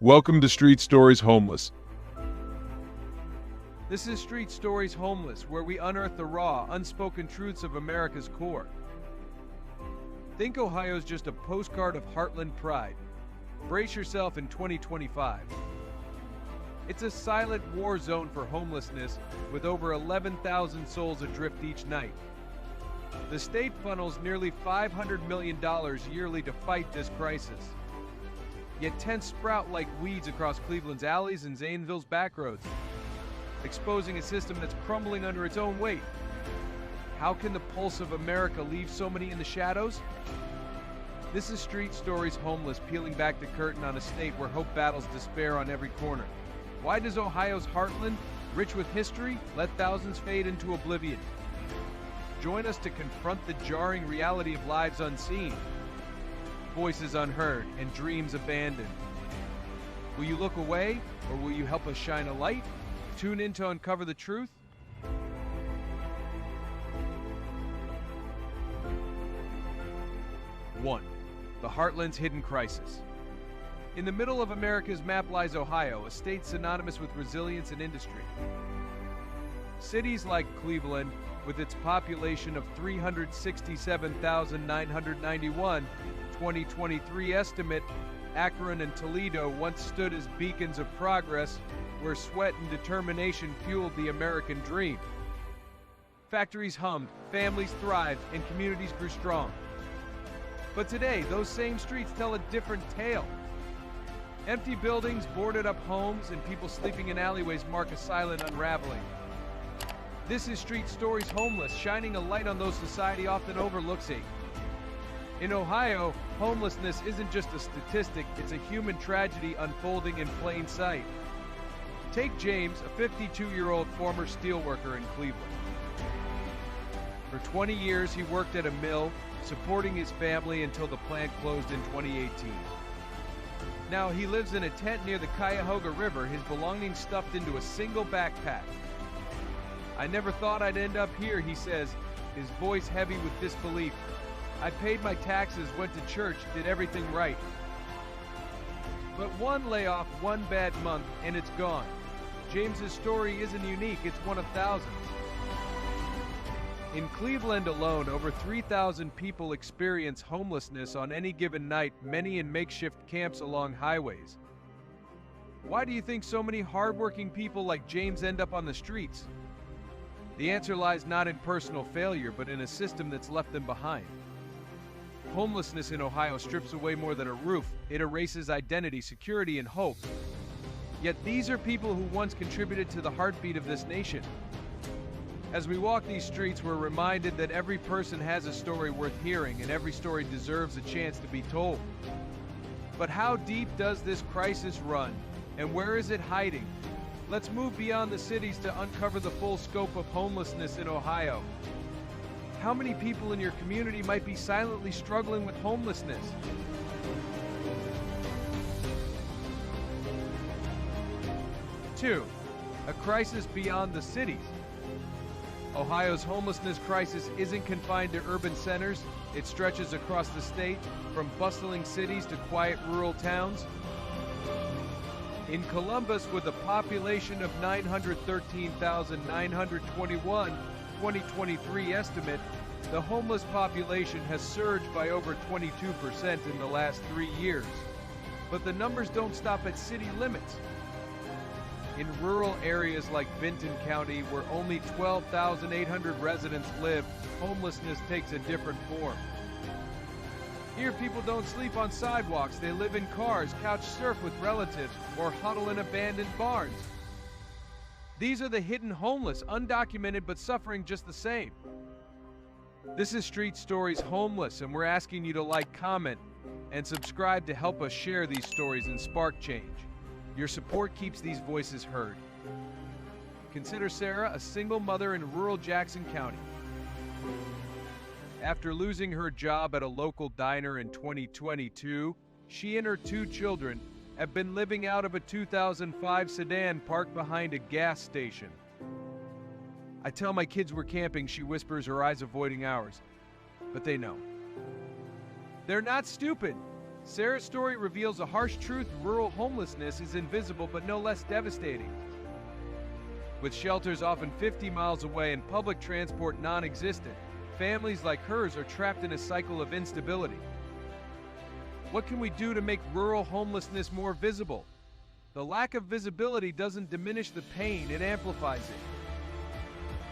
A: Welcome to Street Stories Homeless.
B: This is Street Stories Homeless, where we unearth the raw, unspoken truths of America's core. Think Ohio's just a postcard of Heartland pride. Brace yourself in 2025. It's a silent war zone for homelessness, with over 11,000 souls adrift each night. The state funnels nearly $500 million yearly to fight this crisis. Yet tents sprout like weeds across Cleveland's alleys and Zanesville's backroads, exposing a system that's crumbling under its own weight. How can the pulse of America leave so many in the shadows? This is Street Stories Homeless, peeling back the curtain on a state where hope battles despair on every corner. Why does Ohio's Heartland, rich with history, let thousands fade into oblivion? Join us to confront the jarring reality of lives unseen, voices unheard, and dreams abandoned. Will you look away, or will you help us shine a light? Tune in to uncover the truth. One, the Heartland's hidden crisis. In the middle of America's map lies Ohio, a state synonymous with resilience and industry. Cities like Cleveland, with its population of 367,991, 2023 estimate, Akron and Toledo once stood as beacons of progress where sweat and determination fueled the American dream. Factories hummed, families thrived, and communities grew strong. But today, those same streets tell a different tale. Empty buildings, boarded up homes, and people sleeping in alleyways mark a silent unraveling. This is Street Stories Homeless, shining a light on those society often overlooks. In Ohio, homelessness isn't just a statistic, it's a human tragedy unfolding in plain sight. Take James, a 52-year-old former steelworker in Cleveland. For 20 years, he worked at a mill, supporting his family until the plant closed in 2018. Now he lives in a tent near the Cuyahoga River, his belongings stuffed into a single backpack. "I never thought I'd end up here," he says, his voice heavy with disbelief. "I paid my taxes, went to church, did everything right. But one layoff, one bad month, and it's gone." James's story isn't unique, it's one of thousands. In Cleveland alone, over 3,000 people experience homelessness on any given night, many in makeshift camps along highways. Why do you think so many hardworking people like James end up on the streets? The answer lies not in personal failure, but in a system that's left them behind. Homelessness in Ohio strips away more than a roof. It erases identity, security, and hope. Yet these are people who once contributed to the heartbeat of this nation. As we walk these streets, we're reminded that every person has a story worth hearing, and every story deserves a chance to be told. But how deep does this crisis run, and where is it hiding? Let's move beyond the cities to uncover the full scope of homelessness in Ohio. How many people in your community might be silently struggling with homelessness? Two, a crisis beyond the cities. Ohio's homelessness crisis isn't confined to urban centers. It stretches across the state, from bustling cities to quiet rural towns. In Columbus, with a population of 913,921, 2023 estimate, the homeless population has surged by over 22% in the last 3 years. But the numbers don't stop at city limits. In rural areas like Vinton County, where only 12,800 residents live, homelessness takes a different form. Here, people don't sleep on sidewalks, they live in cars, couch surf with relatives, or huddle in abandoned barns. These are the hidden homeless, undocumented but suffering just the same. This is Street Stories Homeless, and we're asking you to like, comment, and subscribe to help us share these stories and spark change. Your support keeps these voices heard. Consider Sarah a single mother in rural Jackson County. After losing her job at a local diner in 2022, she and her 2 children have been living out of a 2005 sedan parked behind a gas station. I tell my kids we're camping, she whispers, her eyes avoiding ours. But they know. They're not stupid. Sarah's story reveals a harsh truth: rural homelessness is invisible but no less devastating. With shelters often 50 miles away and public transport non-existent, families like hers are trapped in a cycle of instability. What can we do to make rural homelessness more visible? The lack of visibility doesn't diminish the pain, it amplifies it.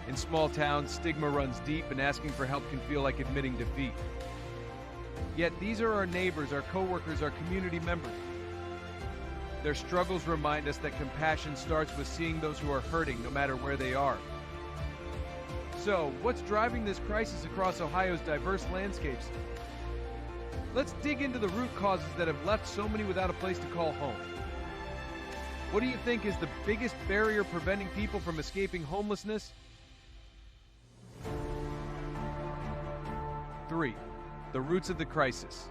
B: In small towns, stigma runs deep, and asking for help can feel like admitting defeat. Yet these are our neighbors, our coworkers, our community members. Their struggles remind us that compassion starts with seeing those who are hurting, no matter where they are. So, what's driving this crisis across Ohio's diverse landscapes? Let's dig into the root causes that have left so many without a place to call home. What do you think is the biggest barrier preventing people from escaping homelessness? 3. The roots of the crisis.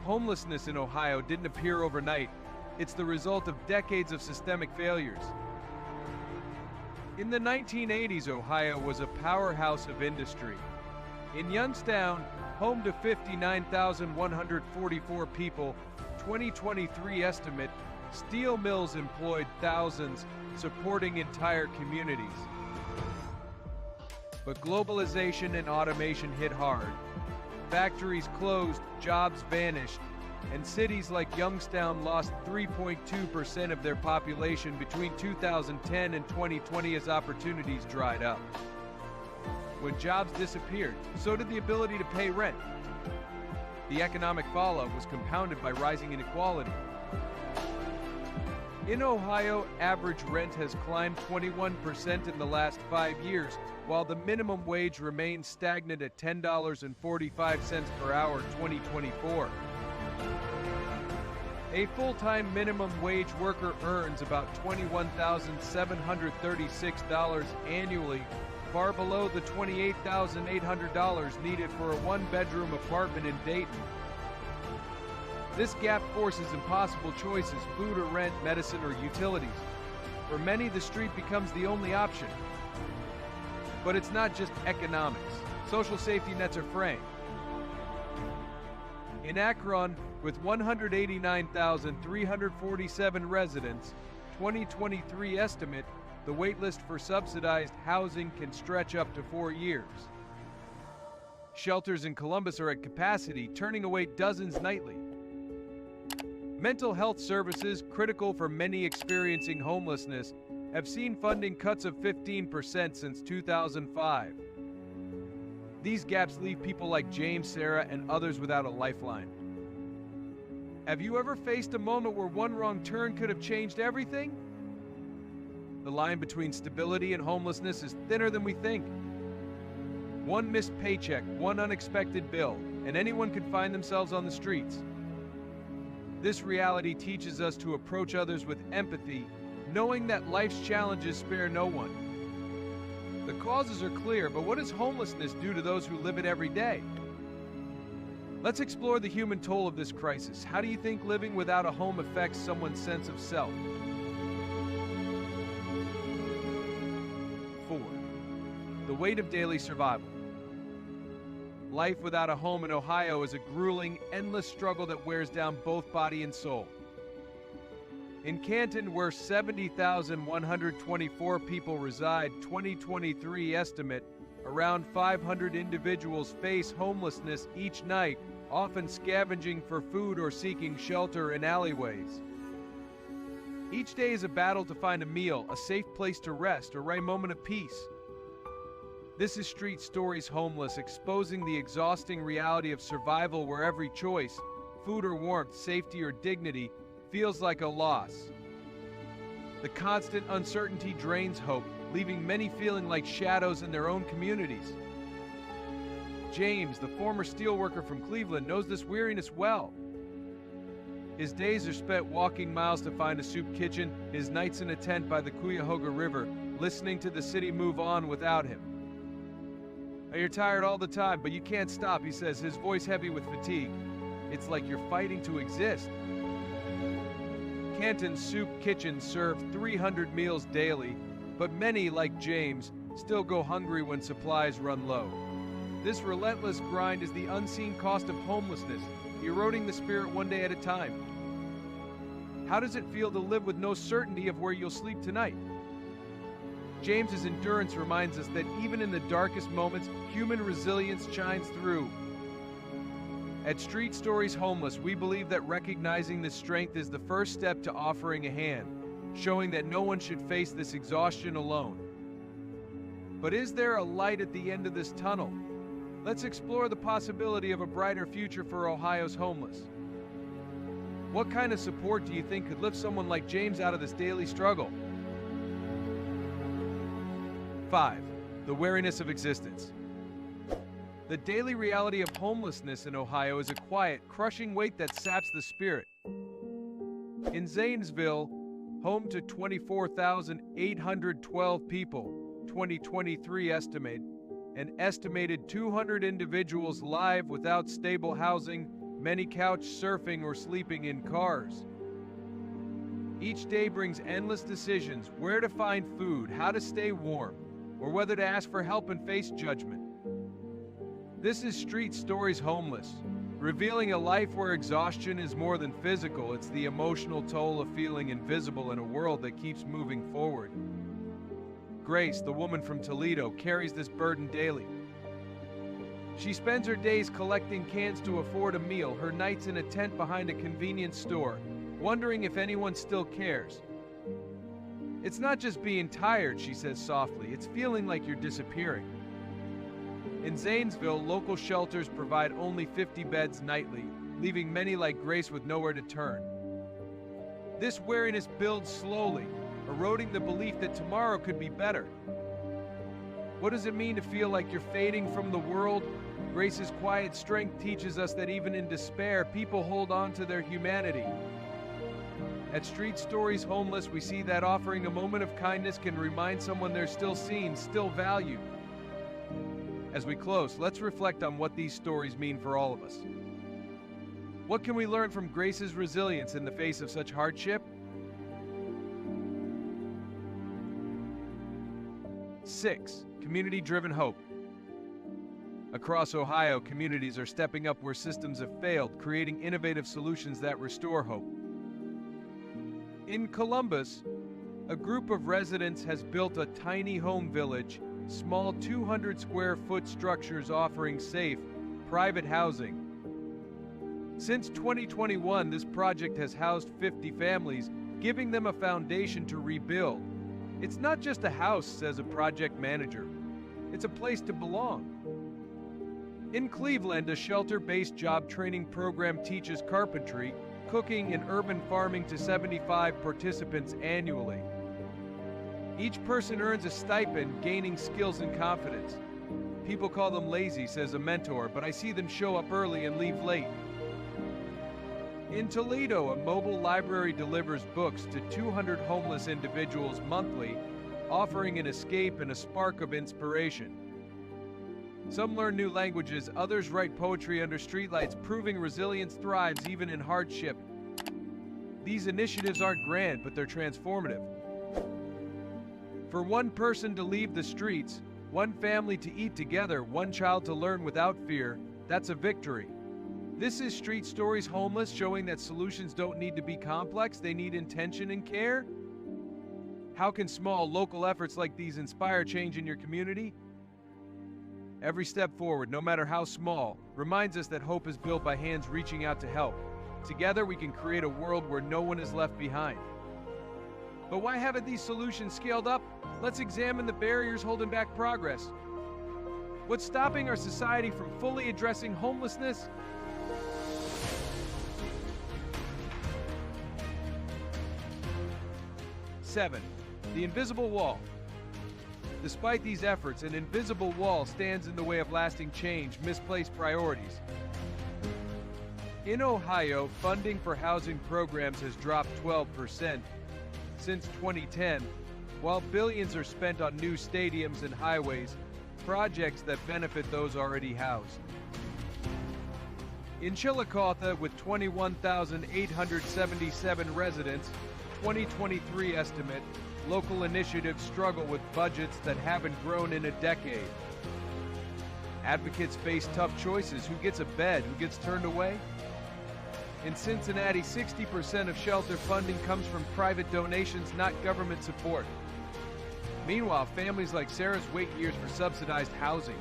B: Homelessness in Ohio didn't appear overnight. It's the result of decades of systemic failures. In the 1980s, Ohio was a powerhouse of industry. In Youngstown, home to 59,144 people, 2023 estimate, steel mills employed thousands, supporting entire communities. But globalization and automation hit hard. Factories closed, jobs vanished, and cities like Youngstown lost 3.2% of their population between 2010 and 2020 as opportunities dried up. When jobs disappeared, so did the ability to pay rent. The economic fallout was compounded by rising inequality. In Ohio, average rent has climbed 21% in the last 5 years, while the minimum wage remains stagnant at $10.45 per hour 2024. A full-time minimum wage worker earns about $21,736 annually, far below the $28,800 needed for a one-bedroom apartment in Dayton. This gap forces impossible choices: food or rent, medicine or utilities. For many, the street becomes the only option. But it's not just economics. Social safety nets are fraying. In Akron, with 189,347 residents, 2023 estimate, the waitlist for subsidized housing can stretch up to 4 years. Shelters in Columbus are at capacity, turning away dozens nightly. Mental health services, critical for many experiencing homelessness, have seen funding cuts of 15% since 2005. These gaps leave people like James, Sarah, and others without a lifeline. Have you ever faced a moment where one wrong turn could have changed everything? The line between stability and homelessness is thinner than we think. One missed paycheck, one unexpected bill, and anyone could find themselves on the streets. This reality teaches us to approach others with empathy, knowing that life's challenges spare no one. The causes are clear, but what does homelessness do to those who live it every day? Let's explore the human toll of this crisis. How do you think living without a home affects someone's sense of self? 4. The weight of daily survival. Life without a home in Ohio is a grueling, endless struggle that wears down both body and soul. In Canton, where 70,124 people reside, 2023 estimate, around 500 individuals face homelessness each night, often scavenging for food or seeking shelter in alleyways. Each day is a battle to find a meal, a safe place to rest, or a moment of peace. This is Street Stories Homeless, exposing the exhausting reality of survival where every choice, food or warmth, safety or dignity, feels like a loss. The constant uncertainty drains hope, leaving many feeling like shadows in their own communities. James, the former steelworker from Cleveland, knows this weariness well. His days are spent walking miles to find a soup kitchen, his nights in a tent by the Cuyahoga River, listening to the city move on without him. You're tired all the time, but you can't stop, he says, his voice heavy with fatigue. It's like you're fighting to exist. Canton's soup kitchens serve 300 meals daily, but many, like James, still go hungry when supplies run low. This relentless grind is the unseen cost of homelessness, eroding the spirit one day at a time. How does it feel to live with no certainty of where you'll sleep tonight? James's endurance reminds us that even in the darkest moments, human resilience shines through. At Street Stories Homeless, we believe that recognizing this strength is the first step to offering a hand, showing that no one should face this exhaustion alone. But is there a light at the end of this tunnel? Let's explore the possibility of a brighter future for Ohio's homeless. What kind of support do you think could lift someone like James out of this daily struggle? 5. The weariness of existence. The daily reality of homelessness in Ohio is a quiet, crushing weight that saps the spirit. In Zanesville, home to 24,812 people, 2023 estimate, an estimated 200 individuals live without stable housing, many couch surfing or sleeping in cars. Each day brings endless decisions: where to find food, how to stay warm, or whether to ask for help and face judgment. This is Street Stories Homeless, revealing a life where exhaustion is more than physical. It's the emotional toll of feeling invisible in a world that keeps moving forward. Grace, the woman from Toledo, carries this burden daily. She spends her days collecting cans to afford a meal, her nights in a tent behind a convenience store, wondering if anyone still cares. It's not just being tired, she says softly, it's feeling like you're disappearing. In Zanesville, local shelters provide only 50 beds nightly, leaving many like Grace with nowhere to turn. This weariness builds slowly, eroding the belief that tomorrow could be better. What does it mean to feel like you're fading from the world? Grace's quiet strength teaches us that even in despair, people hold on to their humanity. At Street Stories Homeless, we see that offering a moment of kindness can remind someone they're still seen, still valued. As we close, let's reflect on what these stories mean for all of us. What can we learn from Grace's resilience in the face of such hardship? 6. Community-driven hope. Across Ohio, communities are stepping up where systems have failed, creating innovative solutions that restore hope. In Columbus, a group of residents has built a tiny home village, small 200-square-foot structures offering safe, private housing. Since 2021, this project has housed 50 families, giving them a foundation to rebuild. It's not just a house, says a project manager. It's a place to belong. In Cleveland, a shelter-based job training program teaches carpentry, cooking, and urban farming to 75 participants annually. Each person earns a stipend, gaining skills and confidence. People call them lazy, says a mentor, but I see them show up early and leave late. In Toledo, a mobile library delivers books to 200 homeless individuals monthly, offering an escape and a spark of inspiration. Some learn new languages, others write poetry under streetlights, proving resilience thrives even in hardship. These initiatives aren't grand, but they're transformative. For one person to leave the streets, one family to eat together, one child to learn without fear, that's a victory. This is Street Stories Homeless, showing that solutions don't need to be complex, they need intention and care. How can small, local efforts like these inspire change in your community? Every step forward, no matter how small, reminds us that hope is built by hands reaching out to help. Together, we can create a world where no one is left behind. But why haven't these solutions scaled up? Let's examine the barriers holding back progress. What's stopping our society from fully addressing homelessness? Seven, the invisible wall. Despite these efforts, an invisible wall stands in the way of lasting change, misplaced priorities. In Ohio, funding for housing programs has dropped 12% since 2010, while billions are spent on new stadiums and highways, projects that benefit those already housed. In Chillicothe, with 21,877 residents, 2023 estimate, local initiatives struggle with budgets that haven't grown in a decade. Advocates face tough choices: who gets a bed, who gets turned away? In Cincinnati, 60% of shelter funding comes from private donations, not government support. Meanwhile, families like Sarah's wait years for subsidized housing.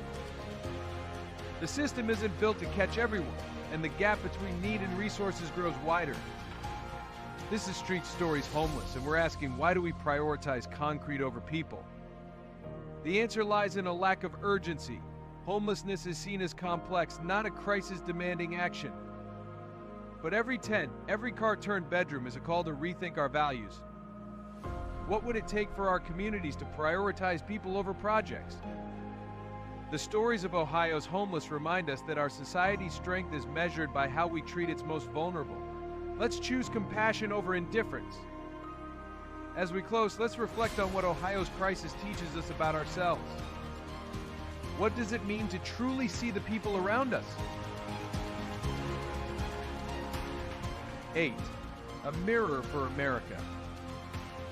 B: The system isn't built to catch everyone, and the gap between need and resources grows wider. This is Street Stories Homeless, and we're asking, why do we prioritize concrete over people? The answer lies in a lack of urgency. Homelessness is seen as complex, not a crisis demanding action. But every tent, every car-turned bedroom is a call to rethink our values. What would it take for our communities to prioritize people over projects? The stories of Ohio's homeless remind us that our society's strength is measured by how we treat its most vulnerable. Let's choose compassion over indifference. As we close, let's reflect on what Ohio's crisis teaches us about ourselves. What does it mean to truly see the people around us? 8. A mirror for America.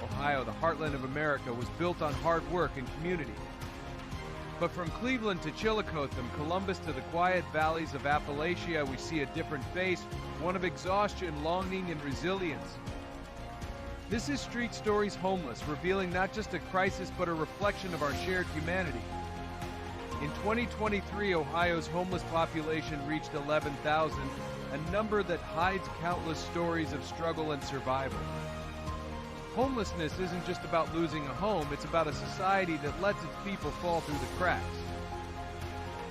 B: Ohio, the heartland of America, was built on hard work and community. But from Cleveland to Chillicothe, from Columbus to the quiet valleys of Appalachia, we see a different face, one of exhaustion, longing, and resilience. This is Street Stories Homeless, revealing not just a crisis, but a reflection of our shared humanity. In 2023, Ohio's homeless population reached 11,000, a number that hides countless stories of struggle and survival. Homelessness isn't just about losing a home, it's about a society that lets its people fall through the cracks.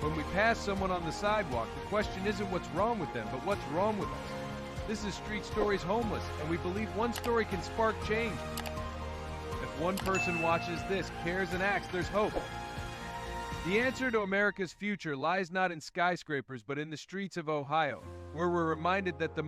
B: When we pass someone on the sidewalk, the question isn't what's wrong with them, but what's wrong with us. This is Street Stories Homeless, and we believe one story can spark change. If one person watches this, cares, and acts, there's hope. The answer to America's future lies not in skyscrapers, but in the streets of Ohio, where we're reminded that the